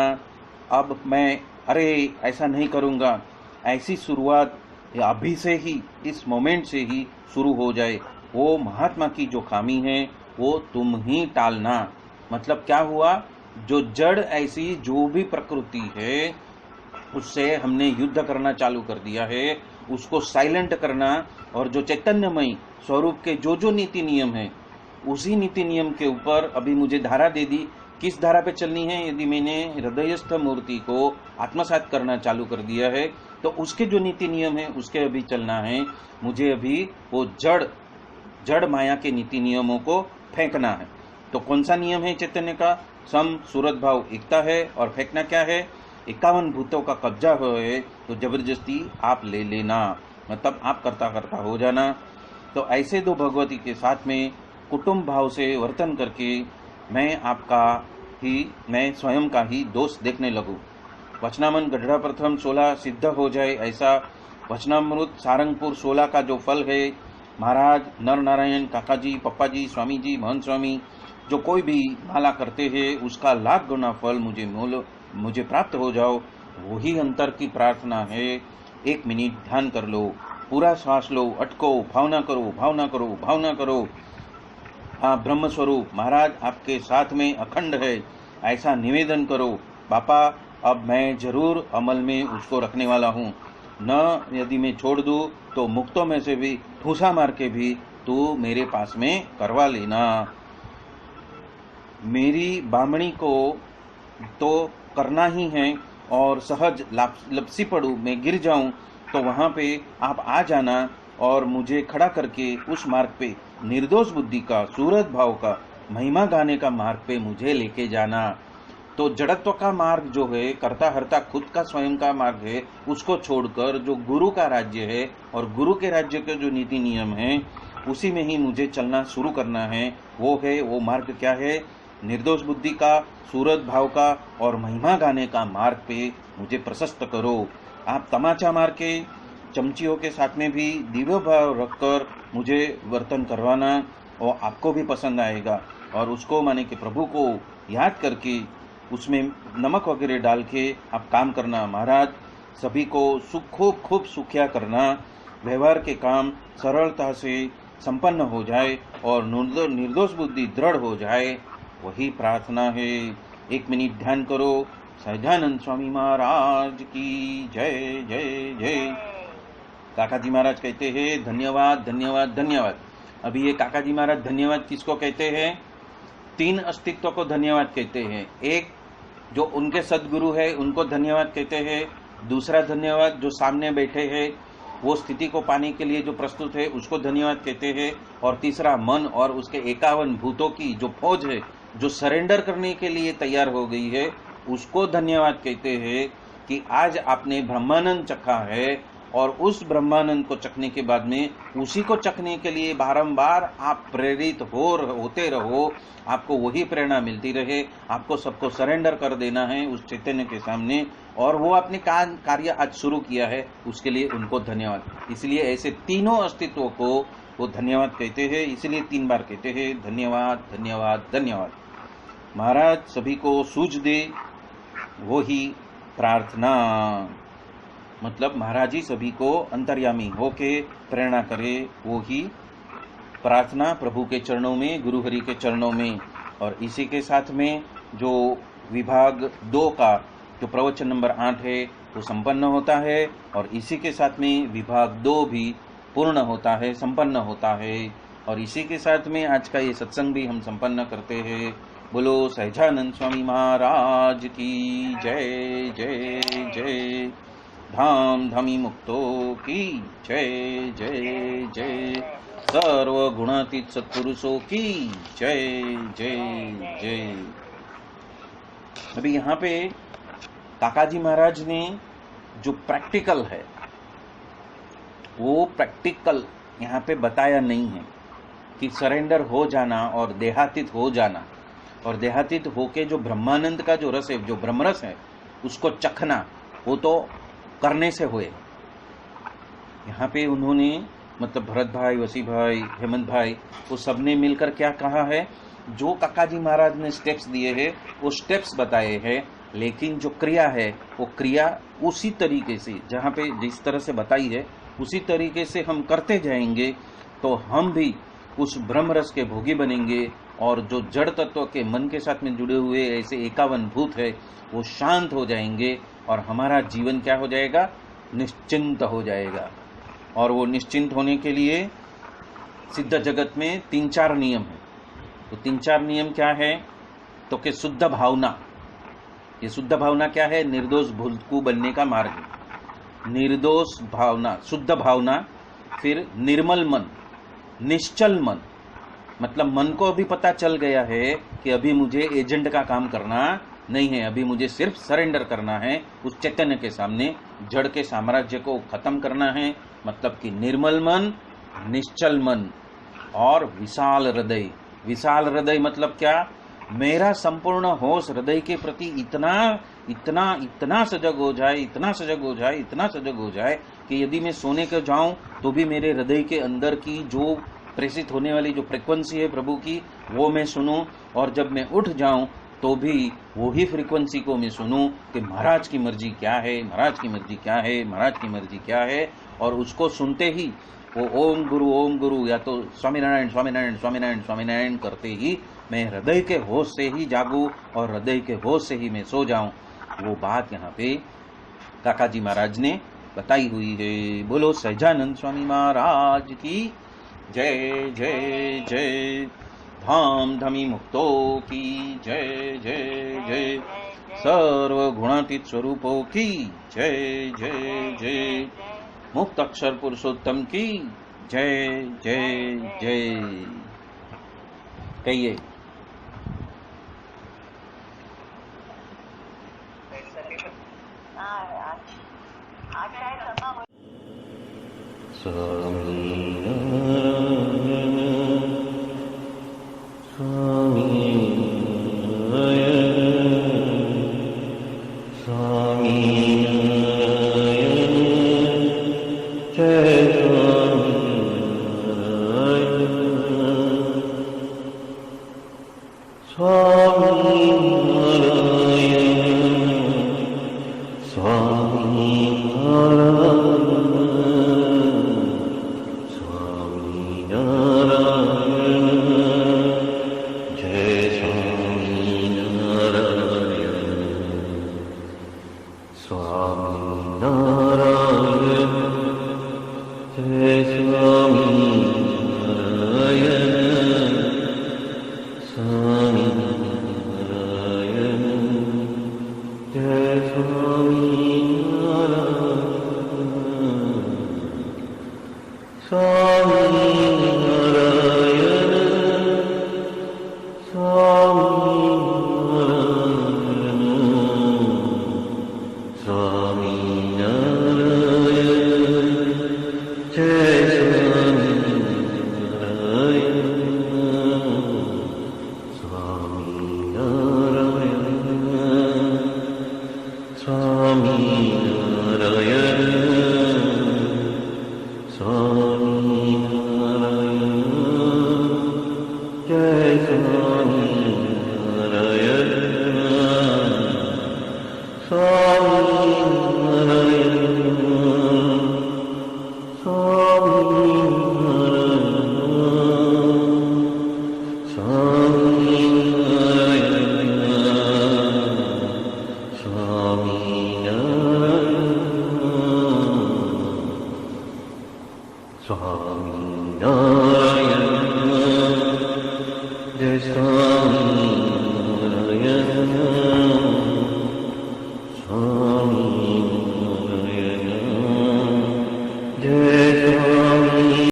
अब मैं अरे ऐसा नहीं करूंगा, ऐसी शुरुआत अभी से ही, इस मोमेंट से ही शुरू हो जाए। वो महात्मा की जो खामी है वो तुम ही टालना। मतलब क्या हुआ, जो जड़ ऐसी जो भी प्रकृति है उससे हमने युद्ध करना चालू कर दिया है, उसको साइलेंट करना। और जो चैतन्यमय स्वरूप के जो जो नीति नियम है उसी नीति नियम के ऊपर अभी मुझे धारा दे दी, किस धारा पे चलनी है। यदि मैंने हृदयस्थ मूर्ति को आत्मसात करना चालू कर दिया है तो उसके जो नीति नियम है उसके अभी चलना है। मुझे अभी वो जड़ माया के नीति नियमों को फेंकना है। तो कौन सा नियम है चैतन्य का? सम सूरत भाव एकता है। और फेंकना क्या है? 51 भूतों का कब्जा है तो जबरदस्ती आप ले लेना, मतलब आप करता करता हो जाना। तो ऐसे दो भगवती के साथ में कुटुंब भाव से वर्तन करके मैं स्वयं का ही दोष देखने लगूं। वचनामन गढ़ा प्रथम 16 सिद्ध हो जाए ऐसा वचनामृत सारंगपुर 16 का जो फल है, महाराज नर नारायण, काका जी, पप्पा जी, स्वामी जी, महंत स्वामी, जो कोई भी माला करते हैं उसका लाख गुना फल मुझे प्राप्त हो जाओ, वही अंतर की प्रार्थना है। 1 मिनट ध्यान कर लो, पूरा सांस लो, अटको, भावना करो, भावना करो, भावना करो। हाँ, ब्रह्म स्वरूप महाराज आपके साथ में अखंड है, ऐसा निवेदन करो। बापा, अब मैं जरूर अमल में उसको रखने वाला हूँ। न यदि मैं छोड़ दूँ तो मुक्तों में से भी ठूसा मार के भी तू मेरे पास में करवा लेना। मेरी बामणी को तो करना ही है और सहज लपसी पड़ू, मैं गिर जाऊं तो वहां पे आप आ जाना और मुझे खड़ा करके उस मार्ग पे निर्दोष बुद्धि का, सूरत भाव का, महिमा गाने का मार्ग पे मुझे लेके जाना। तो जड़त्व का मार्ग जो है, करता हरता खुद का स्वयं का मार्ग है, उसको छोड़कर जो गुरु का राज्य है और गुरु के राज्य के जो नीति नियम है उसी में ही मुझे चलना शुरू करना है। वो मार्ग क्या है? निर्दोष बुद्धि का, सूरत भाव का और महिमा गाने का मार्ग पे मुझे प्रशस्त करो। आप तमाचा मार के चमचियों के साथ में भी दिव्य भाव रखकर मुझे वर्तन करवाना, और आपको भी पसंद आएगा। और उसको माने कि प्रभु को याद करके उसमें नमक वगैरह डाल के आप काम करना। महाराज सभी को खूब सुखिया करना, व्यवहार के काम सरलता से संपन्न हो जाए और निर्दोष बुद्धि दृढ़ हो जाए, वही प्रार्थना है। 1 मिनट ध्यान करो। सहजानंद स्वामी महाराज की जय जय जय। काका जी महाराज कहते हैं धन्यवाद धन्यवाद धन्यवाद। अभी ये काका जी महाराज धन्यवाद किसको कहते हैं? 3 अस्तित्व को धन्यवाद कहते हैं। एक जो उनके सदगुरु है उनको धन्यवाद कहते हैं। दूसरा धन्यवाद जो सामने बैठे हैं, वो स्थिति को पाने के लिए जो प्रस्तुत है उसको धन्यवाद कहते हैं। और तीसरा मन और उसके 51 भूतों की जो फौज है, जो सरेंडर करने के लिए तैयार हो गई है, उसको धन्यवाद कहते हैं कि आज आपने ब्रह्मानंद चखा है, और उस ब्रह्मानंद को चखने के बाद में उसी को चखने के लिए बारंबार आप प्रेरित होते रहो, आपको वही प्रेरणा मिलती रहे। आपको सबको सरेंडर कर देना है उस चैतन्य के सामने, और वो अपने कार्य आज शुरू किया है, उसके लिए उनको धन्यवाद। इसलिए ऐसे तीनों अस्तित्वों को वो धन्यवाद कहते हैं, इसलिए 3 बार कहते हैं धन्यवाद धन्यवाद धन्यवाद। महाराज सभी को सूझ दे, वो ही प्रार्थना। मतलब महाराज ही सभी को अंतर्यामी होके प्रेरणा करे, वो ही प्रार्थना प्रभु के चरणों में, गुरु हरि के चरणों में। और इसी के साथ में जो विभाग 2 का जो प्रवचन नंबर 8 है वो संपन्न होता है, और इसी के साथ में विभाग 2 भी पूर्ण होता है, संपन्न होता है। और इसी के साथ में आज का ये सत्संग भी हम संपन्न करते हैं। बोलो सहजानंद स्वामी महाराज की जय जय जय। धाम धमी मुक्तो की जय जय जय। सर्व गुणातीत सत्पुरुषों की जय जय जय। अभी यहाँ पे काकाजी महाराज ने जो प्रैक्टिकल है, वो प्रैक्टिकल यहाँ पे बताया नहीं है कि सरेंडर हो जाना और देहातीत हो जाना, और देहातीत होके जो ब्रह्मानंद का जो रस है, जो ब्रह्मरस है, उसको चखना, वो तो करने से हुए। यहाँ पे उन्होंने मतलब भरत भाई, वसी भाई, हेमंत भाई, वो सबने मिलकर क्या कहा है, जो काकाजी महाराज ने स्टेप्स दिए हैं वो स्टेप्स बताए हैं, लेकिन जो क्रिया है वो क्रिया उसी तरीके से, जहाँ पे जिस तरह से बताई है उसी तरीके से हम करते जाएंगे तो हम भी उस ब्रह्म रस के भोगी बनेंगे। और जो जड़ तत्व के मन के साथ में जुड़े हुए ऐसे 51 भूत है वो शांत हो जाएंगे, और हमारा जीवन क्या हो जाएगा? निश्चिंत हो जाएगा। और वो निश्चिंत होने के लिए सिद्ध जगत में 3-4 नियम है। तो 3-4 नियम क्या है? तो कि शुद्ध भावना। ये शुद्ध भावना क्या है? निर्दोष भूतku बनने का मार्ग। निर्दोष भावना, शुद्ध भावना, फिर निर्मल मन, निश्चल मन। मतलब मन को अभी पता चल गया है कि अभी मुझे एजेंट का काम करना नहीं है, अभी मुझे सिर्फ सरेंडर करना है उस चैतन्य के सामने, जड़ के साम्राज्य को खत्म करना है। मतलब कि निर्मल मन, निश्चल मन और विशाल हृदय। विशाल हृदय मतलब क्या? मेरा संपूर्ण होश हृदय के प्रति इतना इतना इतना सजग हो जाए, इतना सजग हो जाए, इतना सजग हो जाए कि यदि मैं सोने को जाऊं तो भी मेरे हृदय के अंदर की जो प्रेषित होने वाली जो फ्रीक्वेंसी है प्रभु की, वो मैं सुनूं, और जब मैं उठ जाऊं तो भी वही फ्रीक्वेंसी को मैं सुनूं कि महाराज की मर्जी क्या है, महाराज की मर्जी क्या है, महाराज की मर्जी क्या है। और उसको सुनते ही वो ओम गुरु या तो स्वामीनारायण स्वामीनारायण स्वामीनारायण स्वामीनारायण करते ही मैं हृदय के होश से ही जागूं और हृदय के होश से ही मैं सो जाऊं। वो बात यहाँ पे काकाजी महाराज ने बताई हुई है। बोलो सहजानंद स्वामी महाराज की जय जय जय। धाम धमी मुक्तो की जय जय जय। सर्व गुणातीत स्वरूपों की जय जय जय। मुक्त अक्षर पुरुषोत्तम की जय जय जय। कहिए। स्वामी Swami